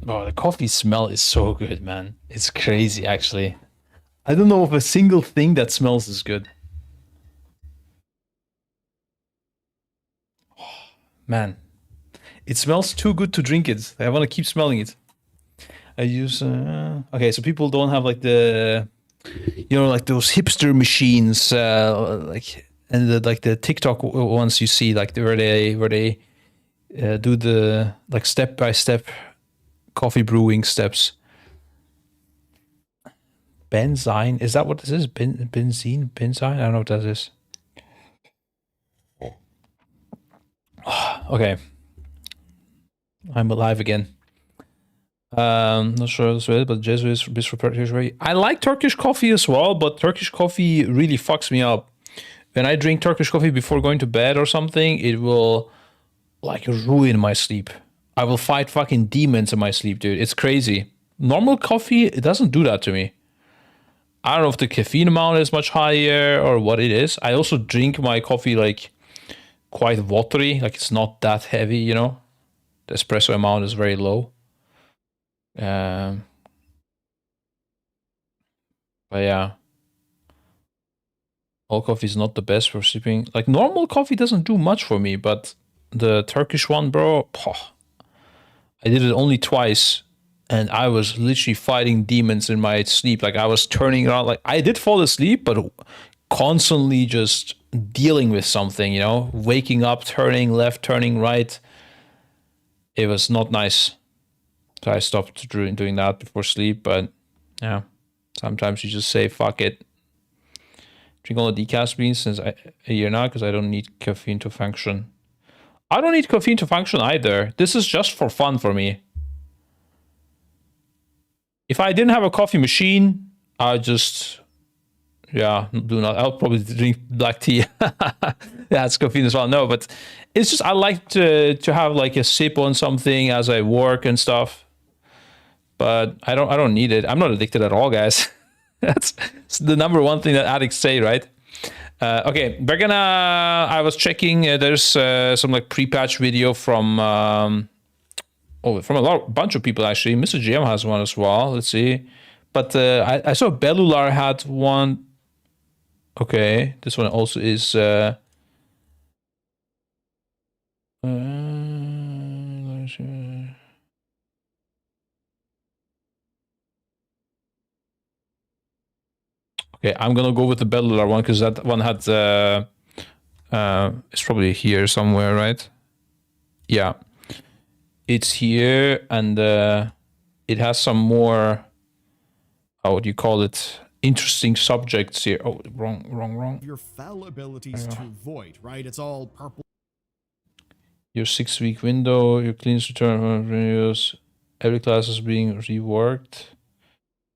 [SPEAKER 1] Oh, the coffee smell is so good, man. It's crazy, actually. I don't know of a single thing that smells as good. Oh, man. It smells too good to drink it. I want to keep smelling it. I use... okay, so people don't have like the... You know, like those hipster machines, like... And the TikTok ones you see, like where they do the like step-by-step coffee brewing steps. Benzine, is that what this is? Benzine? I don't know what that is. Okay, I'm alive again. Not sure this way, but Jesuits I like Turkish coffee as well, but Turkish coffee really fucks me up. When I drink Turkish coffee before going to bed or something, it will like ruin my sleep. I will fight fucking demons in my sleep, dude. It's crazy. Normal coffee, it doesn't do that to me. I don't know if the caffeine amount is much higher or what it is. I also drink my coffee like quite watery. Like it's not that heavy, you know. The espresso amount is very low. But yeah. All coffee is not the best for sleeping. Like normal coffee doesn't do much for me, but the Turkish one, bro, I did it only twice, and I was literally fighting demons in my sleep. Like I was turning around, like I did fall asleep, but constantly just dealing with something, you know, waking up, turning left, turning right. It was not nice. So I stopped doing that before sleep, but yeah, sometimes you just say, fuck it. Drink all the decaf beans since a year now because I don't need caffeine to function. I don't need caffeine to function either. This is just for fun for me. If I didn't have a coffee machine, I'd just, yeah, do not. I'll probably drink black tea. Yeah, it's caffeine as well. No, but it's just I like to have like a sip on something as I work and stuff. But I don't need it. I'm not addicted at all, guys. That's the number one thing that addicts say, right? Okay, we're gonna. I was checking. There's some like pre-patch video from from a bunch of people actually. Mr. GM has one as well. Let's see. But I saw Bellular had one Okay, this one also is okay, I'm gonna go with the Bellular one because that one had it's probably here somewhere, right? Yeah, it's here, and it has some more. How would you call it? Interesting subjects here. Oh, wrong.
[SPEAKER 6] Your fell abilities to void, right? It's all purple.
[SPEAKER 1] Your 6-week window, your cleanest return from videos, every class is being reworked.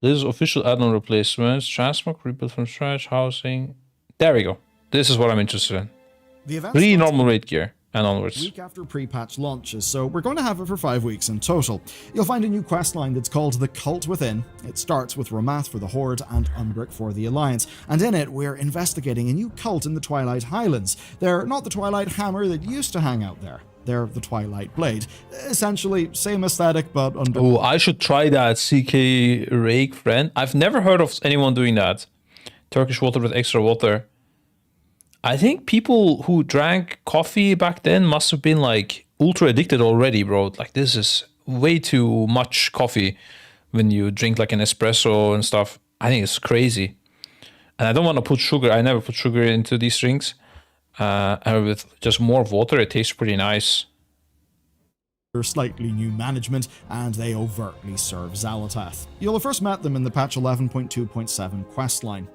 [SPEAKER 1] This is official add-on replacements, transmog, rebuild from scratch, housing. There we go. This is what I'm interested in.
[SPEAKER 6] The event
[SPEAKER 1] Three
[SPEAKER 6] starts
[SPEAKER 1] normal raid gear and onwards.
[SPEAKER 6] week after pre-patch launches, so we're going to have it for 5 weeks in total. You'll find a new questline that's called The Cult Within. It starts with Ramath for the Horde and Umbric for the Alliance, and in it we're investigating a new cult in the Twilight Highlands. They're not the Twilight Hammer that used to hang out there. They're the Twilight Blade. Essentially, same aesthetic, but under...
[SPEAKER 1] Oh, I should try that CK Rake friend. I've never heard of anyone doing that. Turkish water with extra water. I think people who drank coffee back then must have been like ultra addicted already, bro. Like this is way too much coffee when you drink like an espresso and stuff. I think it's crazy. And I don't want to put sugar. I never put sugar into these drinks. And with just more water, it tastes pretty nice.
[SPEAKER 6] Slightly new management, and they overtly serve Xalatath. You'll have first met them in the patch 11.2.7 questline.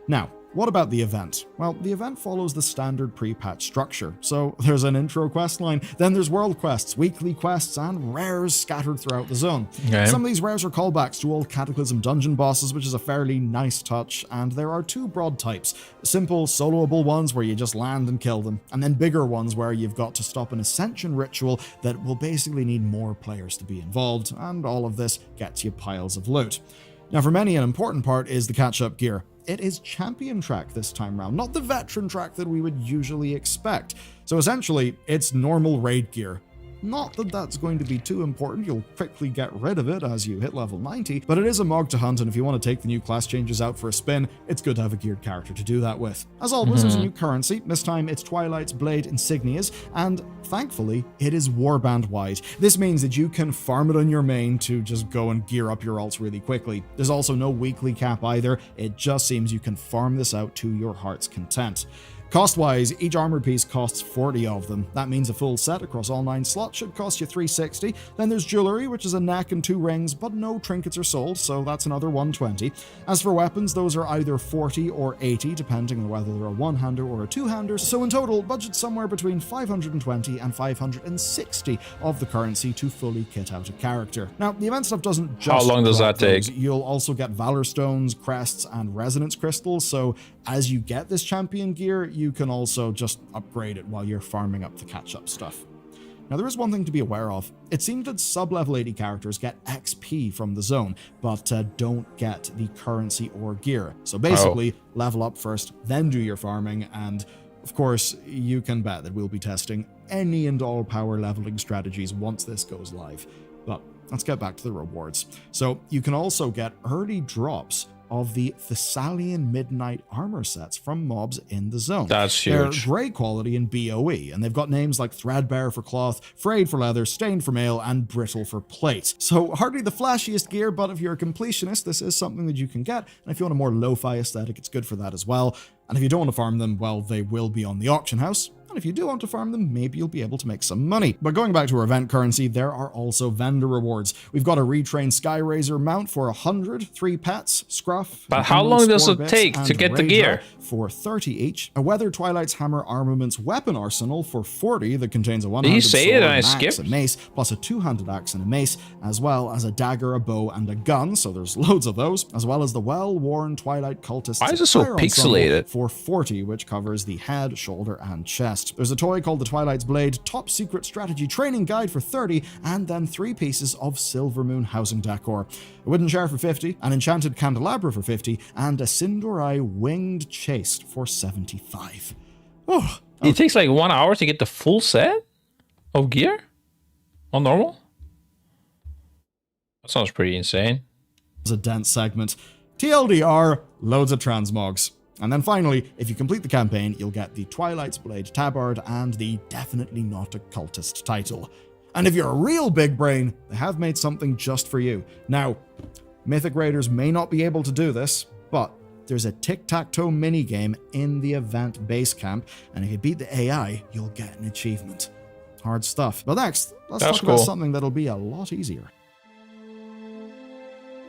[SPEAKER 6] Now, what about the event? Well, the event follows the standard pre-patch structure. So there's an intro questline, then there's world quests, weekly quests, and rares scattered throughout the zone.
[SPEAKER 1] Okay.
[SPEAKER 6] Some of these rares are callbacks to old Cataclysm dungeon bosses, which is a fairly nice touch, and there are two broad types. Simple, soloable ones where you just land and kill them, and then bigger ones where you've got to stop an ascension ritual that will basically need more players to be involved, and all of this gets you piles of loot. Now for many, an important part is the catch-up gear. It is champion track this time round, not the veteran track that we would usually expect. So essentially, it's normal raid gear. Not that that's going to be too important, you'll quickly get rid of it as you hit level 90, but it is a mog to hunt, and if you want to take the new class changes out for a spin, it's good to have a geared character to do that with. As always, there's a new currency. This time it's Twilight's Blade insignias, and thankfully, it is warband wide. This means that you can farm it on your main to just go and gear up your alts really quickly. There's also no weekly cap either, it just seems you can farm this out to your heart's content. Cost-wise, each armor piece costs 40 of them. That means a full set across all 9 slots should cost you 360. Then there's jewelry, which is a neck and 2 rings, but no trinkets are sold, so that's another 120. As for weapons, those are either 40 or 80, depending on whether they're a one-hander or a two-hander. So in total, budget somewhere between 520 and 560 of the currency to fully kit out a character. Now, the event stuff doesn't just...
[SPEAKER 1] How long does that take?
[SPEAKER 6] You'll also get Valor Stones, Crests, and Resonance Crystals, so as you get this champion gear, you can also just upgrade it while you're farming up the catch-up stuff. Now, there is one thing to be aware of. It seems that sub-level 80 characters get XP from the zone, but don't get the currency or gear. So basically, level up first, then do your farming, and of course, you can bet that we'll be testing any and all power leveling strategies once this goes live. But let's get back to the rewards. So you can also get early drops of the Thessalian Midnight armor sets from mobs in the zone.
[SPEAKER 1] That's huge.
[SPEAKER 6] They're great quality in BOE, and they've got names like Threadbare for cloth, Frayed for leather, Stained for mail, and Brittle for plate. So hardly the flashiest gear, but if you're a completionist, this is something that you can get, and if you want a more lo-fi aesthetic, it's good for that as well. And if you don't want to farm them, well, they will be on the auction house. And if you do want to farm them, maybe you'll be able to make some money. But going back to our event currency, there are also vendor rewards. We've got a retrained Skyrazor mount for 100, 3 pets, Scruff.
[SPEAKER 1] But how long does it take to get the gear?
[SPEAKER 6] For 30 each. A Weather Twilight's Hammer Armaments weapon arsenal for 40 that contains a
[SPEAKER 1] Did
[SPEAKER 6] one-handed
[SPEAKER 1] you say
[SPEAKER 6] sword,
[SPEAKER 1] it and I
[SPEAKER 6] an axe,
[SPEAKER 1] skipped?
[SPEAKER 6] a mace, plus a two-handed axe and a mace, as well as a dagger, a bow, and a gun, so there's loads of those, as well as the well-worn Twilight Cultist's
[SPEAKER 1] Why is it so
[SPEAKER 6] fire ensemble
[SPEAKER 1] pixelated?
[SPEAKER 6] for 40, which covers the head, shoulder, and chest. There's a toy called the Twilight's Blade Top Secret Strategy Training Guide for 30, and then 3 pieces of Silvermoon housing decor. A wooden chair for 50, an enchanted candelabra for 50, and a Sindorai Winged Chase for 75. Oh,
[SPEAKER 1] It takes like 1 hour to get the full set of gear on normal? That sounds pretty insane.
[SPEAKER 6] a dense segment. TLDR, loads of transmogs. And then finally, if you complete the campaign, you'll get the Twilight's Blade Tabard and the Definitely Not a Cultist title. And if you're a real big brain, they have made something just for you. Now, Mythic Raiders may not be able to do this, but there's a tic-tac-toe minigame in the event base camp, and if you beat the AI, you'll get an achievement. Hard stuff. But next, let's talk about something that'll be a lot easier.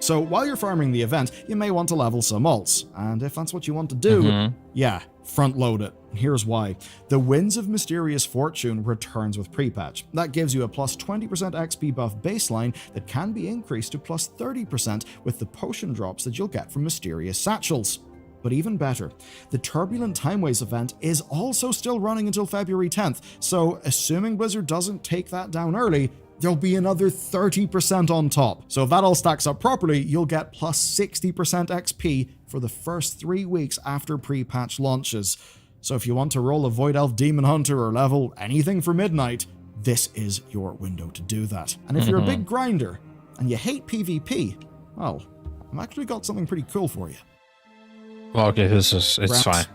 [SPEAKER 6] So while you're farming the event, you may want to level some alts, and if that's what you want to do, yeah, front load it. Here's why. The Winds of Mysterious Fortune returns with pre-patch. That gives you a plus 20% XP buff baseline that can be increased to plus 30% with the potion drops that you'll get from Mysterious Satchels. But even better, the Turbulent Timeways event is also still running until February 10th, so assuming Blizzard doesn't take that down early, there'll be another 30% on top. So if that all stacks up properly, you'll get plus 60% XP for the first 3 weeks after pre-patch launches. So if you want to roll a Void Elf Demon Hunter or level anything for midnight, this is your window to do that. And if you're a big grinder and you hate PvP, well, I've actually got something pretty cool for you.
[SPEAKER 1] Okay, it's fine.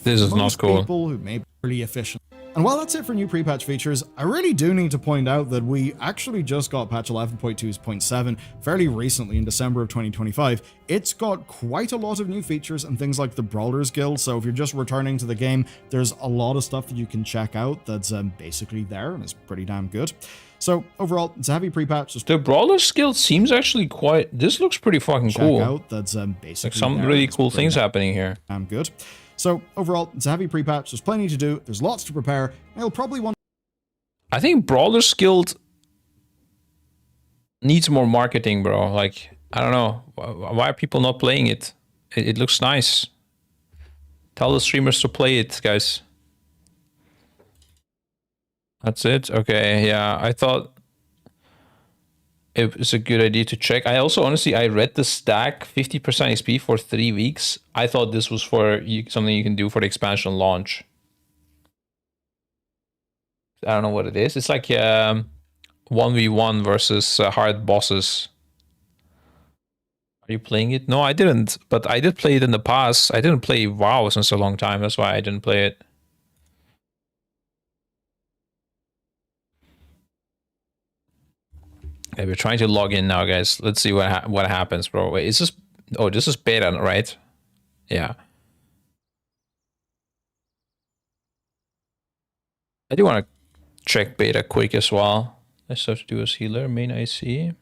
[SPEAKER 1] This is not cool.
[SPEAKER 6] People who may be really efficient. And while that's it for new pre-patch features, I really do need to point out that we actually just got patch 11.2.7 fairly recently in December of 2025. It's got quite a lot of new features and things like the Brawlers Guild, so if you're just returning to the game, there's a lot of stuff that you can check out that's basically there, and it's pretty damn good. So overall, it's a heavy pre-patch.
[SPEAKER 1] The Brawlers Guild seems actually quite... This looks pretty fucking cool.
[SPEAKER 6] Out, that's basically
[SPEAKER 1] like some really cool things happening here.
[SPEAKER 6] Damn good. So overall, it's a heavy pre-patch. There's plenty to do. There's lots to prepare. And you'll probably want...
[SPEAKER 1] I think Brawlers Guild needs more marketing, bro. Like, I don't know. Why are people not playing it? It looks nice. Tell the streamers to play it, guys. That's it? Okay, yeah. I thought it was a good idea to check. I also, honestly, I read the stack, 50% XP for 3 weeks. I thought this was for something you can do for the expansion launch. I don't know what it is. It's like 1v1 versus hard bosses. Are you playing it? No, I didn't. But I did play it in the past. I didn't play WoW since a long time. That's why I didn't play it. Okay, we're trying to log in now, guys. Let's see what happens, bro. Wait, is this... Oh, this is beta, right? Yeah. I do want to check beta quick as well. I still have to do as healer, main IC.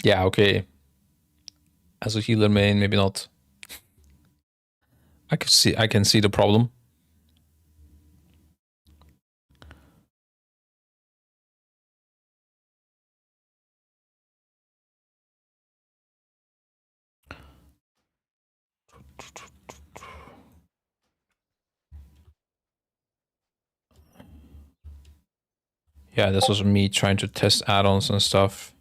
[SPEAKER 1] Yeah, okay. As a healer main, maybe not. I can see the problem. Yeah, this was me trying to test add-ons and stuff.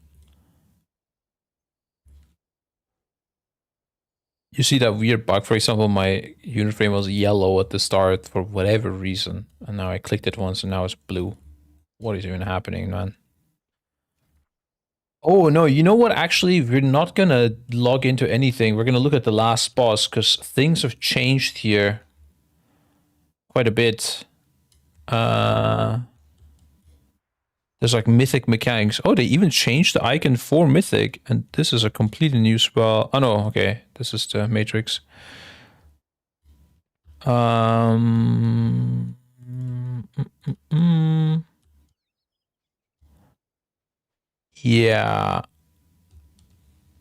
[SPEAKER 1] You see that weird bug, for example, my unit frame was yellow at the start for whatever reason. And now I clicked it once and now it's blue. What is even happening, man? Oh, no, you know what? Actually, we're not going to log into anything. We're going to look at the last boss because things have changed here quite a bit. There's like mythic mechanics. Oh, they even changed the icon for mythic. And this is a completely new spell. Oh, no, okay. This is the matrix. Yeah.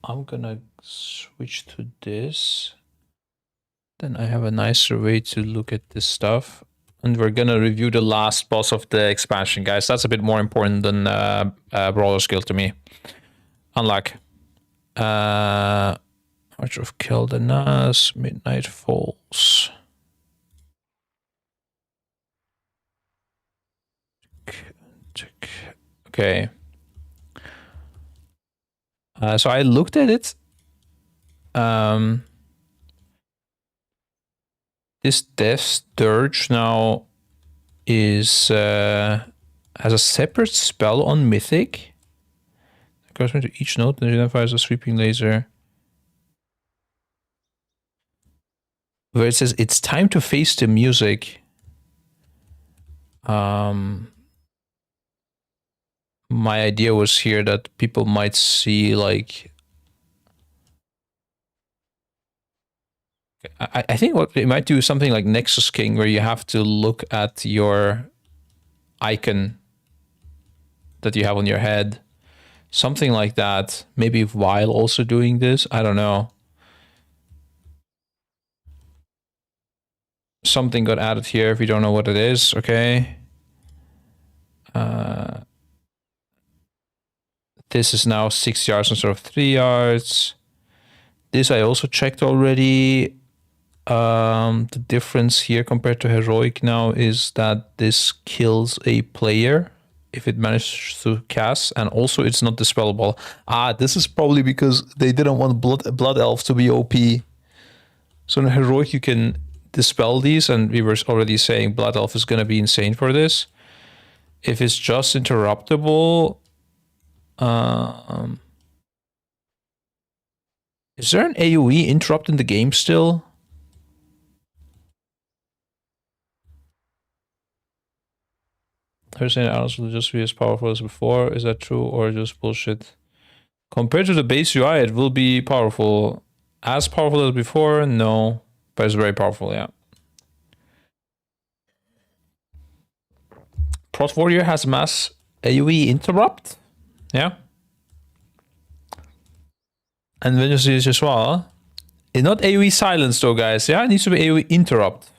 [SPEAKER 1] I'm gonna switch to this. Then I have a nicer way to look at this stuff. And we're gonna review the last boss of the expansion, guys. That's a bit more important than Brawler's Guild to me. Unlock. Arch of Keldanas, Midnight Falls. Okay. So I looked at it. This Death Dirge now is has a separate spell on Mythic. corresponding to each node and identifies a sweeping laser. Where it says it's time to face the music. My idea was here that people might see like I think what it might do is something like Nexus King, where you have to look at your icon that you have on your head. Something like that. Maybe while also doing this. I don't know. Something got added here if you don't know what it is. Okay. This is now 6 yards instead of 3 yards. This I also checked already. The difference here compared to Heroic now is that this kills a player if it manages to cast, and also it's not dispellable. This is probably because they didn't want Blood Elf to be OP. So in Heroic you can dispel these, and we were already saying Blood Elf is going to be insane for this. If it's just interruptible, is there an AoE interrupt in the game still? They're saying addons will just be as powerful as before. Is that true or just bullshit? Compared to the base UI, it will be powerful. As powerful as before? No. But it's very powerful, yeah. Prot Warrior has mass AoE interrupt. Yeah. And Vengeance is as well. It's not AoE silence though, guys. Yeah, it needs to be AoE interrupt.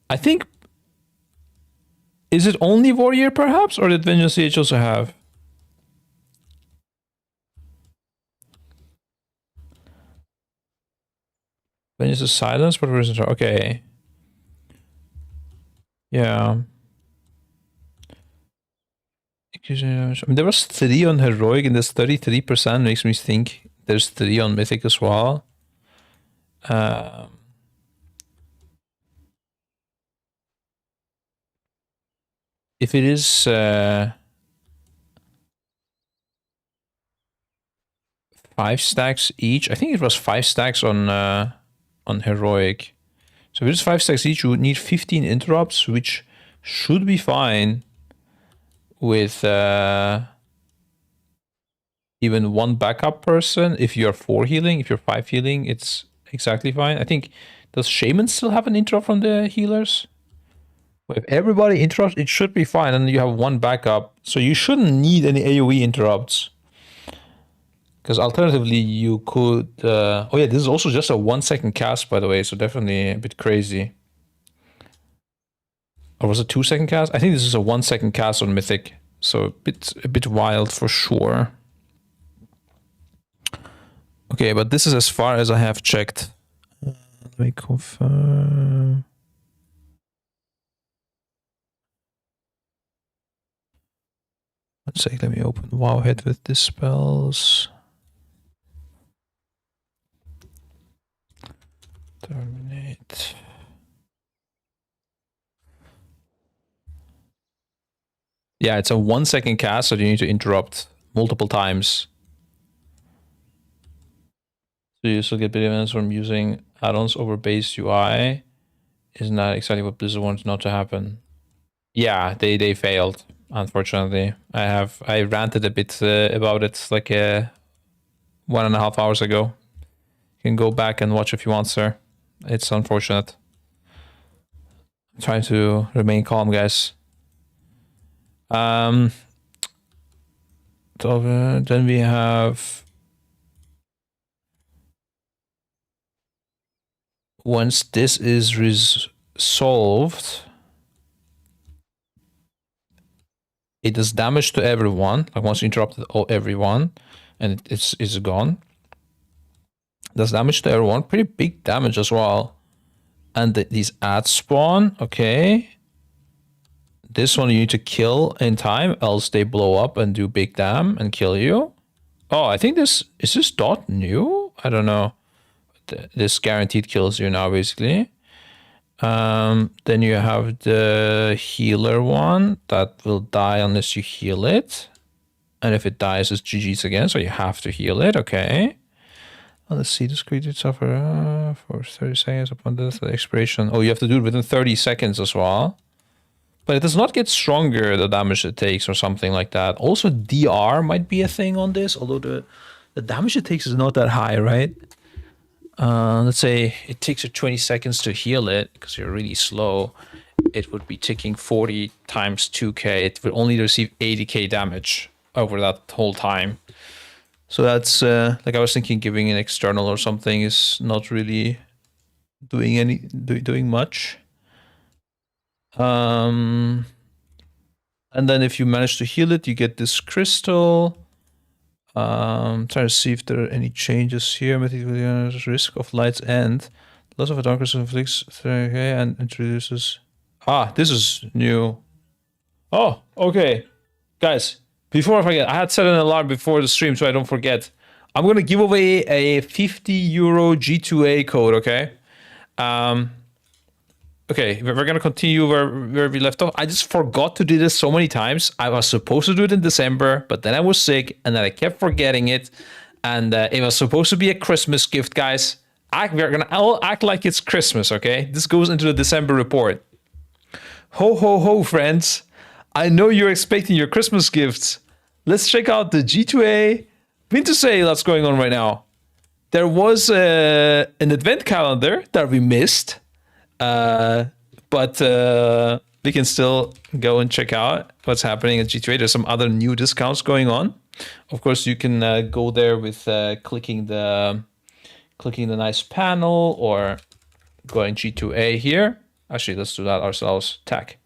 [SPEAKER 1] I think... Is it only Warrior perhaps? Or did Vengeance CH also have? Vengeance is silence, but where is it? Okay. Yeah. I mean, there was 3 on Heroic, and there's 33%. Makes me think there's 3 on Mythic as well. If it is 5 stacks each, I think it was 5 stacks on Heroic. So if it's 5 stacks each, you would need 15 interrupts, which should be fine with even 1 backup person. If you're 4 healing, if you're 5 healing, it's exactly fine. I think, does Shaman still have an interrupt from the healers? If everybody interrupts, it should be fine, and you have 1 backup. So you shouldn't need any AoE interrupts. Because alternatively, you could... oh yeah, this is also just a 1-second cast, by the way, so definitely a bit crazy. Or was it 2-second cast? I think this is a 1-second cast on Mythic. So a bit wild for sure. Okay, but this is as far as I have checked. Let me confirm. One sec, let me open Wowhead with dispels. Terminate. Yeah, it's a 1-second cast, so you need to interrupt multiple times. So you still get benefits from using add-ons over base UI. Isn't that exactly what Blizzard wants not to happen? Yeah, they failed, unfortunately. I ranted a bit about it like 1.5 hours ago. You can go back and watch if you want, sir. It's unfortunate. I'm trying to remain calm, guys. Then we have... Once this is resolved, it does damage to everyone. Like once you interrupted everyone, and it's gone. It does damage to everyone. Pretty big damage as well. And these adds spawn. Okay. This one you need to kill in time, else they blow up and do big dam and kill you. Oh, I think is this dot new? I don't know. This guaranteed kills you now, basically. Then you have the healer one that will die unless you heal it. And if it dies, it's GG's again, so you have to heal it. Okay. Well, let's see. This creature suffer for 30 seconds upon death. The expiration. Oh, you have to do it within 30 seconds as well. But it does not get stronger, the damage it takes or something like that. Also, DR might be a thing on this, although the damage it takes is not that high, right? Let's say it takes you 20 seconds to heal it because you're really slow. It would be ticking 40 times 2k. It would only receive 80k damage over that whole time. So that's like I was thinking giving an external or something is not really doing much. And then if you manage to heal it, you get this crystal. Trying to see if there are any changes here. Risk of light's end. Loss of a darkness inflicts and introduces. Ah, this is new. Oh, okay. Guys, before I forget, I had set an alarm before the stream so I don't forget. I'm gonna give away a 50 euro G2A code, okay? Okay, we're gonna continue where we left off. I just forgot to do this so many times. I was supposed to do it in December, but then I was sick, and then I kept forgetting it. And it was supposed to be a Christmas gift, guys. We're gonna all act like it's Christmas, okay? This goes into the December report. Ho, ho, ho, friends. I know you're expecting your Christmas gifts. Let's check out the G2A winter sale that's going on right now. There was an advent calendar that we missed. But we can still go and check out what's happening at G2A. There's some other new discounts going on. Of course, you can go there with clicking the nice panel or going G2A here. Actually, let's do that ourselves. Tech.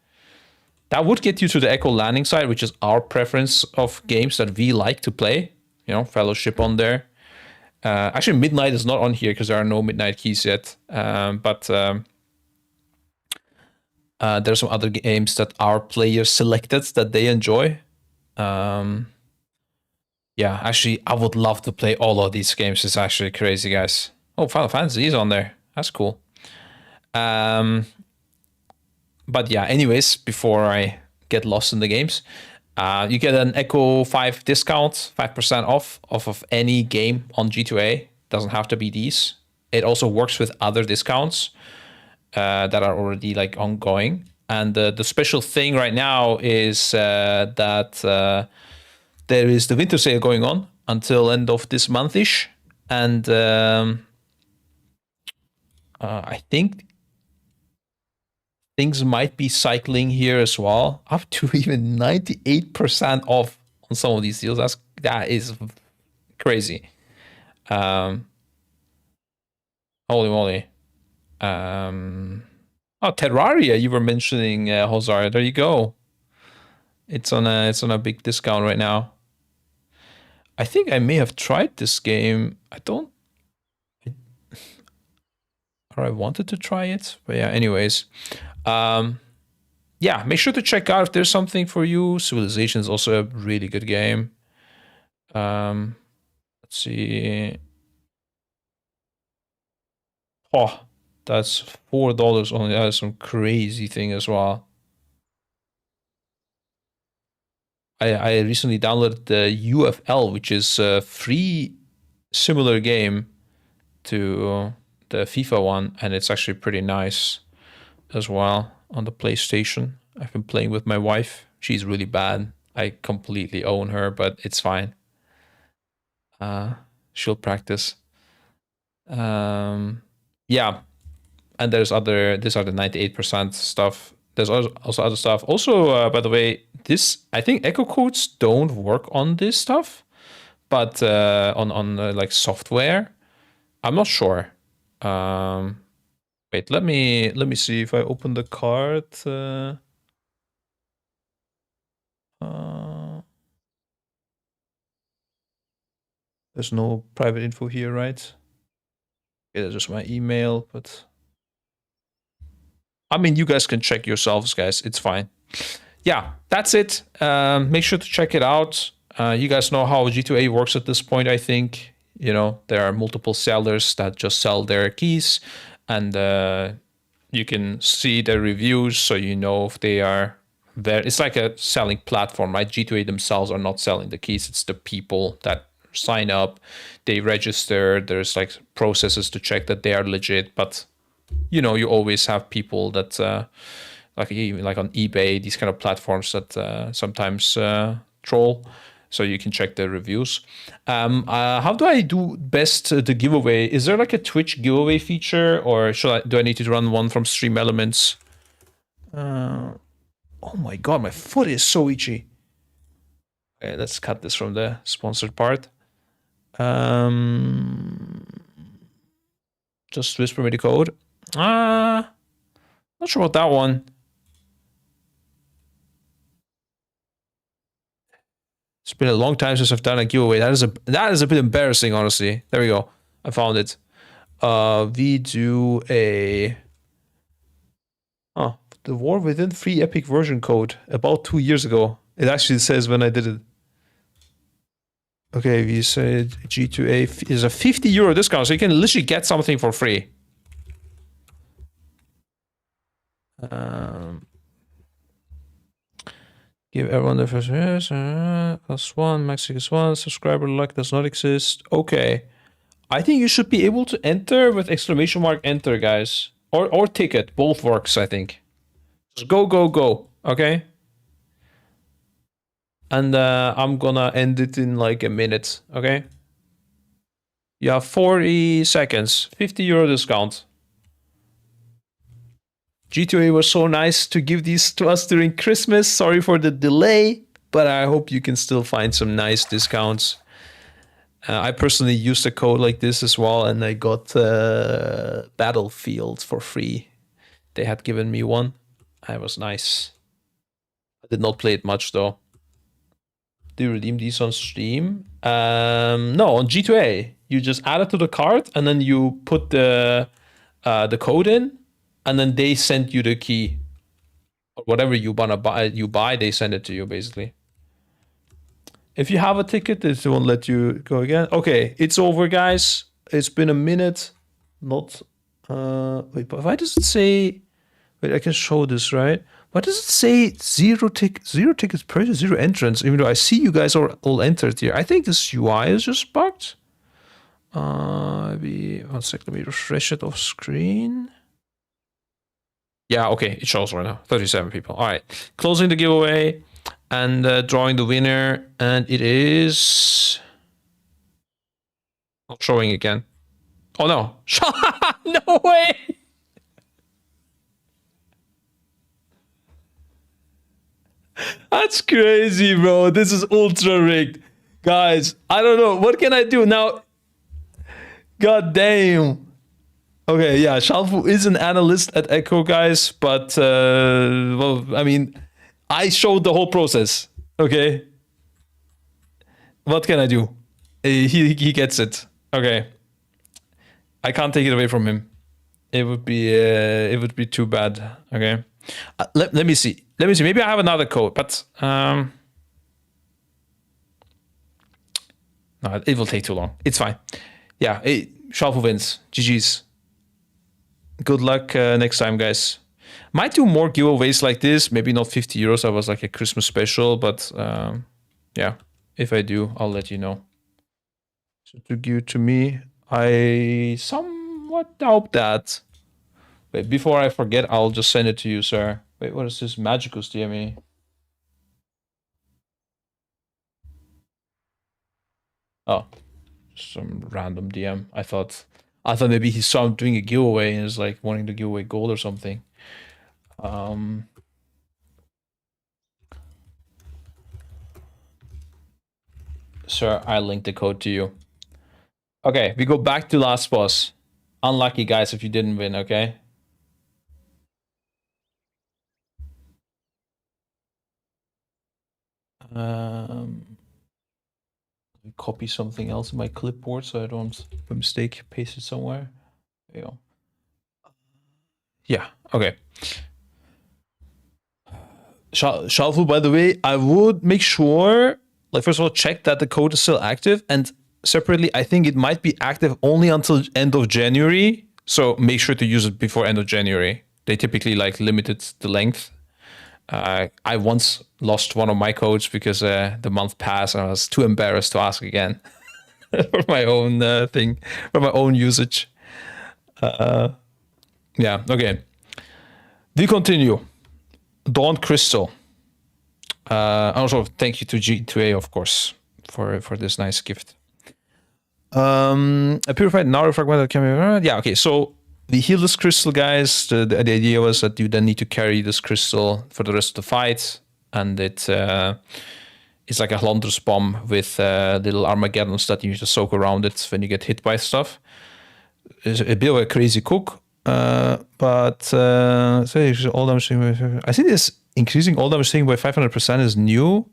[SPEAKER 1] That would get you to the Echo landing site, which is our preference of games that we like to play. You know, Fellowship on there. Actually, Midnight is not on here because there are no Midnight keys yet. There's some other games that our players selected that they enjoy. Yeah, actually, I would love to play all of these games. It's actually crazy, guys. Oh, Final Fantasy is on there. That's cool. But yeah, anyways, before I get lost in the games, you get an Echo 5 discount, 5% off of any game on G2A. Doesn't have to be these. It also works with other discounts that are already like ongoing. And the special thing right now is that there is the winter sale going on until end of this month-ish. And I think things might be cycling here as well, up to even 98% off on some of these deals. That is crazy. Holy moly. Oh, Terraria, you were mentioning, Hozar. There you go. It's on a big discount right now. I think I may have tried this game. Or I wanted to try it, but yeah. Anyways, yeah. Make sure to check out if there's something for you. Civilization is also a really good game. Let's see. Oh. That's $4 only. That is some crazy thing as well. I recently downloaded the UFL, which is a free similar game to the FIFA one, and it's actually pretty nice as well on the PlayStation. I've been playing with my wife. She's really bad. I completely own her, but it's fine. She'll practice. Yeah. And these are the 98% stuff. There's also other stuff. Also, by the way, I think Echo codes don't work on this stuff, but on like software, I'm not sure. Wait, let me see if I open the card. There's no private info here, right? Okay, that's just my email, but I mean, you guys can check yourselves, guys. It's fine. Yeah, that's it. Make sure to check it out. You guys know how G2A works at this point, I think. You know, there are multiple sellers that just sell their keys, and you can see their reviews so you know if they are it's like a selling platform, right? G2A themselves are not selling the keys. It's the people that sign up, they register. There's like processes to check that they are legit. But you know, you always have people that like even like on eBay, these kind of platforms that sometimes troll. So you can check the reviews. How do I do best the giveaway? Is there like a Twitch giveaway feature, or do I need to run one from Stream Elements? Oh my god, my foot is so itchy. Okay, let's cut this from the sponsored part. Just whisper me the code. Not sure about that one. It's been a long time since I've done a giveaway. That is a bit embarrassing, honestly. There we go. I found it. We do a the War Within free epic version code about 2 years ago. It actually says when I did it. Okay, we said G2A is a €50 discount, so you can literally get something for free. Give everyone the first +1, max +1, subscriber luck does not exist. Okay. I think you should be able to enter with exclamation mark enter, guys. Or ticket. Both works, I think. Just go, go, go. Okay? And I'm gonna end it in like a minute. Okay? You have 40 seconds. €50 discount. G2A was so nice to give these to us during Christmas. Sorry for the delay, but I hope you can still find some nice discounts. I personally used a code like this as well, and I got Battlefield for free. They had given me one. It was nice. I did not play it much though. Do you redeem these on Steam? No, on G2A. You just add it to the cart, and then you put the code in. And then they send you the key, or whatever you wanna buy. They send it to you basically. If you have a ticket, it won't let you go again. Okay, it's over, guys. It's been a minute. Not wait, but why does it say? Wait, I can show this, right? Why does it say zero tickets purchased, 0 entrance? Even though I see you guys are all entered here. I think this UI is just bugged. Maybe 1 sec. Let me refresh it off screen. Yeah, okay, it shows right now. 37 people. All right, closing the giveaway and drawing the winner, and it is not showing again. Oh no! No way! That's crazy, bro. This is ultra rigged, guys. I don't know what can I do now. God damn. Okay, yeah, Shalfu is an analyst at Echo, guys, but, well, I mean, I showed the whole process, okay? What can I do? He gets it, okay. I can't take it away from him. It would be too bad, okay? Let me see. Maybe I have another code, but, no, it will take too long. It's fine. Yeah, Shalfu wins. GG's. Good luck next time, guys. Might do more giveaways like this. Maybe not €50. I was like a Christmas special, but yeah, if I do, I'll let you know. So to give to me, I somewhat doubt that. Wait, before I forget, I'll just send it to you, sir. Wait, what is this? Magicus DME. Oh, some random DM. I thought maybe he saw him doing a giveaway and is like wanting to give away gold or something. Sir, I linked the code to you. Okay, we go back to last boss. Unlucky, guys, if you didn't win, okay? Copy something else in my clipboard so I don't, by mistake, paste it somewhere. There you go. Yeah, okay. Shalfu, by the way, I would make sure, like, first of all, check that the code is still active, and separately, I think it might be active only until end of January, so make sure to use it before end of January. They typically, like, limited the length. I once lost one of my codes because the month passed and I was too embarrassed to ask again for my own thing, for my own usage. Yeah, okay. We continue. Dawn Crystal. Also, thank you to G2A, of course, for this nice gift. A purified Naru fragment can be... yeah, okay, so we heal this crystal, guys. The idea was that you then need to carry this crystal for the rest of the fight, and it's like a Hlandrus bomb with little Armageddons that you need to soak around it when you get hit by stuff. It's a bit of a crazy cook, but so all damage. I think this increasing all damage thing by 500% is new.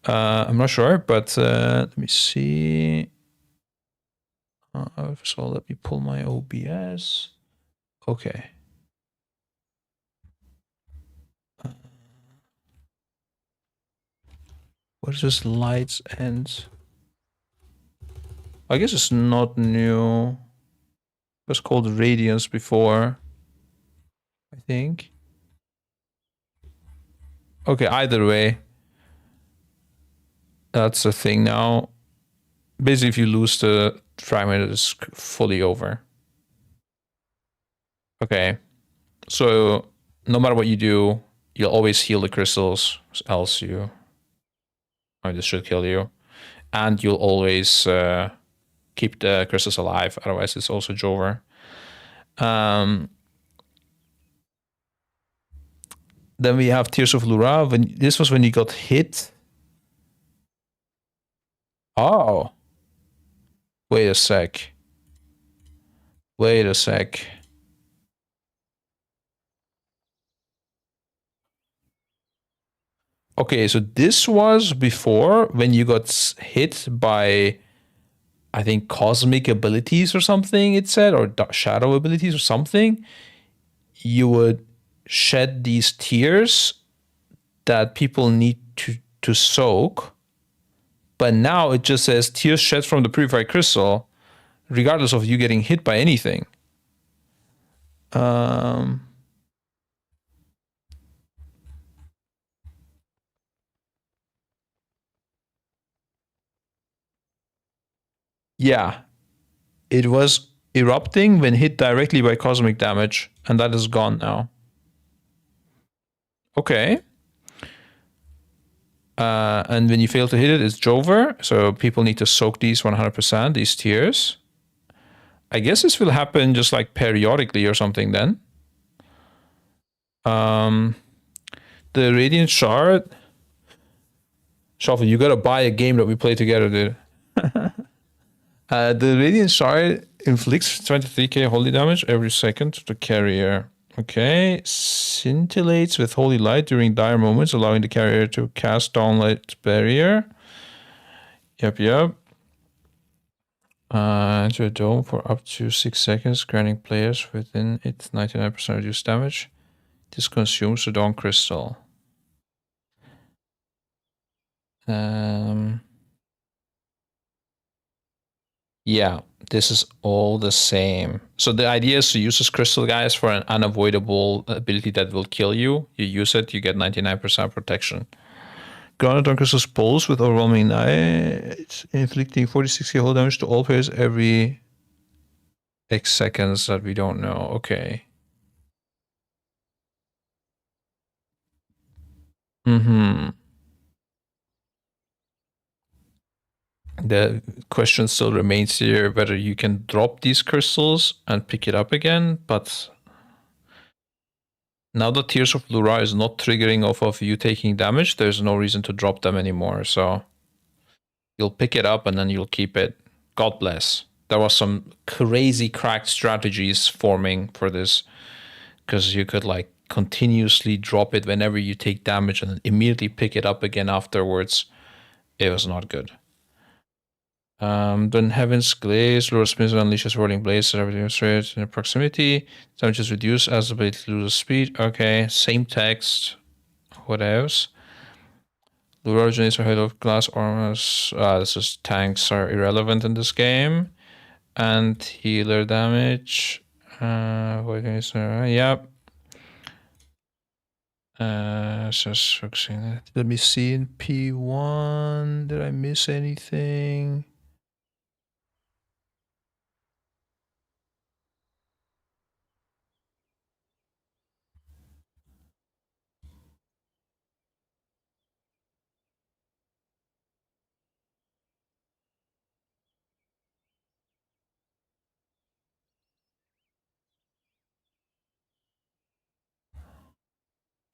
[SPEAKER 1] I'm not sure, but let me see. First of all, let me pull my OBS. Okay. What is this? Lights and... I guess it's not new. It was called Radiance before, I think. Okay, either way. That's the thing now. Basically, if you lose the fragment, it's fully over. Okay. So, no matter what you do, you'll always heal the crystals, else you... I mean, this should kill you. And you'll always keep the crystals alive, otherwise it's also over. Then we have Tears of Lura. This was when you got hit. Oh. Wait a sec. Wait a sec. Okay, so this was before when you got hit by, I think, cosmic abilities or something, it said, or shadow abilities or something. You would shed these tears that people need to soak. But now it just says tears shed from the purified crystal, regardless of you getting hit by anything. Yeah, it was erupting when hit directly by cosmic damage, and that is gone now. Okay. And when you fail to hit it, it's Jover. So people need to soak these 100%, these tears. I guess this will happen just like periodically or something then. The Radiant Shard. Shuffle, you gotta buy a game that we play together, dude. The Radiant Shard inflicts 23k holy damage every second to the carrier. Okay. Scintillates with holy light during dire moments, allowing the carrier to cast downlight barrier. Yep. Into a dome for up to 6 seconds, granting players within it 99% reduced damage. This consumes the Dawn Crystal. Yeah, this is all the same. So the idea is to use this crystal, guys, for an unavoidable ability that will kill you. You use it, you get 99% protection. Grounded on crystal's pulse with overwhelming night, inflicting 46k whole damage to all players every X seconds that we don't know. Okay. The question still remains here whether you can drop these crystals and pick it up again, but now that Tears of Lura is not triggering off of you taking damage, there's no reason to drop them anymore. So you'll pick it up and then you'll keep it. God bless. There was some crazy cracked strategies forming for this, because you could like continuously drop it whenever you take damage and then immediately pick it up again afterwards. It was not good. Then Heaven's Glaze, Lure Spins and unleashes Rolling Blades and everything straight in proximity. Damage is reduced as the blade loses speed. Okay, same text. What else? Lure originates are head of glass armors. This is tanks are irrelevant in this game. And healer damage. Yep. Let's just focusing that. Let me see in P1. Did I miss anything?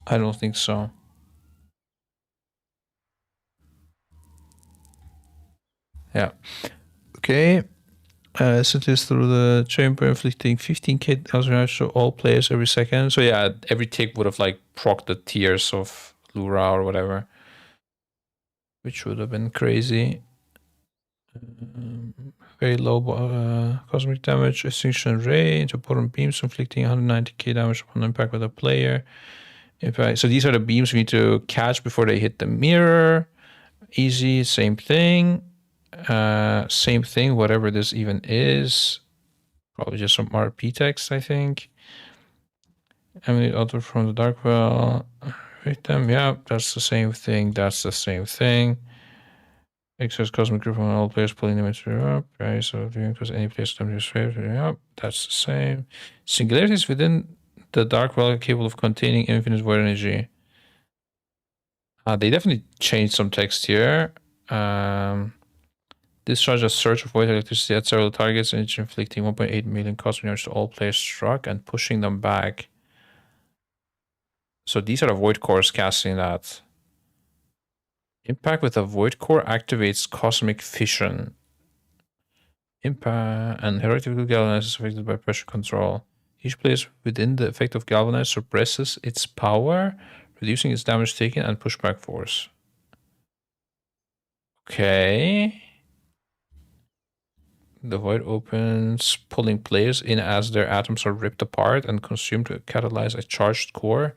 [SPEAKER 1] I don't think so. Yeah. Okay. Set this through the chamber, inflicting 15k damage to all players every second. So yeah, every tick would have like procced the tears of Lura or whatever, which would have been crazy. Very low cosmic damage, extinction ray into bottom beams, inflicting 190k damage upon impact with a player. So these are the beams we need to catch before they hit the mirror. Easy, same thing. Same thing, whatever this even is. Probably just some RP text, I think. Emanate auto from the dark well. Rate them, yeah, that's the same thing. That's the same thing. Excess cosmic grip on all players pulling them into up. Right, so doing because any place them to save. Yeah, that's the same. Singularities within the dark well are capable of containing infinite void energy. They definitely changed some text here. Discharge a surge of void electricity at several targets, and each inflicting 1.8 million cosmic damage to all players struck and pushing them back. So these are the void cores casting that. Impact with a void core activates cosmic fission. Impact and heroically galvanize is affected by pressure control. Each place within the effect of galvanize suppresses its power, reducing its damage taken and pushback force. Okay. The void opens, pulling players in as their atoms are ripped apart and consumed to catalyze a charged core.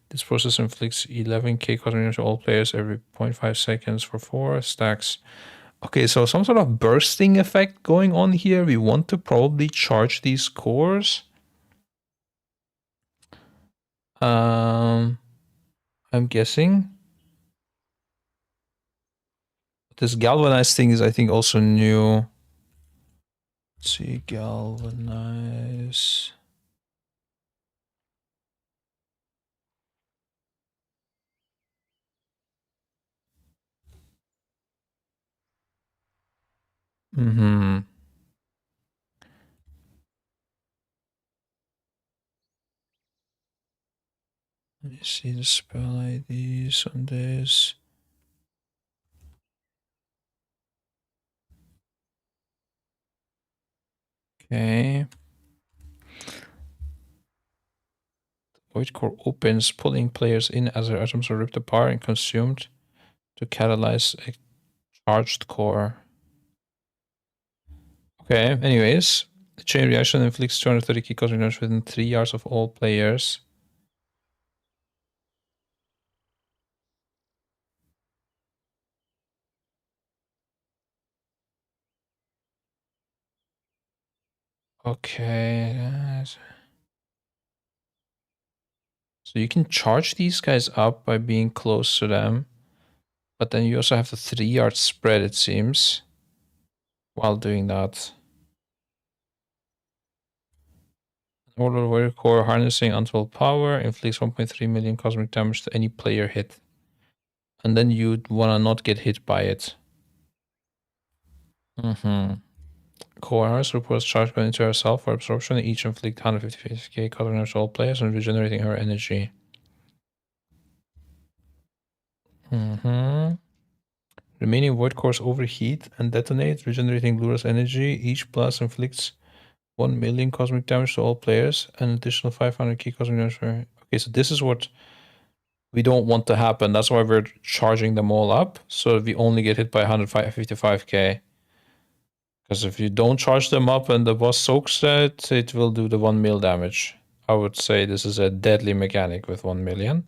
[SPEAKER 1] This process inflicts 11k cosmic damage to all players every 0.5 seconds for 4 stacks. Okay, so some sort of bursting effect going on here. We want to probably charge these cores. I'm guessing. This galvanized thing is, I think, also new. Let's see, galvanize. Mm-hmm. Let me see the spell IDs on this. Okay. Void core opens, pulling players in as their atoms are ripped apart and consumed to catalyze a charged core. Okay, anyways. The chain reaction inflicts 230k cosmic damage within 3 yards of all players. Okay. So you can charge these guys up by being close to them. But then you also have the 3-yard spread, it seems, while doing that. Order warrior core harnessing untold power inflicts 1.3 million cosmic damage to any player hit. And then you'd wanna not get hit by it. Core harness reports charge going into herself for absorption, each inflict 150k cosmic damage to all players and regenerating her energy. Remaining void cores overheat and detonate, regenerating Lura's energy. Each blast inflicts 1 million cosmic damage to all players, an additional 500k cosmic damage for... Okay, so this is what we don't want to happen. That's why we're charging them all up, so we only get hit by 155k. Because if you don't charge them up and the boss soaks it, it will do the 1 mil damage. I would say this is a deadly mechanic with 1 million.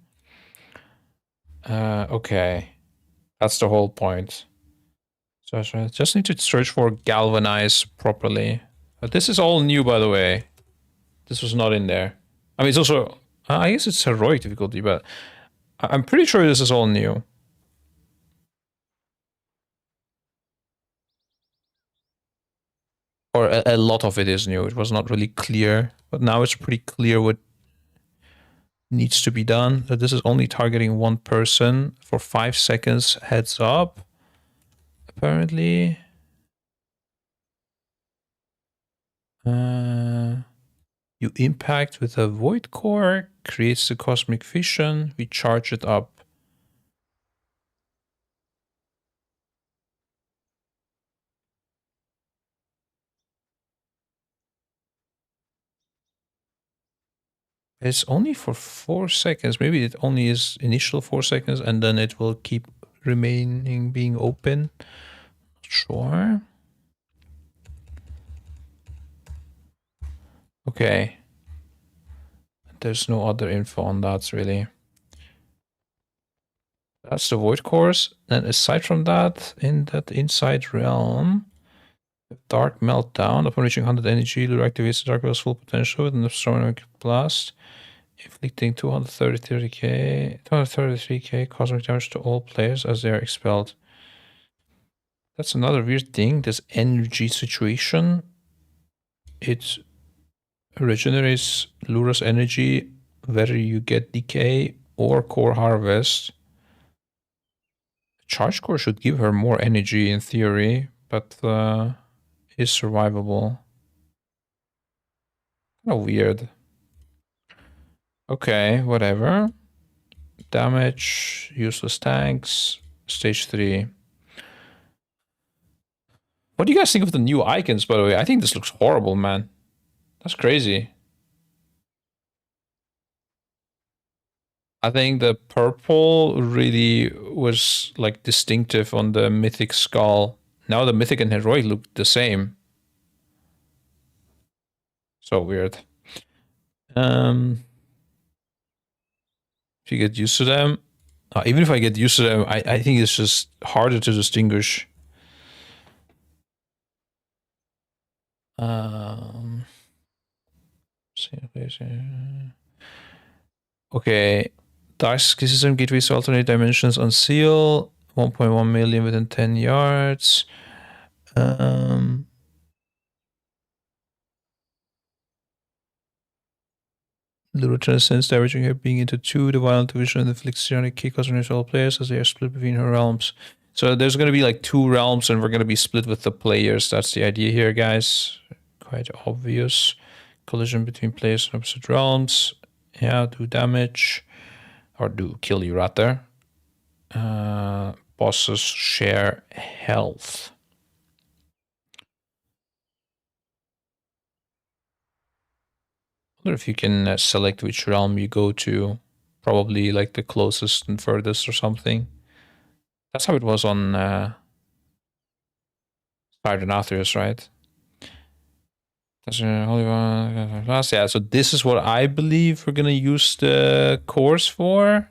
[SPEAKER 1] Okay. That's the whole point. So I just need to search for galvanize properly. But this is all new, by the way. This was not in there. I mean, it's also... I guess it's heroic difficulty, but... I'm pretty sure this is all new. Or a lot of it is new. It was not really clear, but now it's pretty clear what needs to be done. This is only targeting one person for 5 seconds. Heads up. Apparently. You impact with a void core, creates the cosmic vision. We charge it up. It's only for 4 seconds. Maybe it only is initial 4 seconds and then it will keep remaining being open. Not sure. Okay. There's no other info on that really. That's the void cores. And aside from that, in that inside realm, dark meltdown. Upon reaching 100 energy, lure activates the dark well's full potential with an astronomical blast, inflicting 233k cosmic damage to all players as they are expelled. That's another weird thing. This energy situation. It regenerates Lura's energy, whether you get decay or core harvest. Charge core should give her more energy in theory, but is survivable. Kind of weird. Okay, whatever. Damage, useless tanks, stage 3. What do you guys think of the new icons, by the way? I think this looks horrible, man. That's crazy. I think the purple really was like distinctive on the mythic skull. Now the mythic and heroic look the same. So weird. If you get used to them, even if I get used to them, I think it's just harder to distinguish. Okay. Dark System gateways to alternate dimensions on seal. 1.1 million within 10 yards. The return sense diverging here being into 2. The violent division inflicts psionic key cosmos all players as they are split between her realms. So there's going to be like 2 realms and we're going to be split with the players. That's the idea here, guys. Quite obvious. Collision between players in opposite realms. Yeah, do damage. Or do kill you rather. Bosses share health. I wonder if you can select which realm you go to. Probably like the closest and furthest or something. That's how it was on Fire and Athreus, right? Yeah, so this is what I believe we're gonna use the cores for.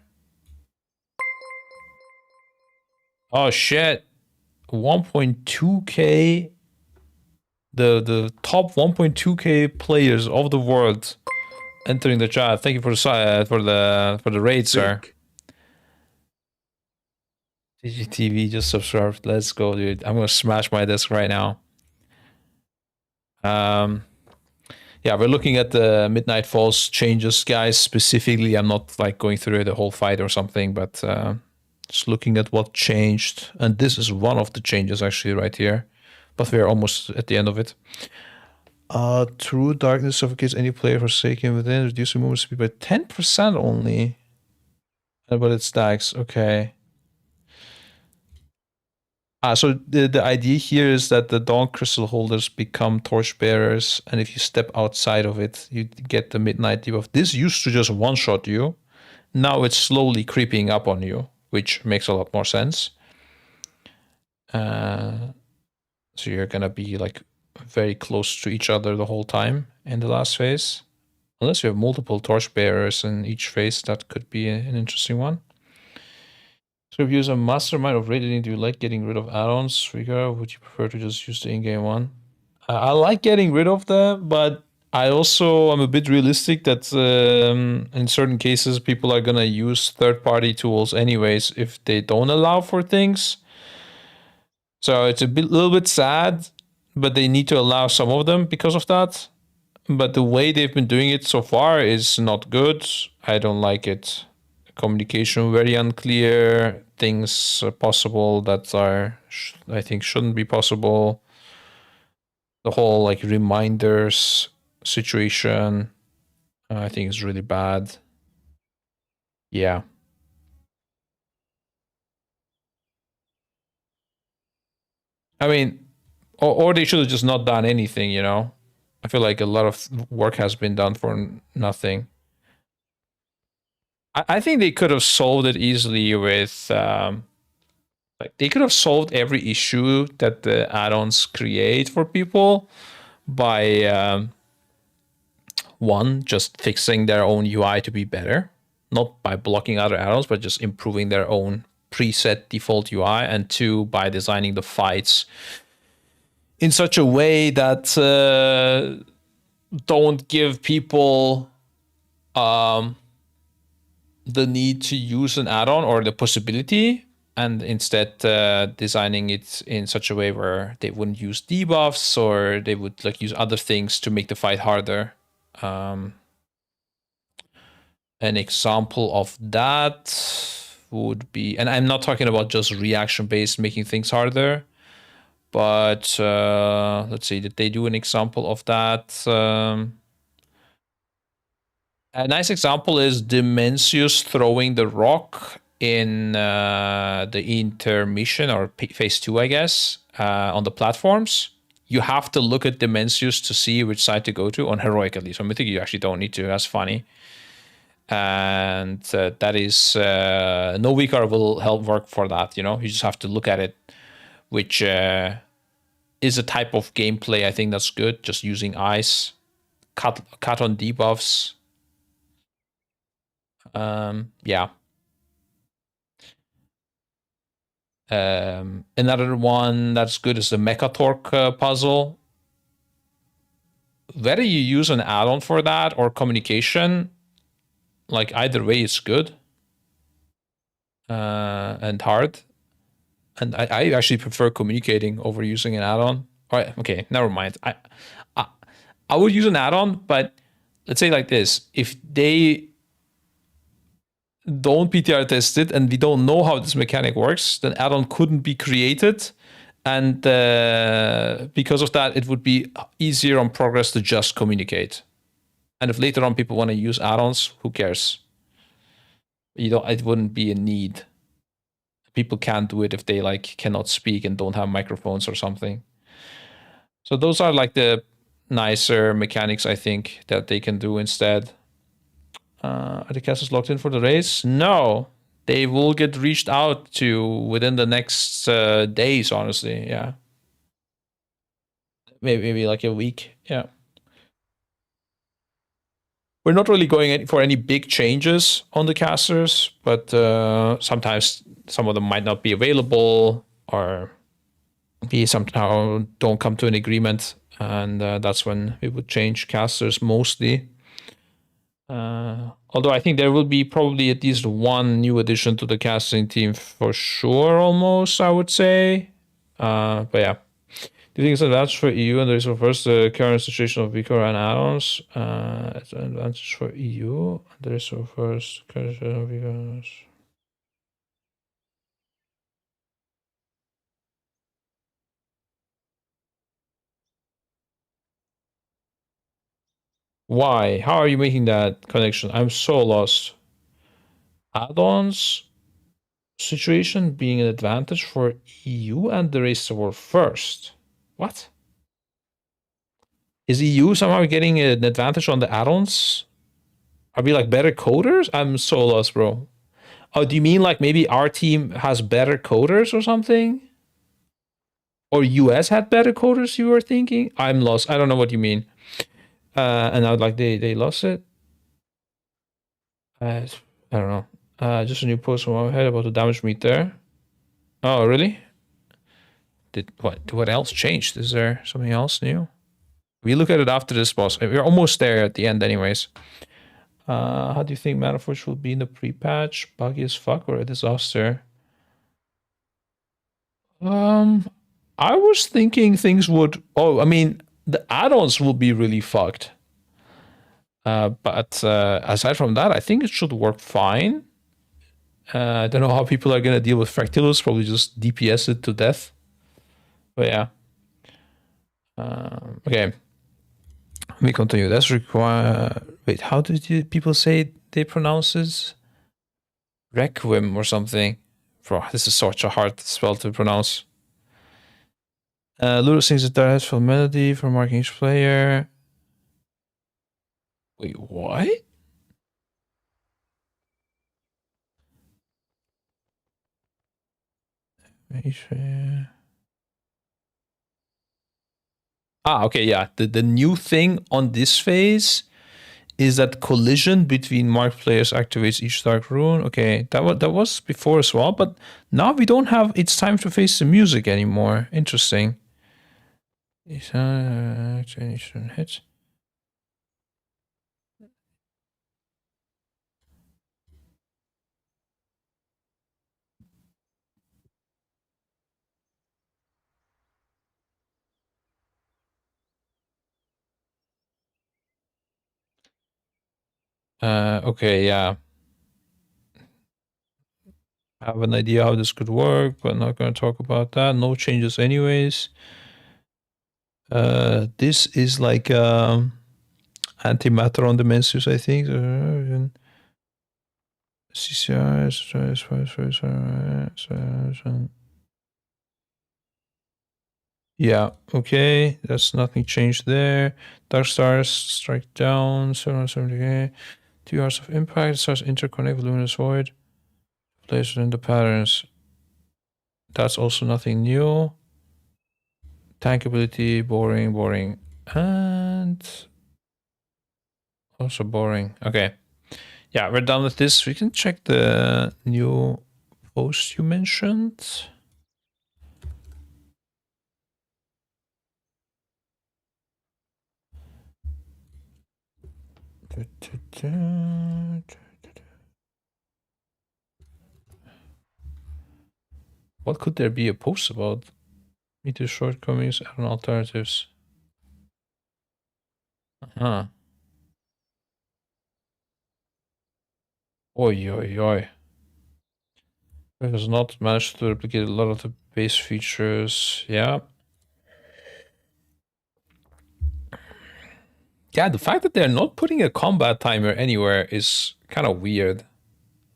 [SPEAKER 1] Oh shit. 1.2k. The top 1.2k players of the world entering the chat. Thank you for the raid, sir. DGTV just subscribed. Let's go, dude. I'm gonna smash my desk right now. Yeah, we're looking at the Midnight Falls changes, guys. Specifically, I'm not like going through the whole fight or something, but just looking at what changed. And this is one of the changes actually right here. But we're almost at the end of it. True darkness suffocates any player forsaken within, reducing movement speed by 10% only. But it stacks, okay. So the idea here is that the Dawn Crystal holders become torchbearers, and if you step outside of it, you get the Midnight debuff. This used to just one-shot you. Now it's slowly creeping up on you, which makes a lot more sense. So you're gonna be like very close to each other the whole time in the last phase. Unless you have multiple torchbearers in each phase, that could be an interesting one. So if you use a mastermind of raiding, do you like getting rid of add-ons, Rika, or would you prefer to just use the in-game one? I like getting rid of them, but I also am a bit realistic that in certain cases people are gonna use third-party tools anyways if they don't allow for things. So it's a little bit sad, but they need to allow some of them because of that. But the way they've been doing it so far is not good. I don't like it. Communication very unclear. Things possible that are I think shouldn't be possible. The whole like reminders situation, I think is really bad. Yeah. I mean, or they should have just not done anything, you know? I feel like a lot of work has been done for nothing. I think they could have solved it easily with, like, they could have solved every issue that the add-ons create for people by, one, just fixing their own UI to be better, not by blocking other add-ons, but just improving their own preset default UI, and two, by designing the fights in such a way that don't give people the need to use an add-on or the possibility, and instead designing it in such a way where they wouldn't use debuffs or they would like use other things to make the fight harder. An example of that would be, and I'm not talking about just reaction based making things harder, but let's see, did they do an example of that? A nice example is Dimensius throwing the rock in the intermission or phase 2, I guess, on the platforms. You have to look at Dimensius to see which side to go to, on heroic at least. On mythic, you actually don't need to. That's funny. And that is no weaker will help work for that. You know, you just have to look at it, which is a type of gameplay I think that's good. Just using ice, cut on debuffs. Yeah. Another one that's good is the Mechatorque puzzle. Whether you use an add-on for that or communication, like either way it's good and hard. And I actually prefer communicating over using an add-on. All right, okay, never mind. I would use an add-on, but let's say like this: if they don't PTR test it and we don't know how this mechanic works, then add-on couldn't be created. And because of that, it would be easier on progress to just communicate. And if later on people want to use add-ons, who cares? It wouldn't be a need. People can't do it if they like cannot speak and don't have microphones or something. So those are like the nicer mechanics I think that they can do instead. Are the casters locked in for the race? No, they will get reached out to within the next days, honestly. Yeah, maybe like a week. Yeah, we're not really going for any big changes on the casters, but sometimes some of them might not be available, or we somehow don't come to an agreement, and that's when we would change casters mostly. Although I think there will be probably at least one new addition to the casting team for sure, almost, I would say. But yeah. Do you think it's an advantage for EU and there is first the current situation of weaker and add-ons? It's an advantage for EU and there is first current situation of weaker add-ons. Why? How are you making that connection? I'm so lost. Add-ons situation being an advantage for EU and the race to war first. What? Is EU somehow getting an advantage on the add-ons? Are we like better coders? I'm so lost, bro. Oh, do you mean like maybe our team has better coders or something? Or US had better coders, you were thinking? I'm lost. I don't know what you mean. And I would like they lost it. I don't know. Just a new post from overhead about the damage meter. Oh, really? What else changed? Is there something else new? We look at it after this boss. We're almost there at the end anyways. How do you think Mana Forge will be in the pre-patch? Buggy as fuck or a disaster? I was thinking things would... Oh, I mean, the add-ons will be really fucked. But aside from that, I think it should work fine. I don't know how people are going to deal with Fractilus. Probably just DPS it to death. But yeah. Okay. Let me continue. That's require... Wait, how did people say they pronounce it? Requiem or something. Bro, this is such a hard spell to pronounce. Ludo sings a direct full melody for marking each player. Wait, what? Okay, yeah. The new thing on this phase is that collision between marked players activates each dark rune. Okay, that was before as well, but now we don't have It's Time to Face the Music anymore. Interesting. Hits. Okay, yeah. I have an idea how this could work, but not going to talk about that. No changes anyways. This is like antimatter on the Mensus, I think. Yeah, okay. That's nothing changed there. Dark Stars, strike down, 770k. 2 hours of impact, starts interconnect with Luminous Void. Place within the patterns. That's also nothing new. Tank ability, boring. And also boring. Okay. Yeah, we're done with this. We can check the new post you mentioned. What could there be a post about? Meet the shortcomings and alternatives. Huh. Oi. It has not managed to replicate a lot of the base features. Yeah. Yeah, the fact that they're not putting a combat timer anywhere is kind of weird.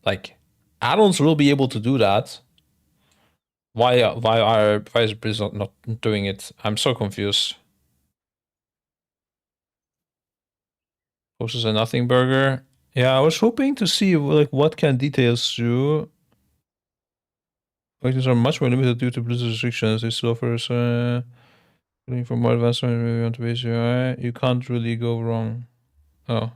[SPEAKER 1] Like, add-ons will be able to do that. Why is Blizzard not doing it? I'm so confused. Post is a nothing burger. Yeah, I was hoping to see like what can details do. Items are much more limited due to Blizzard restrictions. They still offers looking for more advanced maybe on to base UI. You can't really go wrong. Oh.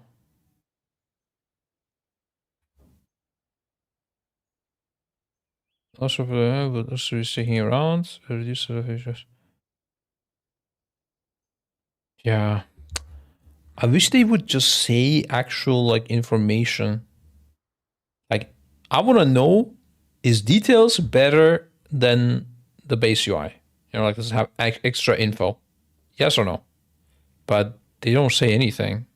[SPEAKER 1] Also, but also is sticking around. Reduce the features. Yeah. I wish they would just say actual like information. Like, I want to know, is details better than the base UI? You know, like, does it have extra info? Yes or no? But they don't say anything.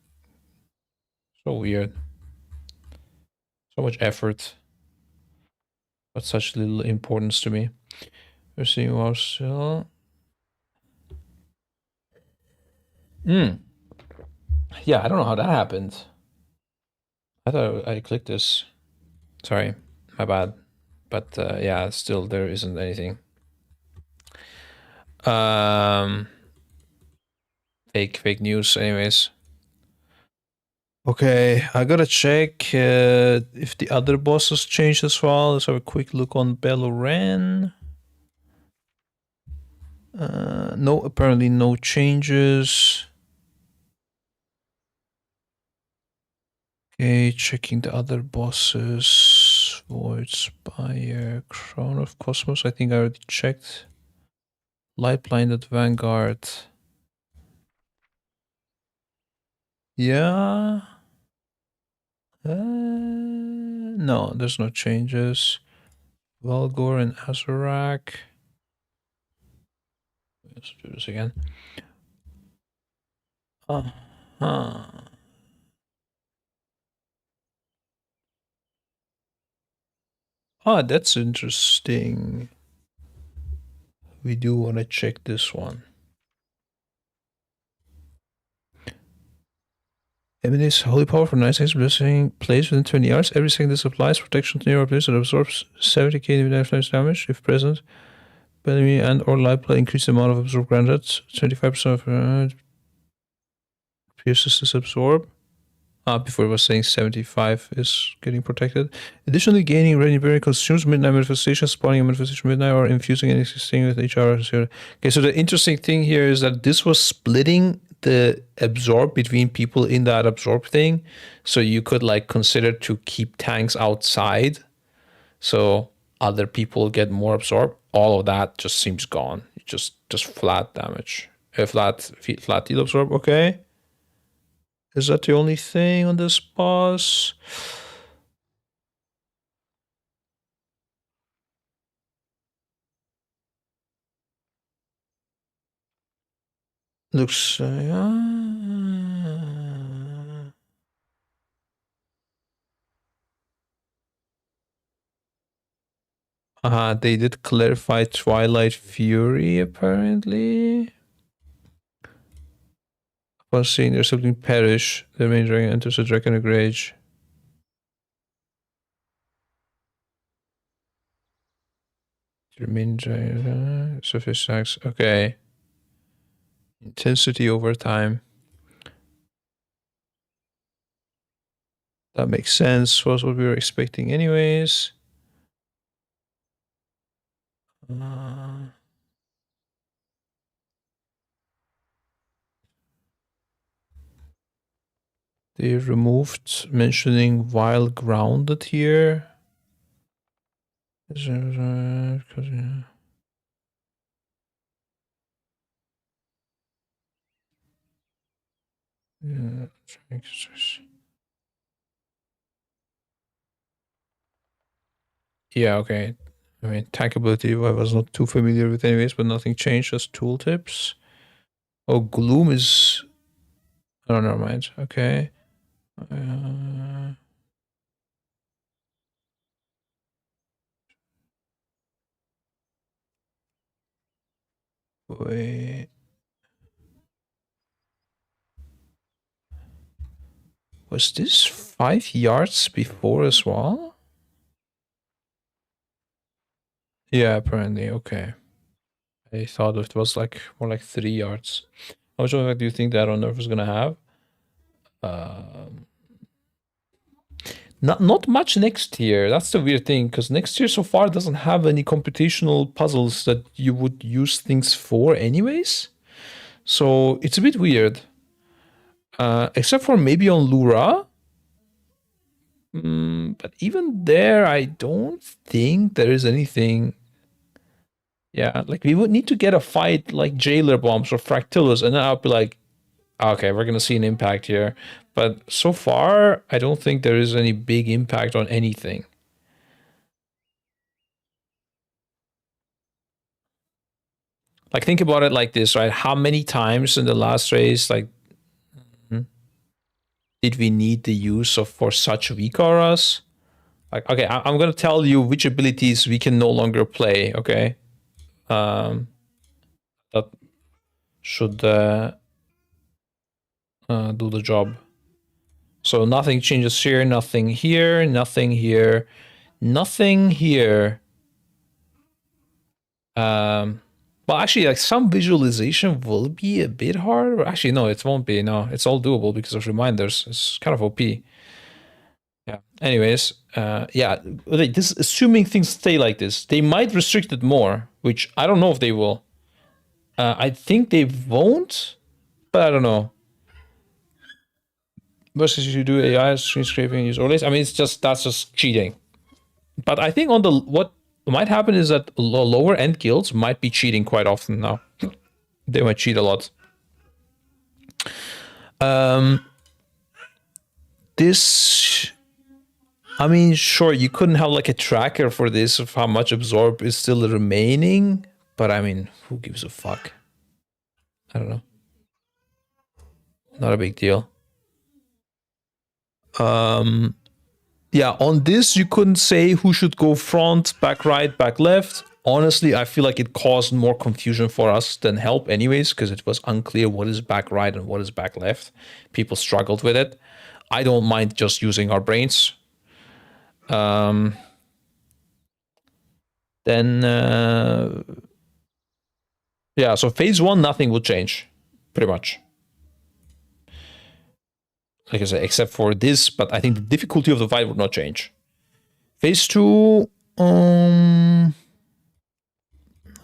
[SPEAKER 1] So weird. So much effort, but such little importance to me. We're seeing wow still. Yeah, I don't know how that happened. I thought I clicked this. Sorry, my bad. But yeah, still there isn't anything. Fake news anyways. Okay, I gotta check if the other bosses changed as well. Let's have a quick look on Belloran. No, apparently no changes. Okay, checking the other bosses. Void Spire, Crown of Cosmos. I think I already checked. Light Blinded Vanguard. Yeah. No, there's no changes. Valgor and Azarak. Let's do this again. Uh-huh. Ah, that's interesting. We do want to check this one. Emanates holy power for 9 seconds, blessing plays within 20 yards. Every second this applies protection to nearby players and absorbs 70k damage if present. Enemy and or light play increase the amount of absorb granted. 25% of pierces is absorb. Before it was saying 75 is getting protected. Additionally, gaining ready berry consumes midnight manifestation, spawning a manifestation midnight, or infusing any existing with HR. Okay, so the interesting thing here is that this was splitting the absorb between people in that absorb thing. So you could like consider to keep tanks outside so other people get more absorb. All of that just seems gone. Just flat damage. Flat deal absorb, okay. Is that the only thing on this boss? Looks they did clarify Twilight Fury apparently. Upon seeing their sibling perish, the main dragon enters a draconic rage. The main dragon surface attacks. Okay. Intensity over time. That makes sense. Was what we were expecting anyways. They removed mentioning while grounded here. Yeah, okay. I mean, tank ability I was not too familiar with anyways, but nothing changed, just tooltips. Oh, Gloom is... Oh, never mind. Okay. Wait. Was this 5 yards before as well? Yeah, apparently. Okay. I thought it was like more like 3 yards. How much effect do you think that on Nerf is gonna have? Not much next year. That's the weird thing, because next year so far doesn't have any computational puzzles that you would use things for anyways. So it's a bit weird. Except for maybe on Lura. But even there, I don't think there is anything. Yeah, like we would need to get a fight like Jailer Bombs or Fractillus, and then I'll be like, okay, we're gonna see an impact here. But so far, I don't think there is any big impact on anything. Like, think about it like this, right? How many times in the last race, like, did we need the use of for such weak auras? Like, okay, I'm gonna tell you which abilities we can no longer play, okay? That should do the job. So nothing changes here, nothing here, nothing here, nothing here. Well, actually, like some visualization will be a bit hard. Actually, no, it won't be. No, it's all doable because of reminders. It's kind of OP. Yeah. Anyways, yeah. This assuming things stay like this, they might restrict it more, which I don't know if they will. I think they won't, but I don't know. Versus you do AI screen scraping, use overlays. I mean, that's just cheating. But I think on the what might happen is that lower end guilds might be cheating quite often now. They might cheat a lot. this, I mean, sure, you couldn't have like a tracker for this of how much absorb is still remaining, but I mean, who gives a fuck? I don't know. Not a big deal. Yeah, on this, you couldn't say who should go front, back right, back left. Honestly, I feel like it caused more confusion for us than help anyways, because it was unclear what is back right and what is back left. People struggled with it. I don't mind just using our brains. Then, yeah, so phase 1, nothing will change, pretty much. Like I said, except for this, but I think the difficulty of the fight would not change. Phase 2,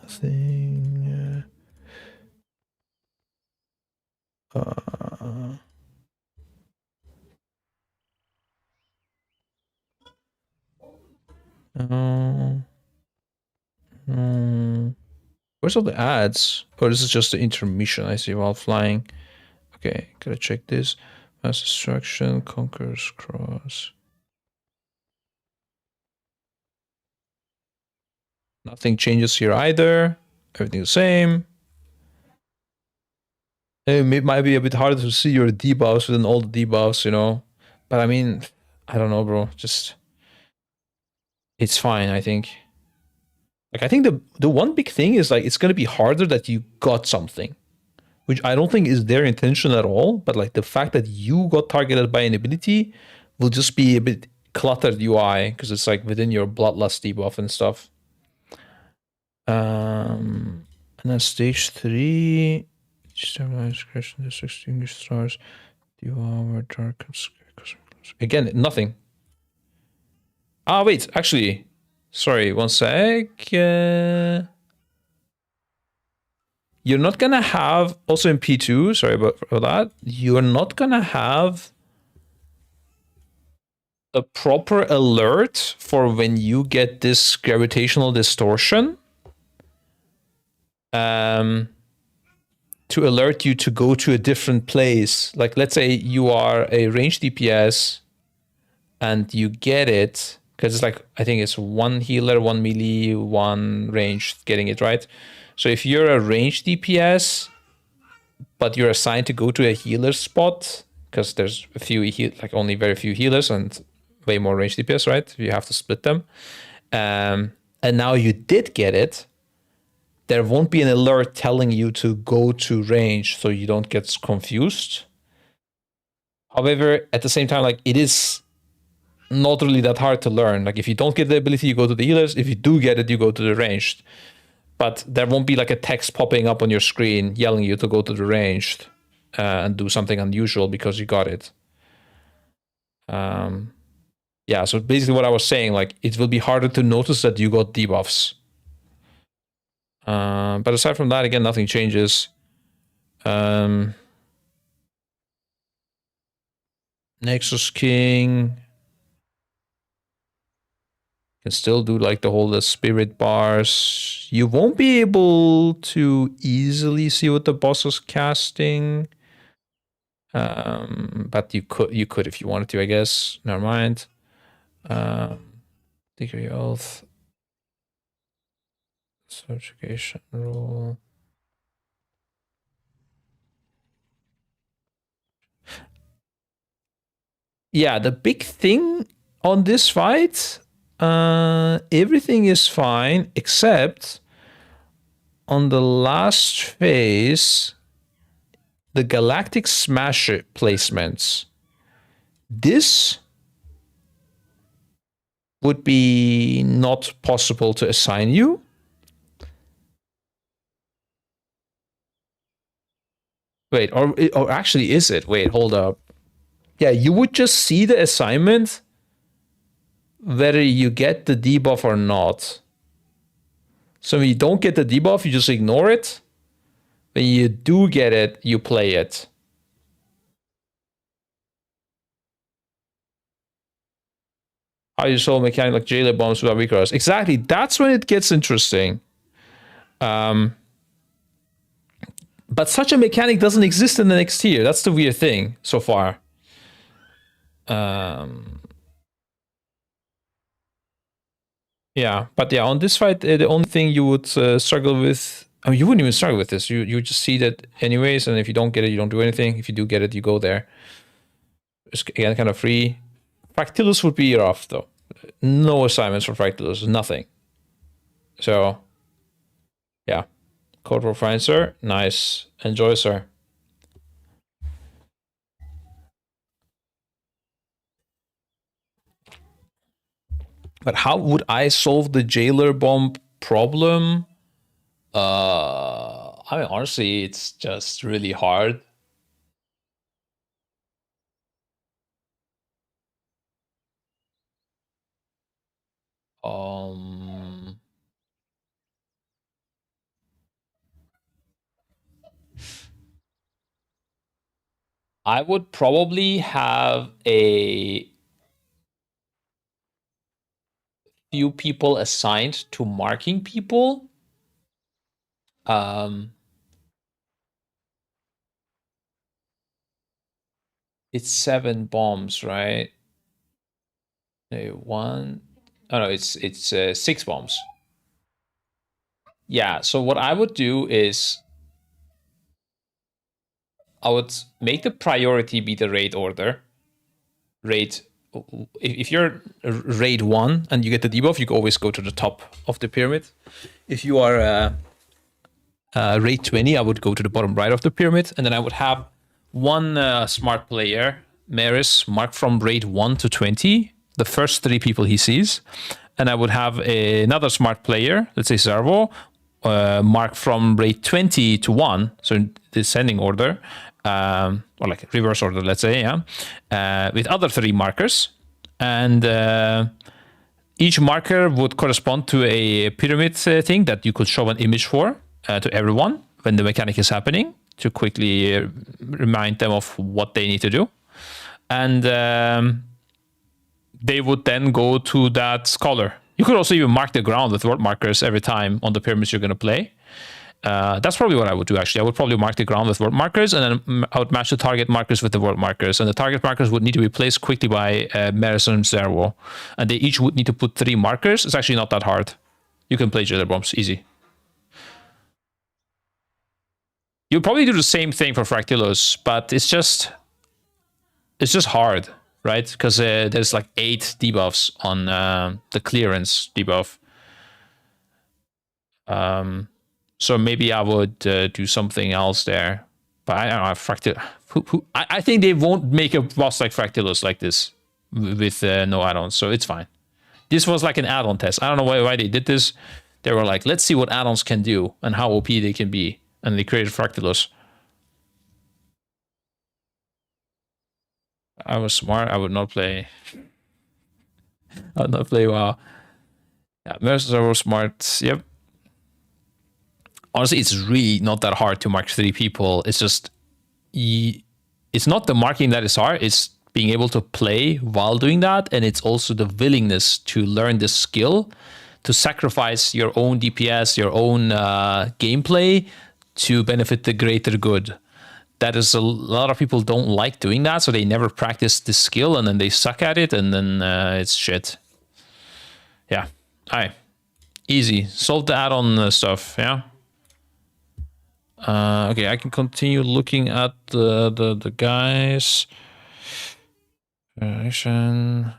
[SPEAKER 1] nothing. Where's all the ads? Oh, this is just the intermission, I see, while flying. Okay, gotta check this. Mass destruction, Conqueror's Cross. Nothing changes here either. Everything the same. It might be a bit harder to see your debuffs within all the debuffs, you know. But I mean, I don't know, bro. Just, it's fine, I think. Like, I think the one big thing is, like, it's gonna be harder that you got something, which I don't think is their intention at all. But like the fact that you got targeted by an ability will just be a bit cluttered UI because it's like within your bloodlust debuff and stuff. And then stage 3, stabilize, creation, extinguish stars, devour, dark, again, nothing. Ah, wait, actually, sorry, one sec. You're not gonna have, also in P2, sorry about that, you're not gonna have a proper alert for when you get this gravitational distortion. To alert you to go to a different place. Like, let's say you are a ranged DPS and you get it, because it's like, I think it's 1 healer, 1 melee, 1 ranged, getting it right. So if you're a ranged DPS, but you're assigned to go to a healer spot, because there's a few, like only very few healers and way more ranged DPS, right? You have to split them. And now you did get it, there won't be an alert telling you to go to range so you don't get confused. However, at the same time, like, it is not really that hard to learn. Like, if you don't get the ability, you go to the healers. If you do get it, you go to the ranged. But there won't be like a text popping up on your screen yelling you to go to the ranged and do something unusual because you got it. Yeah, so basically what I was saying, like, it will be harder to notice that you got debuffs. But aside from that, again, nothing changes. Nexus King can still do like the spirit bars. You won't be able to easily see what the boss is casting. But you could if you wanted to, I guess. Never mind. Degree Health. Subjugation rule. Yeah, the big thing on this fight, everything is fine except on the last phase, the Galactic Smasher placements. This would be not possible to assign you. Wait, or actually is it? Wait, hold up. Yeah, you would just see the assignment whether you get the debuff or not. So when you don't get the debuff, you just ignore it. When you do get it, you play it. How you solve mechanic like jailer bombs without recourse. Exactly, that's when it gets interesting. But such a mechanic doesn't exist in the next tier. That's the weird thing so far. Yeah, but yeah, on this fight, the only thing you would struggle with, I mean, you wouldn't even struggle with this. You just see that anyways, and if you don't get it, you don't do anything. If you do get it, you go there. It's again kind of free. Fractilus would be rough though. No assignments for Fractilus, nothing. So, yeah, code for fine, sir. Nice, enjoy, sir. But how would I solve the jailer bomb problem? I mean, honestly, it's just really hard. I would probably have a few people assigned to marking people. It's 7 bombs, right? One. Oh no, it's 6 bombs. Yeah. So what I would do is I would make the priority be the raid order. Raid. If you're raid 1 and you get the debuff, you can always go to the top of the pyramid. If you are raid 20, I would go to the bottom right of the pyramid, and then I would have one smart player, Maris, mark from raid 1 to 20, the first 3 people he sees, and I would have another smart player, let's say Servo, mark from raid 20 to 1, so in descending order, or like reverse order, let's say, yeah, with other 3 markers, and each marker would correspond to a pyramid thing that you could show an image for to everyone when the mechanic is happening to quickly remind them of what they need to do. And they would then go to that scholar. You could also even mark the ground with word markers every time on the pyramids you're going to play. That's probably what I would do, actually. I would probably mark the ground with word markers, and then I would match the target markers with the word markers. And the target markers would need to be placed quickly by Marison and Zerwo. And they each would need to put 3 markers. It's actually not that hard. You can play Jailer Bombs, easy. You'll probably do the same thing for Fractilus, but it's just hard, right? Because there's like 8 debuffs on the clearance debuff. So maybe I would do something else there. But I don't know, Fractilus. I think they won't make a boss like Fractilus like this with no add-ons, so it's fine. This was like an add-on test. I don't know why they did this. They were like, let's see what add-ons can do and how OP they can be. And they created Fractilus. I was smart. I would not play. I would not play WoW. Yeah, Mercenaries were smart. Yep. Honestly, it's really not that hard to mark 3 people. It's just, it's not the marking that is hard. It's being able to play while doing that. And it's also the willingness to learn the skill, to sacrifice your own DPS, your own gameplay to benefit the greater good. That is, a lot of people don't like doing that, so they never practice the skill, and then they suck at it, and then it's shit. Yeah. All right. Easy. Solve the add-on stuff, yeah? Okay, I can continue looking at the guys. Action.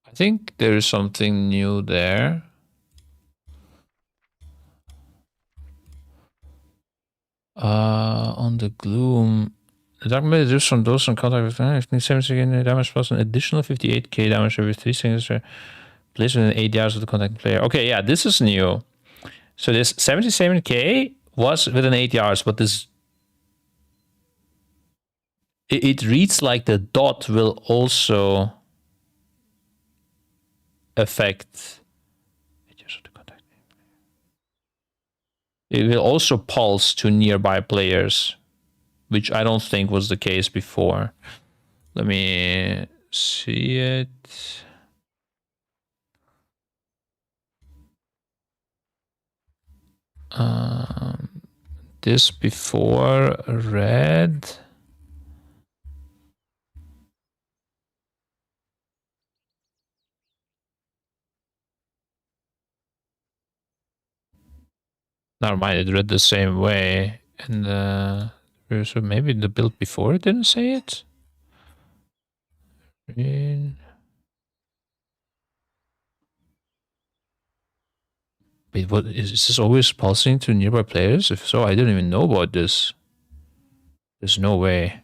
[SPEAKER 1] I think there is something new there. On the gloom, the dark matter reduced from those in contact with 70 seconds damage plus an additional 58k damage every 3 seconds. Placed within 8 yards of the contact player. Okay, yeah, this is new. So this 77k was within 8 yards, but this it reads like the dot will also affect. It will also pulse to nearby players, which I don't think was the case before. Let me see it. This before red. Never mind, it read the same way. And so maybe the build before it didn't say it. Green. Wait, what is this always pulsing to nearby players? If so, I didn't even know about this. There's no way.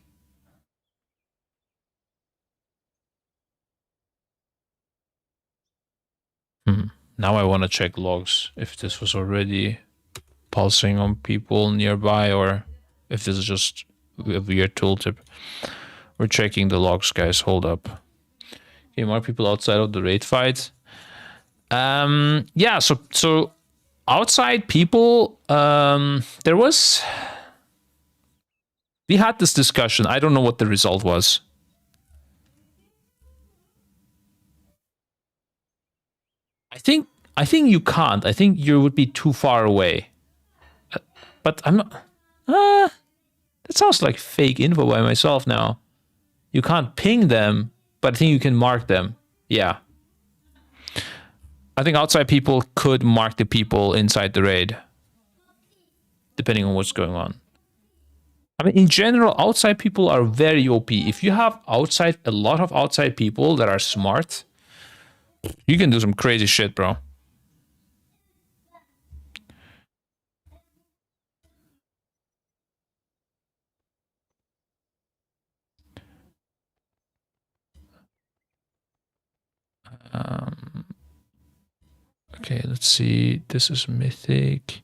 [SPEAKER 1] Now I want to check logs if this was already pulsing on people nearby or if this is just a weird tooltip. We're checking the logs, guys. Hold up. Okay, more people outside of the raid fight. Yeah, so outside people, there was. We had this discussion. I don't know what the result was. I think you can't. I think you would be too far away. But I'm not. That sounds like fake info by myself now. You can't ping them, but I think you can mark them. Yeah. I think outside people could mark the people inside the raid, depending on what's going on. I mean, in general, outside people are very OP. If you have a lot of outside people that are smart, you can do some crazy shit, bro. Okay, let's see. This is mythic.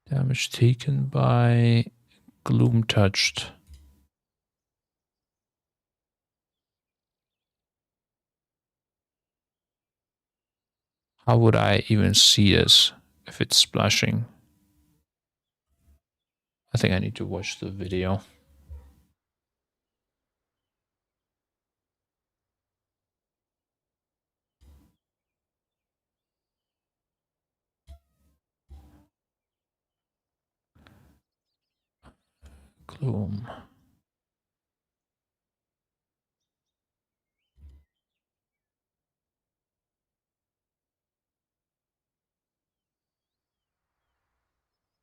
[SPEAKER 1] Damage taken by gloom touched. How would I even see this if it's splashing? I think I need to watch the video. Gloom.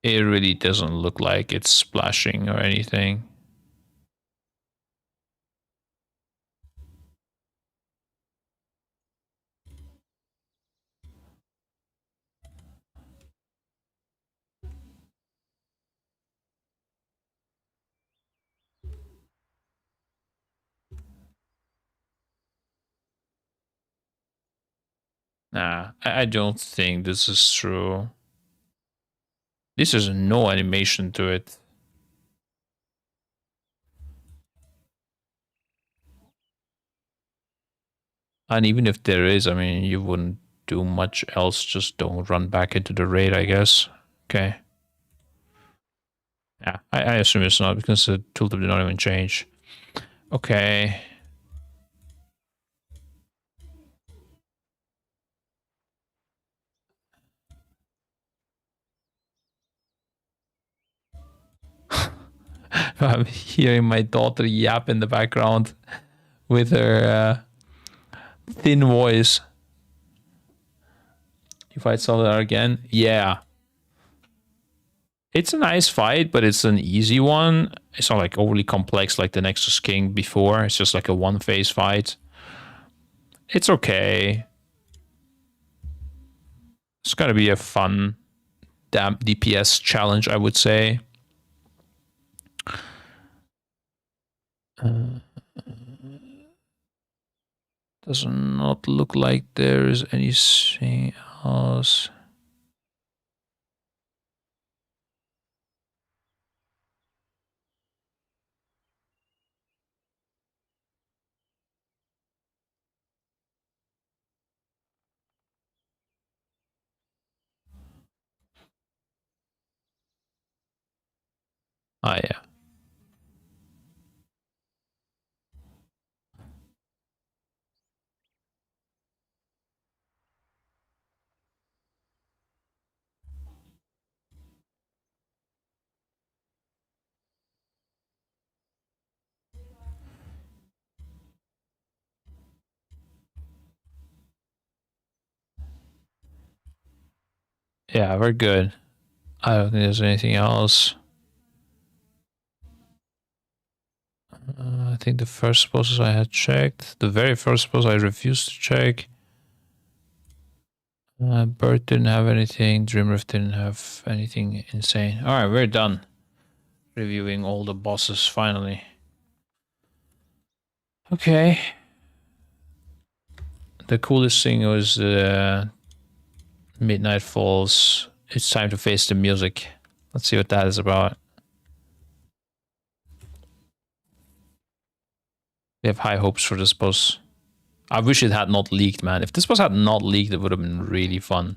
[SPEAKER 1] It really doesn't look like it's splashing or anything. Nah, I don't think this is true. This is no animation to it. And even if there is, I mean, you wouldn't do much else. Just don't run back into the raid, I guess. Okay. Yeah, I assume it's not because the tooltip did not even change. Okay. I'm hearing my daughter yap in the background with her thin voice. You fight Solar again? Yeah. It's a nice fight, but it's an easy one. It's not like overly complex like the Nexus King before. It's just like a one-phase fight. It's okay. It's gonna be a fun DPS challenge, I would say. Does not look like there is anything else. Ah, yeah. Yeah, we're good. I don't think there's anything else. I think the first poses I had checked. The very first pose I refused to check. Bird didn't have anything. Dreamriff didn't have anything insane. Alright, we're done. Reviewing all the bosses finally. Okay. The coolest thing was Midnight Falls. It's time to face the music. Let's see what that is about. We have high hopes for this boss. I wish it had not leaked, man. If this boss had not leaked, it would have been really fun.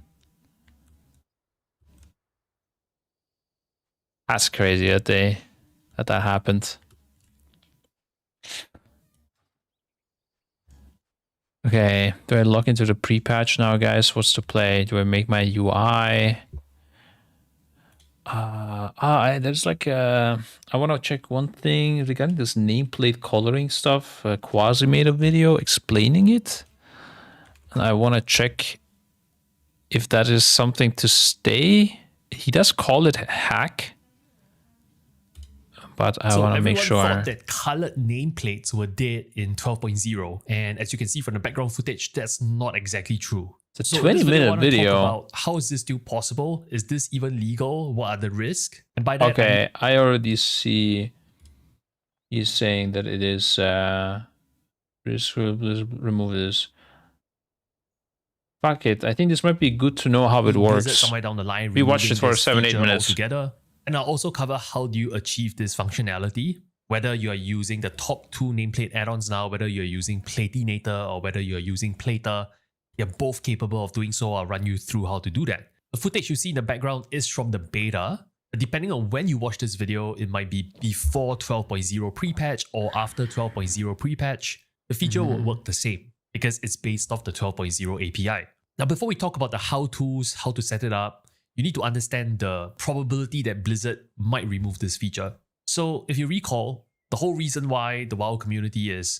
[SPEAKER 1] That's crazy that that happened. Okay, do I log into the pre-patch now, guys? What's the play? Do I make my UI? There's like I want to check one thing regarding this nameplate coloring stuff. Quasi made a video explaining it, and I want to check if that is something to stay. He does call it hack, but I want to make sure.
[SPEAKER 7] Everyone thought that colored nameplates were dead in 12.0, and as you can see from the background footage, that's not exactly true.
[SPEAKER 1] It's a 20-minute video.
[SPEAKER 7] Talk about how is this still possible? Is this even legal? What are the risks? And by that,
[SPEAKER 1] okay, I already see. He's saying that it is risk. Remove this. Fuck it. I think this might be good to know how it works.
[SPEAKER 7] Somewhere down the line,
[SPEAKER 1] we watched it for 7-8 minutes
[SPEAKER 7] together, and I'll also cover how do you achieve this functionality. Whether you are using the top 2 nameplate add-ons now, whether you're using Platinator or whether you're using Plater. They're both capable of doing so. I'll run you through how to do that. The footage you see in the background is from the beta. Depending on when you watch this video, it might be before 12.0 pre-patch or after 12.0 pre-patch. The feature will work the same because it's based off the 12.0 API. Now, before we talk about the how-tos, how to set it up, you need to understand the probability that Blizzard might remove this feature. So if you recall, the whole reason why the WoW community is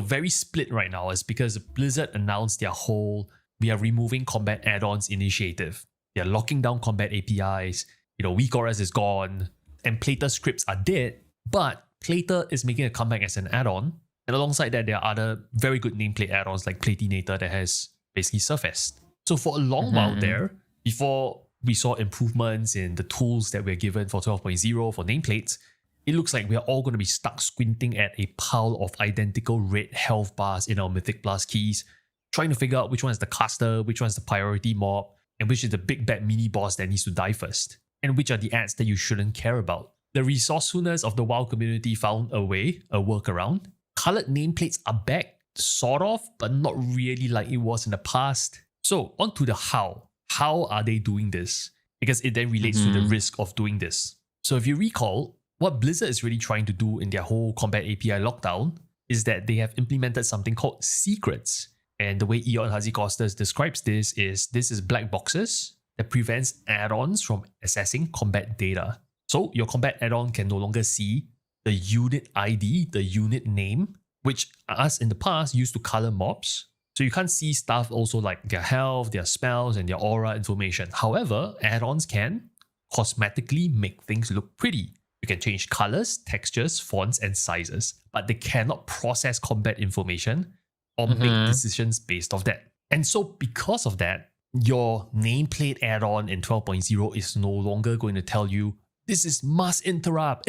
[SPEAKER 7] very split right now is because Blizzard announced their whole "we are removing combat add-ons" initiative. They're locking down combat APIs. WeakAuras is gone, and Plater scripts are dead. But Plater is making a comeback as an add-on, and alongside that, there are other very good nameplate add-ons like Platinator that has basically surfaced. So for a long while there, before we saw improvements in the tools that we're given for 12.0 for nameplates, it looks like we're all going to be stuck squinting at a pile of identical red health bars in our Mythic Plus keys, trying to figure out which one is the caster, which one is the priority mob, and which is the big bad mini boss that needs to die first, and which are the ads that you shouldn't care about. The resourcefulness of the WoW community found a workaround. Colored nameplates are back, sort of, but not really like it was in the past. So, on to the how. How are they doing this? Because it then relates to the risk of doing this. So if you recall, what Blizzard is really trying to do in their whole combat API lockdown is that they have implemented something called secrets. And the way Eon Hazikostas describes this is black boxes that prevents add-ons from accessing combat data. So your combat add-on can no longer see the unit ID, the unit name, which us in the past used to color mobs. So you can't see stuff also like their health, their spells, and their aura information. However, add-ons can cosmetically make things look pretty. You can change colors, textures, fonts, and sizes, but they cannot process combat information or make decisions based off that. And so because of that, your nameplate add-on in 12.0 is no longer going to tell you, this is must interrupt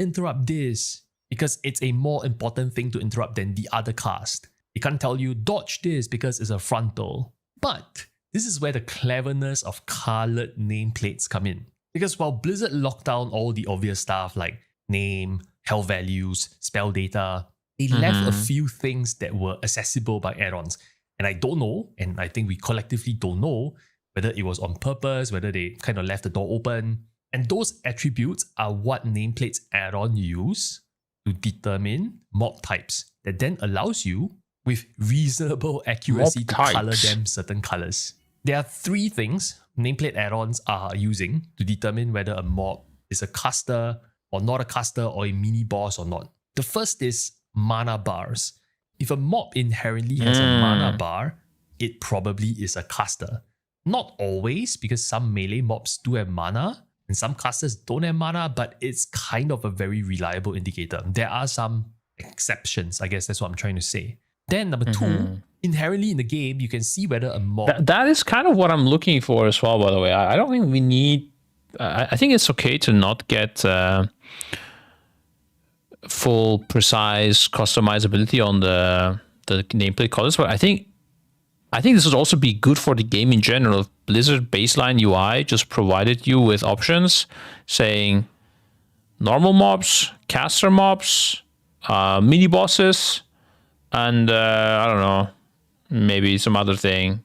[SPEAKER 7] this, because it's a more important thing to interrupt than the other cast. It can't tell you, dodge this because it's a frontal. But this is where the cleverness of colored nameplates come in. Because while Blizzard locked down all the obvious stuff like name, health values, spell data, they left a few things that were accessible by add-ons. And I don't know, and I think we collectively don't know, whether it was on purpose, whether they kind of left the door open. And those attributes are what nameplates add-on use to determine mob types that then allows you with reasonable accuracy to color
[SPEAKER 1] types.
[SPEAKER 7] them certain colors. There are 3 things nameplate add-ons are using to determine whether a mob is a caster or not a caster or a mini boss or not. The first is mana bars. If a mob inherently has a mana bar, it probably is a caster. Not always, because some melee mobs do have mana and some casters don't have mana, but it's kind of a very reliable indicator. There are some exceptions, I guess that's what I'm trying to say. Then number 2, inherently in the game, you can see whether a mob...
[SPEAKER 1] That is kind of what I'm looking for as well, by the way. I don't think we need... I think it's okay to not get full, precise customizability on the nameplate colors, but I think this would also be good for the game in general. If Blizzard baseline UI just provided you with options saying normal mobs, caster mobs, mini bosses, and I don't know, maybe some other thing.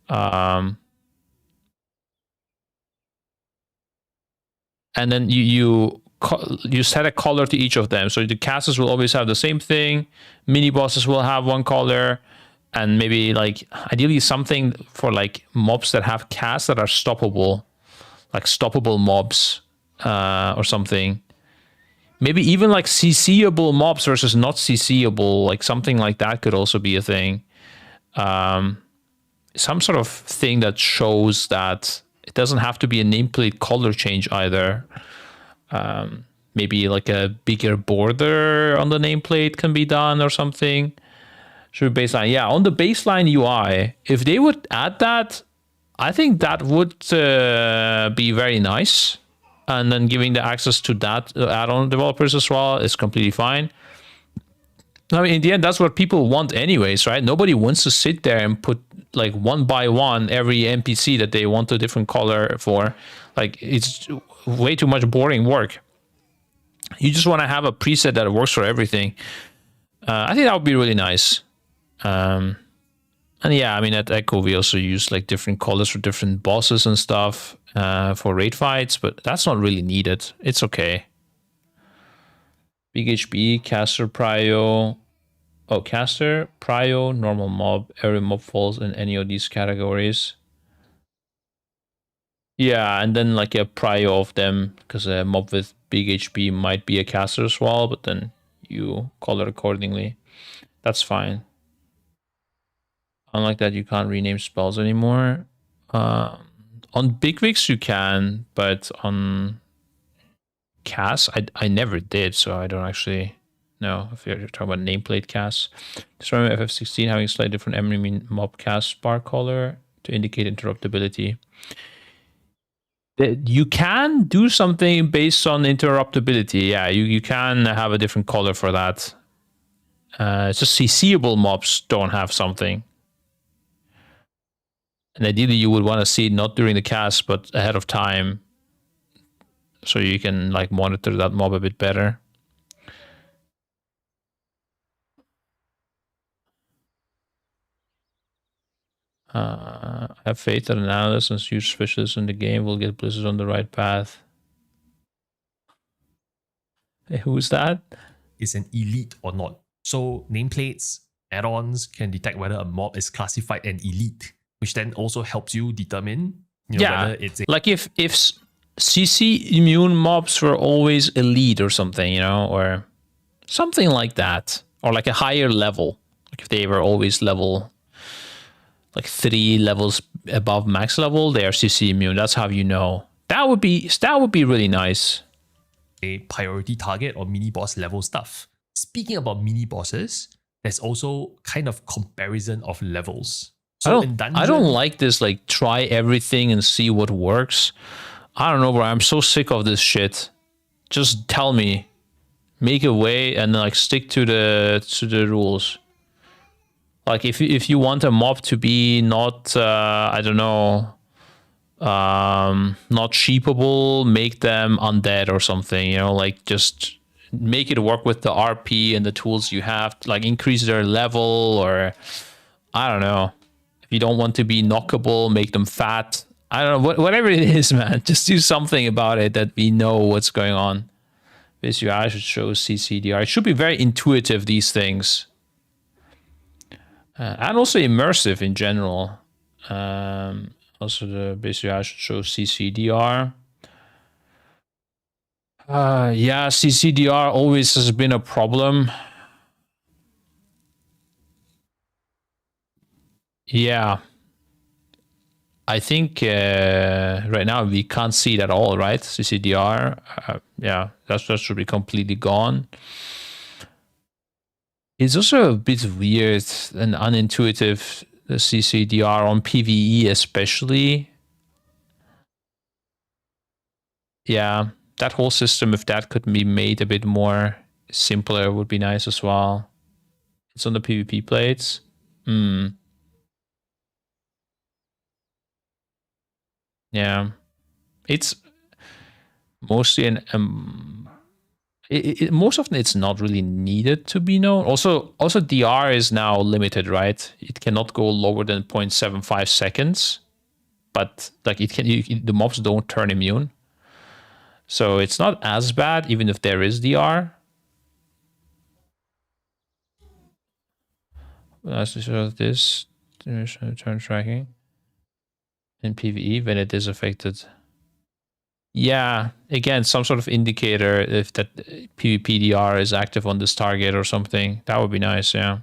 [SPEAKER 1] And then you set a color to each of them. So the casters will always have the same thing. Mini bosses will have one color, and maybe like ideally something for like mobs that have casts that are stoppable, like stoppable mobs or something. Maybe even like CCable mobs versus not CCable, like something like that could also be a thing. Some sort of thing that shows that it doesn't have to be a nameplate color change either. Maybe like a bigger border on the nameplate can be done or something. Should be baseline. Yeah, on the baseline UI, if they would add that, I think that would be very nice. And then giving the access to that add-on developers as well is completely fine. I mean, in the end, that's what people want anyways, right? Nobody wants to sit there and put like one by one every NPC that they want a different color for. Like, it's way too much boring work. You just want to have a preset that works for everything. I think that would be really nice. And yeah, I mean, at Echo, we also use like different colors for different bosses and stuff for raid fights, but that's not really needed. It's okay. Big HB, caster, prio. Oh, caster, prio, normal mob. Every mob falls in any of these categories. Yeah, and then like a prio of them, because a mob with big HP might be a caster as well, but then you color accordingly. That's fine. Unlike that, you can't rename spells anymore. On big wigs you can, but on casts, I never did, so I don't actually know if you're talking about nameplate casts. Just remember FF16 having a slightly different enemy mob cast bar color to indicate interruptibility. You can do something based on interruptibility. Yeah, you can have a different color for that. It's just CCable mobs don't have something. And ideally you would want to see it not during the cast, but ahead of time, so you can like monitor that mob a bit better. I have faith that analysts and huge specialists in the game will get Blizzard on the right path. Hey, who's that?
[SPEAKER 7] Is an elite or not. So nameplates, add-ons can detect whether a mob is classified an elite, which then also helps you determine whether it's
[SPEAKER 1] like if CC immune mobs were always elite or something, or something like that, or like a higher level, like if they were always level like 3 levels above max level, they are CC immune. That's how you know. That would be really nice.
[SPEAKER 7] A priority target or mini boss level stuff. Speaking about mini bosses, there's also kind of comparison of levels. So
[SPEAKER 1] I don't like this like try everything and see what works. I don't know, bro. I'm so sick of this shit. Just tell me, make a way, and like stick to the rules. Like if you want a mob to be not I don't know, not sheepable, make them undead or something. Like just make it work with the RP and the tools you have. Like increase their level, or I don't know. If you don't want to be knockable, make them fat. I don't know, whatever it is, man. Just do something about it that we know what's going on. This UI should show CCDR. It should be very intuitive, these things. And also immersive in general. Also, the base UI should show CCDR. Yeah, CCDR always has been a problem. Yeah. I think right now we can't see it at all, right? CCDR, yeah, that should be completely gone. It's also a bit weird and unintuitive, the CCDR on PvE especially. Yeah, that whole system, if that could be made a bit more simpler, would be nice as well. It's on the PvP plates. Yeah, it's mostly most often it's not really needed to be known. Also DR is now limited, right? It cannot go lower than 0.75 seconds, but like the mobs don't turn immune, so it's not as bad even if there is DR. Let's show this turn tracking in PvE when it is affected. Yeah, again, some sort of indicator if that PvP DR is active on this target or something. That would be nice, yeah.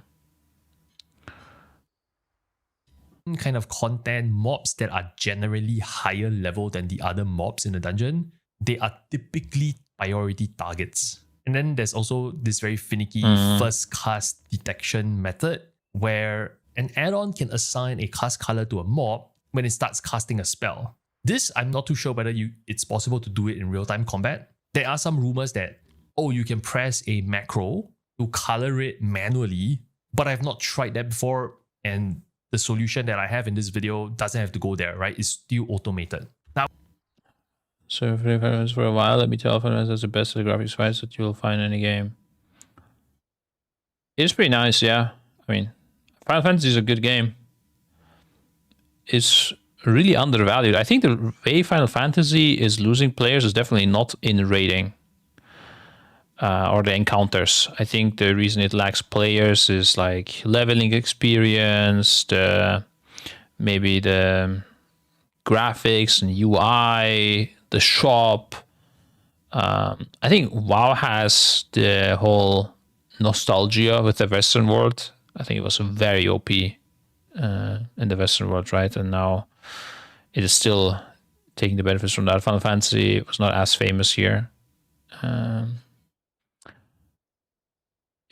[SPEAKER 7] Kind of content mobs that are generally higher level than the other mobs in the dungeon, they are typically priority targets. And then there's also this very finicky first cast detection method where an add-on can assign a cast color to a mob when it starts casting a spell. This, I'm not too sure whether it's possible to do it in real-time combat. There are some rumors that, you can press a macro to color it manually, but I've not tried that before, and the solution that I have in this video doesn't have to go there, right? It's still automated. Now,
[SPEAKER 1] so for a while, let me tell you, that's the best graphics fights that you'll find in a game. It's pretty nice, yeah. I mean, Final Fantasy is a good game. It's really undervalued. I think the way Final Fantasy is losing players is definitely not in raiding or the encounters. I think the reason it lacks players is like leveling experience, maybe the graphics and UI, the shop. I think WoW has the whole nostalgia with the Western world. I think it was very OP in the Western world, right? And now it is still taking the benefits from that. Final Fantasy was not as famous here.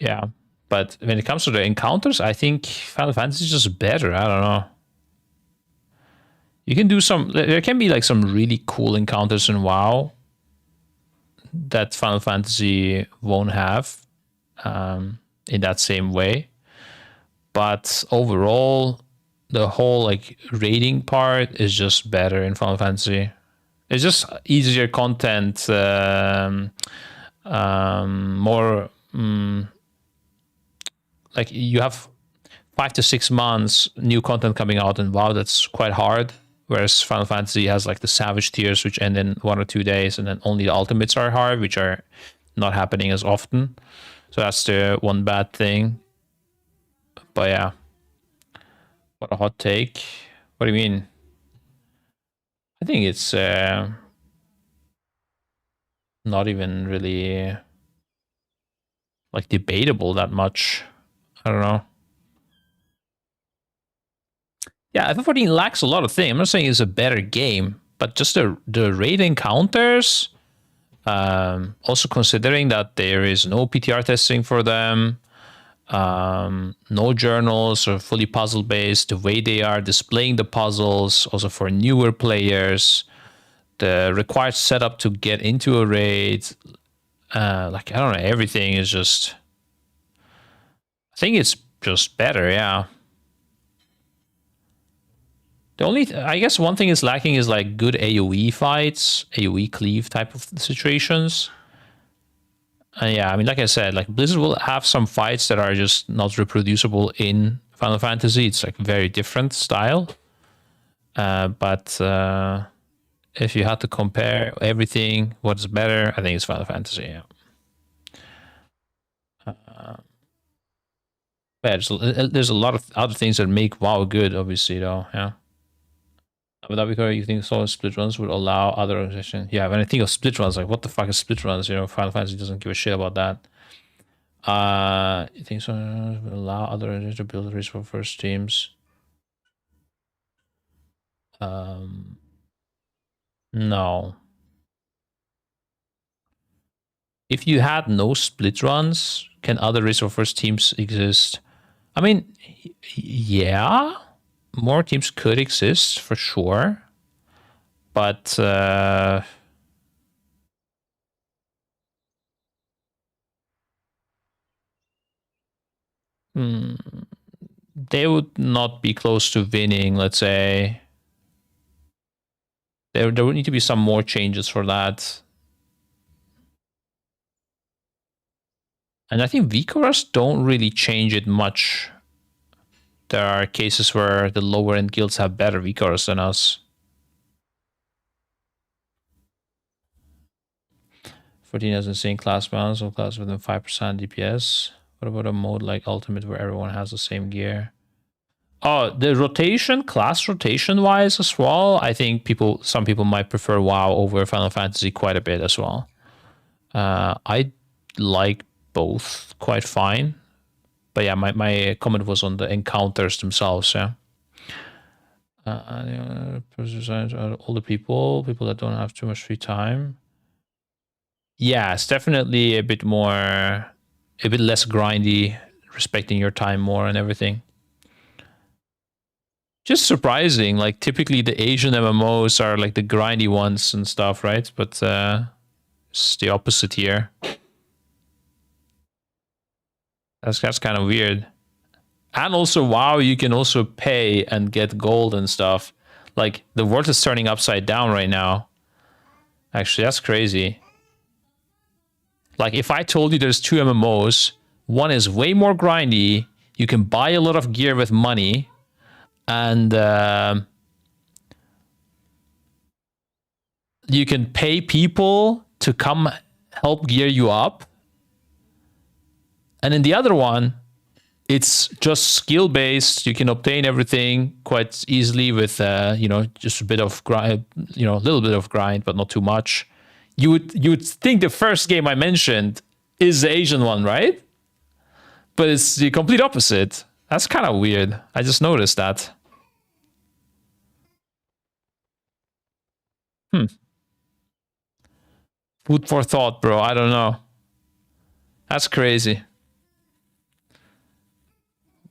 [SPEAKER 1] Yeah, but when it comes to the encounters, I think Final Fantasy is just better. I don't know. You can do there can be like some really cool encounters in WoW that Final Fantasy won't have in that same way. But overall, the whole like raiding part is just better in Final Fantasy. It's just easier content, more like you have 5 to 6 months new content coming out in WoW. That's quite hard. Whereas Final Fantasy has like the Savage tiers, which end in 1 or 2 days, and then only the ultimates are hard, which are not happening as often. So that's the one bad thing. But yeah, what a hot take. What do you mean? I think it's not even really like debatable that much. I don't know. Yeah, FF14 lacks a lot of things. I'm not saying it's a better game, but just the raid encounters, also considering that there is no PTR testing for them, no journals or fully puzzle based, the way they are displaying the puzzles, also for newer players, the required setup to get into a raid, like, I don't know, everything is just, I think it's just better, yeah. The only, I guess one thing is lacking is like good AoE fights, AoE cleave type of situations. Yeah, I mean, like I said, like Blizzard will have some fights that are just not reproducible in Final Fantasy. It's like very different style. But if you had to compare everything, what's better, I think it's Final Fantasy. Yeah. There's a lot of other things that make WoW good, obviously, though. Yeah. Would that be correct? You think solo split runs would allow other organizations? Yeah, when I think of split runs, like what the fuck is split runs? You know, Final Fantasy doesn't give a shit about that. You think solo runs would allow other organizations to build resource for first teams? No. If you had no split runs, can other resource first teams exist? I mean, yeah, more teams could exist for sure, but they would not be close to winning. Let's say there would need to be some more changes for that. And I think VCORs don't really change it much. There are cases where the lower end guilds have better VCORs than us. 14 has insane class balance, all class within 5% DPS. What about a mode like Ultimate where everyone has the same gear? Oh, the rotation, class rotation wise as well, I think some people might prefer WoW over Final Fantasy quite a bit as well. I like both quite fine. But yeah, my comment was on the encounters themselves, yeah. Older people that don't have too much free time. Yeah, it's definitely a bit less grindy, respecting your time more and everything. Just surprising, like typically the Asian MMOs are like the grindy ones and stuff, right? But it's the opposite here. That's kind of weird. And also, WoW, you can also pay and get gold and stuff. Like, the world is turning upside down right now. Actually, that's crazy. Like, if I told you there's two MMOs, one is way more grindy, you can buy a lot of gear with money, and you can pay people to come help gear you up. And in the other one, it's just skill based. You can obtain everything quite easily with, just a bit of grind, a little bit of grind, but not too much. You would think the first game I mentioned is the Asian one, right? But it's the complete opposite. That's kind of weird. I just noticed that. Food for thought, bro. I don't know. That's crazy.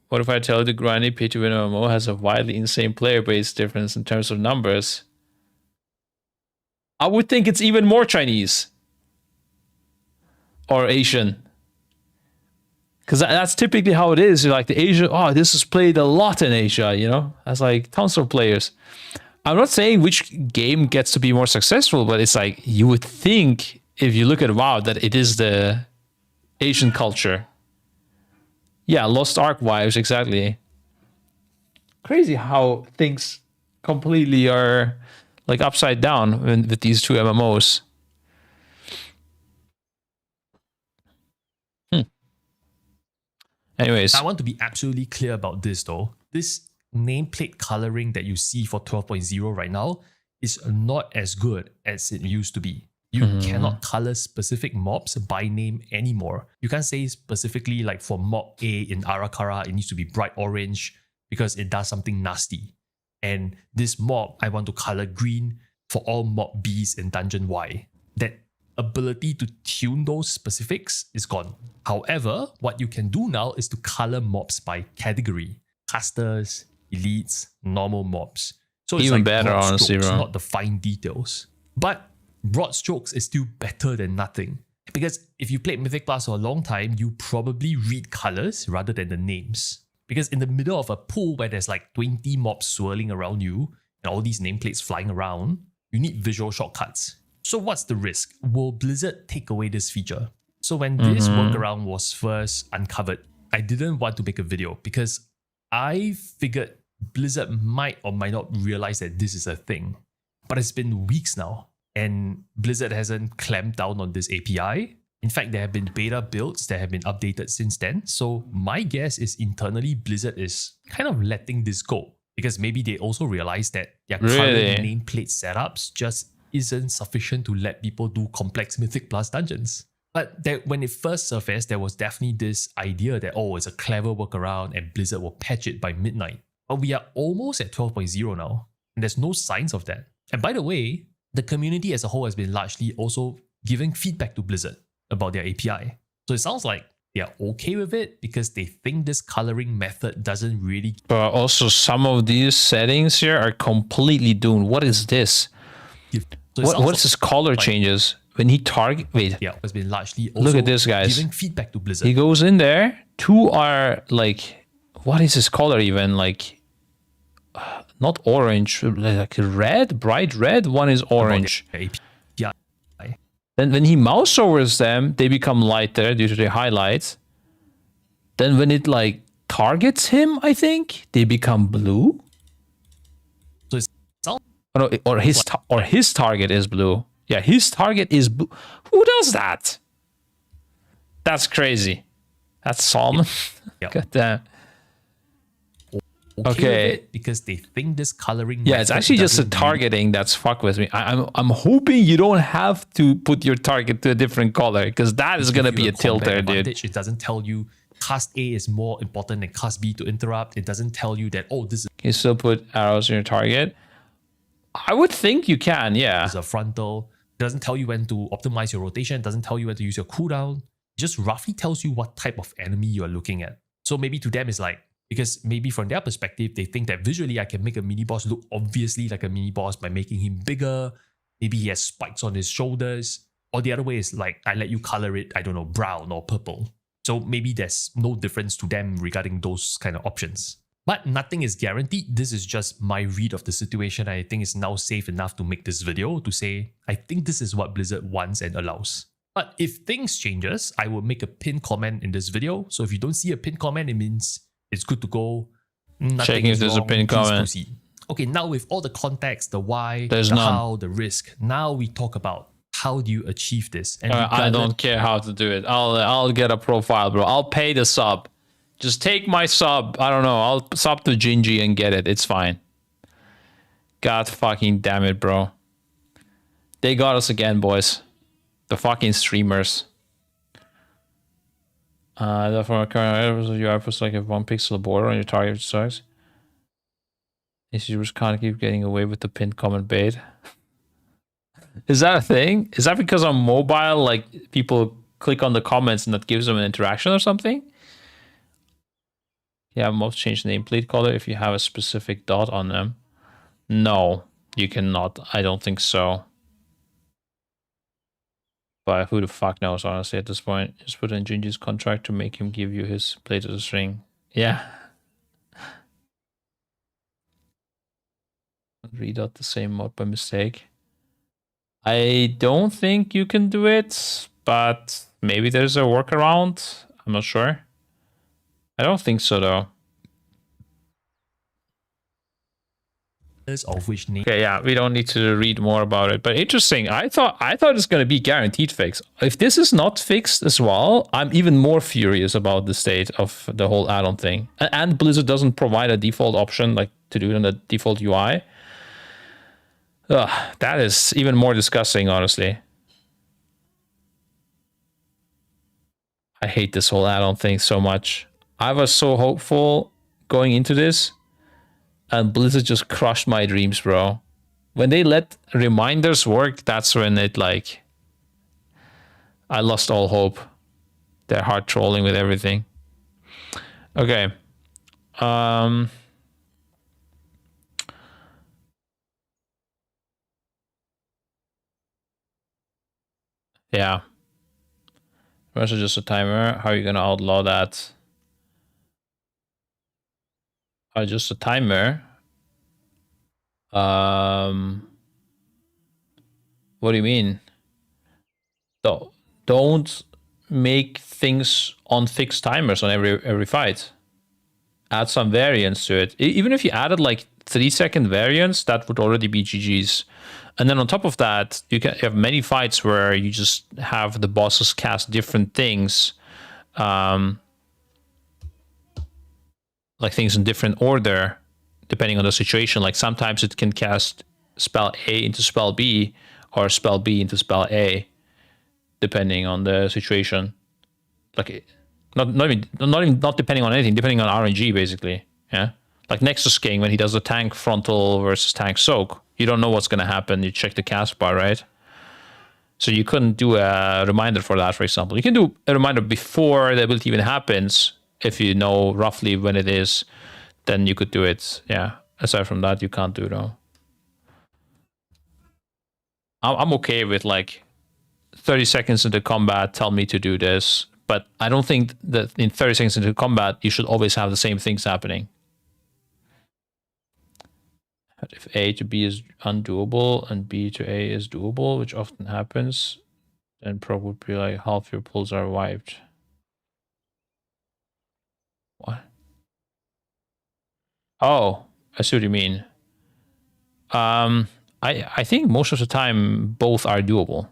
[SPEAKER 1] What if I tell you the grindy pay-to-win MMO has a wildly insane player base difference in terms of numbers? I would think it's even more Chinese. Or Asian. Because that's typically how it is. You're like the Asia, this is played a lot in Asia, That's like tons of players. I'm not saying which game gets to be more successful, but it's like you would think if you look at WoW that it is the Asian culture. Yeah, Lost Ark vibes, exactly. Crazy how things completely are like upside down with these two MMOs. Anyways.
[SPEAKER 7] I want to be absolutely clear about this though. This nameplate coloring that you see for 12.0 right now is not as good as it used to be. You cannot color specific mobs by name anymore. You can't say specifically like for mob A in Arakara, it needs to be bright orange because it does something nasty. And this mob, I want to color green for all mob Bs in Dungeon Y. That ability to tune those specifics is gone. However, what you can do now is to color mobs by category. Casters, elites, normal mobs. So it's
[SPEAKER 1] even
[SPEAKER 7] like
[SPEAKER 1] better,
[SPEAKER 7] broad
[SPEAKER 1] honestly,
[SPEAKER 7] strokes,
[SPEAKER 1] bro.
[SPEAKER 7] not the fine details. But broad strokes is still better than nothing. Because if you played Mythic Plus for a long time, you probably read colors rather than the names. Because in the middle of a pool where there's like 20 mobs swirling around you and all these nameplates flying around, you need visual shortcuts. So what's the risk? Will Blizzard take away this feature? So when this workaround was first uncovered, I didn't want to make a video because I figured Blizzard might or might not realize that this is a thing. But it's been weeks now, and Blizzard hasn't clamped down on this API. In fact, there have been beta builds that have been updated since then. So my guess is internally Blizzard is kind of letting this go, because maybe they also realize that their current nameplate setups just isn't sufficient to let people do complex Mythic Plus dungeons. But when it first surfaced, there was definitely this idea that, oh, it's a clever workaround and Blizzard will patch it by midnight. But we are almost at 12.0 now, and there's no signs of that. And by the way, the community as a whole has been largely also giving feedback to Blizzard about their API. So it sounds like they're okay with it because they think this coloring method doesn't really...
[SPEAKER 1] But also some of these settings here are completely doomed. What is this?
[SPEAKER 7] So
[SPEAKER 1] what is this color changes? When he target... Wait.
[SPEAKER 7] Yeah, it's been largely also
[SPEAKER 1] look at this, guys.
[SPEAKER 7] Giving feedback to Blizzard.
[SPEAKER 1] He goes in there. Two are like... What is this color even? Like... not orange. Like red? Bright red? One is orange.
[SPEAKER 7] Yeah.
[SPEAKER 1] Then when he mouse overs them, they become lighter due to the highlights. Then when it like targets him, I think, they become blue.
[SPEAKER 7] So it's
[SPEAKER 1] or his target is blue. Yeah, his target is blue. Who does that? That's crazy. That's Salmon.
[SPEAKER 7] Yeah.
[SPEAKER 1] God damn.
[SPEAKER 7] Okay. With it because they think this coloring.
[SPEAKER 1] Yeah, it's actually just a targeting that's fuck with me. I'm hoping you don't have to put your target to a different color, because that is gonna be a tilter, dude.
[SPEAKER 7] It doesn't tell you cast A is more important than cast B to interrupt. It doesn't tell you that, oh, this is...
[SPEAKER 1] Can you still put arrows in your target? I would think you can, yeah.
[SPEAKER 7] It's a frontal. It doesn't tell you when to optimize your rotation. It doesn't tell you when to use your cooldown. It just roughly tells you what type of enemy you are looking at. So maybe to them it's like, because maybe from their perspective, they think that visually I can make a mini-boss look obviously like a mini-boss by making him bigger. Maybe he has spikes on his shoulders. Or the other way is like, I let you color it, I don't know, brown or purple. So maybe there's no difference to them regarding those kind of options. But nothing is guaranteed. This is just my read of the situation. I think it's now safe enough to make this video to say, I think this is what Blizzard wants and allows. But if things changes, I will make a pinned comment in this video. So if you don't see a pinned comment, it means it's good to go.
[SPEAKER 1] Checking if there's a pinned comment.
[SPEAKER 7] Proceed. Okay, now with all the context, the why,
[SPEAKER 1] there's
[SPEAKER 7] the
[SPEAKER 1] none.
[SPEAKER 7] how, the risk, now we talk about how do you achieve this. And
[SPEAKER 1] I don't care how to do it. I'll get a profile, bro. I'll pay the sub. Just take my sub. I don't know. I'll sub to Gingy and get it. It's fine. God fucking damn it, bro. They got us again, boys. The fucking streamers. Therefore, current UI puts like a 1 pixel border on your target, which sucks. These users can't keep getting away with the pinned comment bait. Is that a thing? Is that because on mobile, like people click on the comments and that gives them an interaction or something? Yeah, most change nameplate color if you have a specific dot on them. No, you cannot. I don't think so. But who the fuck knows, honestly, at this point. Just put in Gingy's contract to make him give you his plate of the string. Yeah. Read out the same mod by mistake. I don't think you can do it, but maybe there's a workaround. I'm not sure. I don't think so, though.
[SPEAKER 7] Of which name.
[SPEAKER 1] Okay, yeah, we don't need to read more about it. But interesting. I thought it's going to be guaranteed fix. If this is not fixed as well, I'm even more furious about the state of the whole add-on thing. And Blizzard doesn't provide a default option like to do it on the default UI. Ugh, that is even more disgusting, honestly. I hate this whole add-on thing so much. I was so hopeful going into this, and Blizzard just crushed my dreams, bro. When they let reminders work, that's when it like... I lost all hope. They're hard trolling with everything. Okay. Yeah. Versus just a timer. How are you gonna outlaw that? Just a timer. What do you mean? Don't make things on fixed timers on every fight. add some variance to it. Even if you added like 3-second variance, that would already be GG's. And then on top of that, you have many fights where you just have the bosses cast different things, like things in different order, depending on the situation. Like sometimes it can cast spell A into spell B, or spell B into spell A, depending on the situation. Like not depending on anything, depending on RNG basically. Yeah. Like Nexus King, when he does the tank frontal versus tank soak, you don't know what's going to happen. You check the cast bar, right? So you couldn't do a reminder for that, for example. You can do a reminder before the ability even happens. If you know roughly when it is, then you could do it. Yeah. Aside from that, you can't do though. I'm okay with like 30 seconds into combat, tell me to do this. But I don't think that in 30 seconds into combat, you should always have the same things happening. If A to B is undoable and B to A is doable, which often happens, then pro would be like half your pulls are wiped. What? Oh, I see what you mean. I think most of the time both are doable.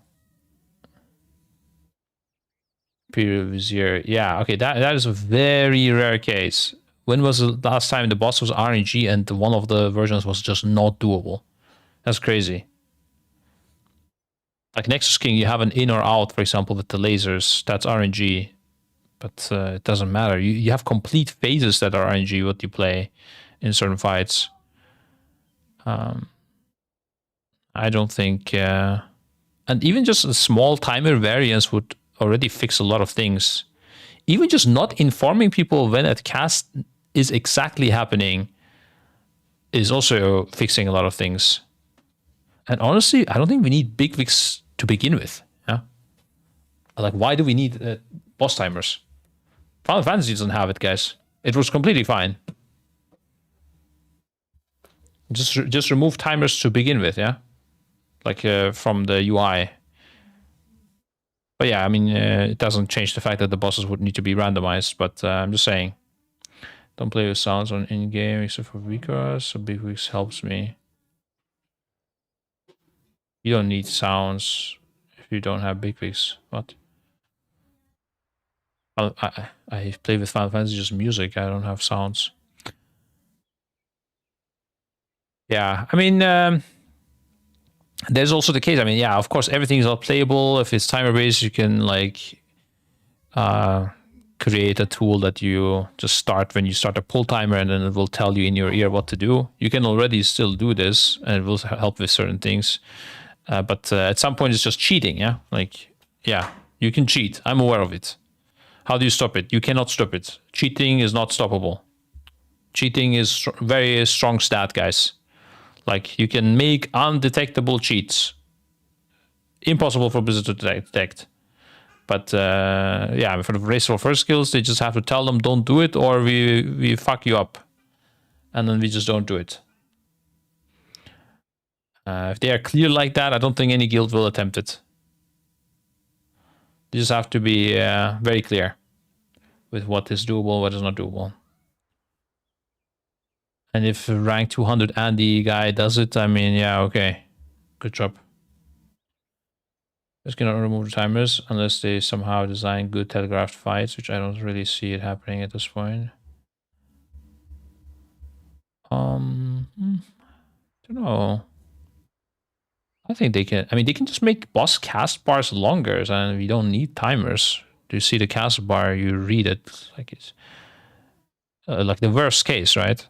[SPEAKER 1] Period Vizier. Yeah, okay, that is a very rare case. When was the last time the boss was RNG and one of the versions was just not doable? That's crazy. Like Nexus King, you have an in or out, for example, with the lasers. That's RNG. But it doesn't matter. You have complete phases that are RNG, what you play in certain fights. I don't think... and even just a small timer variance would already fix a lot of things. Even just not informing people when that cast is exactly happening is also fixing a lot of things. And honestly, I don't think we need big fix to begin with. Yeah, like why do we need boss timers? Final Fantasy doesn't have it, guys. It was completely fine. Just remove timers to begin with. Yeah, like from the UI. But yeah, I mean, it doesn't change the fact that the bosses would need to be randomized. But I'm just saying, don't play with sounds on in-game except for Vika, so Big Wigs helps me. You don't need sounds if you don't have Big Wigs. What? I play with Final Fantasy just music. I don't have sounds. Yeah, I mean, there's also the case. I mean, yeah, of course, everything is not playable. If it's timer based, you can like create a tool that you just start when you start a pull timer, and then it will tell you in your ear what to do. You can already still do this, and it will help with certain things. But at some point, it's just cheating. Yeah, like yeah, you can cheat. I'm aware of it. How do you stop it? You cannot stop it. Cheating is not stoppable. Cheating is very strong stat, guys. Like, you can make undetectable cheats. Impossible for Blizzard to detect. But, yeah, for the race for first skills, they just have to tell them, don't do it, or we fuck you up. And then we just don't do it. If they are clear like that, I don't think any guild will attempt it. You just have to be very clear with what is doable, what is not doable. And if rank 200 Andy guy does it, I mean, yeah, okay. Good job. Just cannot remove the timers unless they somehow design good telegraphed fights, which I don't really see it happening at this point. I don't know. I think they can. I mean, they can just make boss cast bars longer, and we don't need timers. Do you see the cast bar? You read it like it's like the worst case, right?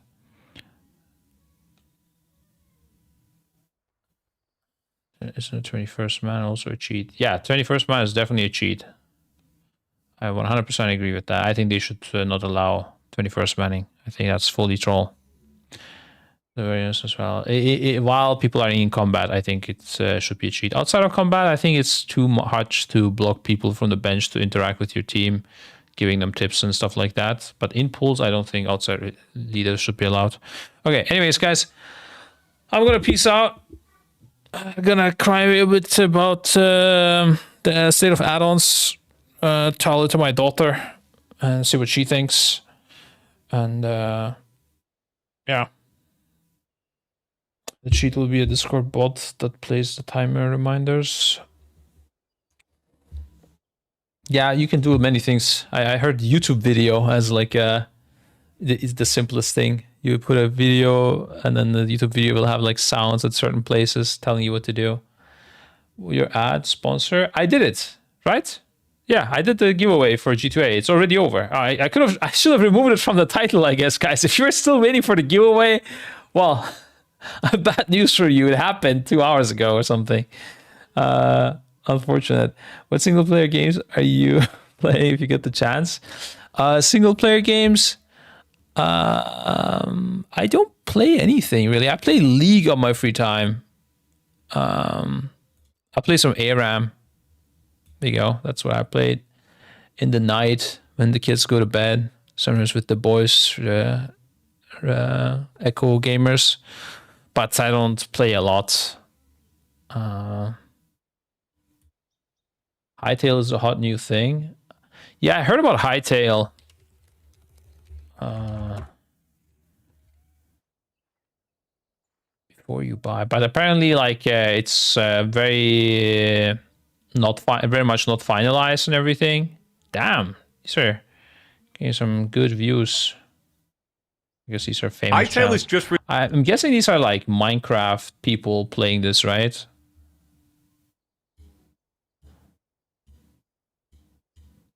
[SPEAKER 1] Isn't the 21st man also a cheat? Yeah, 21st man is definitely a cheat. I 100% agree with that. I think they should not allow 21st manning. I think that's fully troll. The variance as well. While people are in combat, I think it should be a cheat. Outside of combat, I think it's too much to block people from the bench to interact with your team, giving them tips and stuff like that. But in pools, I don't think outside leaders should be allowed. Okay, anyways, guys, I'm going to peace out. I'm going to cry a bit about the state of add-ons. Tell it to my daughter and see what she thinks. And yeah. The cheat will be a Discord bot that plays the timer reminders. Yeah, you can do many things. I heard YouTube video as like it's the simplest thing. You put a video and then the YouTube video will have like sounds at certain places telling you what to do. Your ad sponsor, I did it, right? Yeah, I did the giveaway for G2A. It's already over. I should have removed it from the title, I guess, guys. If you're still waiting for the giveaway, well, bad news for you. It happened 2 hours ago or something. Unfortunate. What single player games are you playing if you get the chance? Single player games, I don't play anything really. I play League on my free time. I play some ARAM. There you go. That's what I played in the night when the kids go to bed. Sometimes with the boys, Echo gamers, but I don't play a lot. Hightail is a hot new thing. Yeah, I heard about Hightail. Before you buy, but apparently, like, it's very very much not finalized and everything. Damn, these are getting some good views. Because these are famous.
[SPEAKER 8] Hightail is just.
[SPEAKER 1] I'm guessing these are like Minecraft people playing this, right?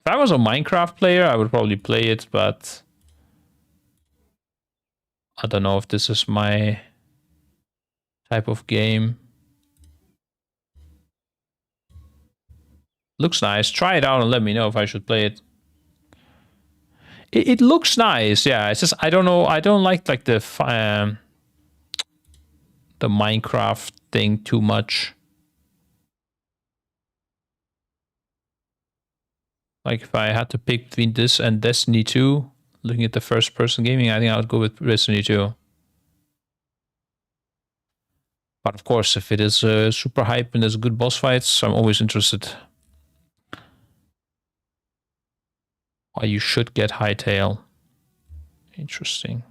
[SPEAKER 1] If I was a Minecraft player, I would probably play it, but I don't know if this is my type of game. Looks nice. Try it out and let me know if I should play it. It looks nice, yeah. It's just I don't know. I don't like the Minecraft thing too much. Like if I had to pick between this and Destiny 2, looking at the first-person gaming, I think I would go with Destiny 2. But of course, if it is super hype and there's good boss fights, I'm always interested. Why you should get Hightail. Interesting.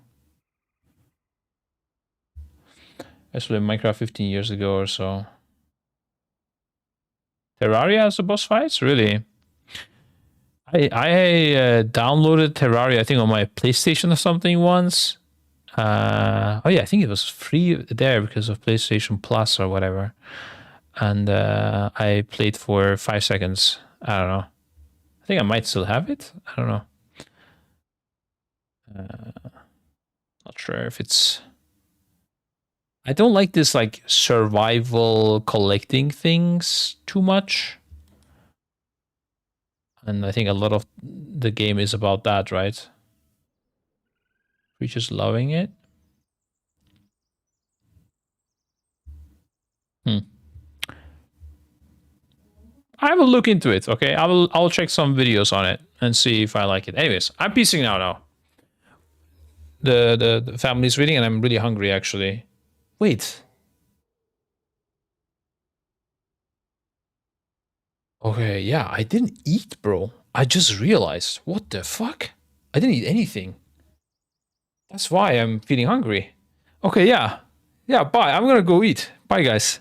[SPEAKER 1] I played Minecraft 15 years ago or so. Terraria has the boss fights? Really? I downloaded Terraria, I think, on my PlayStation or something once. Oh yeah, I think it was free there because of PlayStation Plus or whatever. And I played for 5 seconds. I don't know. I think I might still have it. I don't know. Not sure if it's... I don't like this like survival collecting things too much. And I think a lot of the game is about that, right? We're just loving it. I will look into it, okay? I'll check some videos on it and see if I like it. Anyways, I'm peacing out now. The family's reading and I'm really hungry actually. Wait. Okay, yeah, I didn't eat, bro. I just realized. What the fuck? I didn't eat anything. That's why I'm feeling hungry. Okay, yeah. Yeah, bye. I'm gonna go eat. Bye, guys.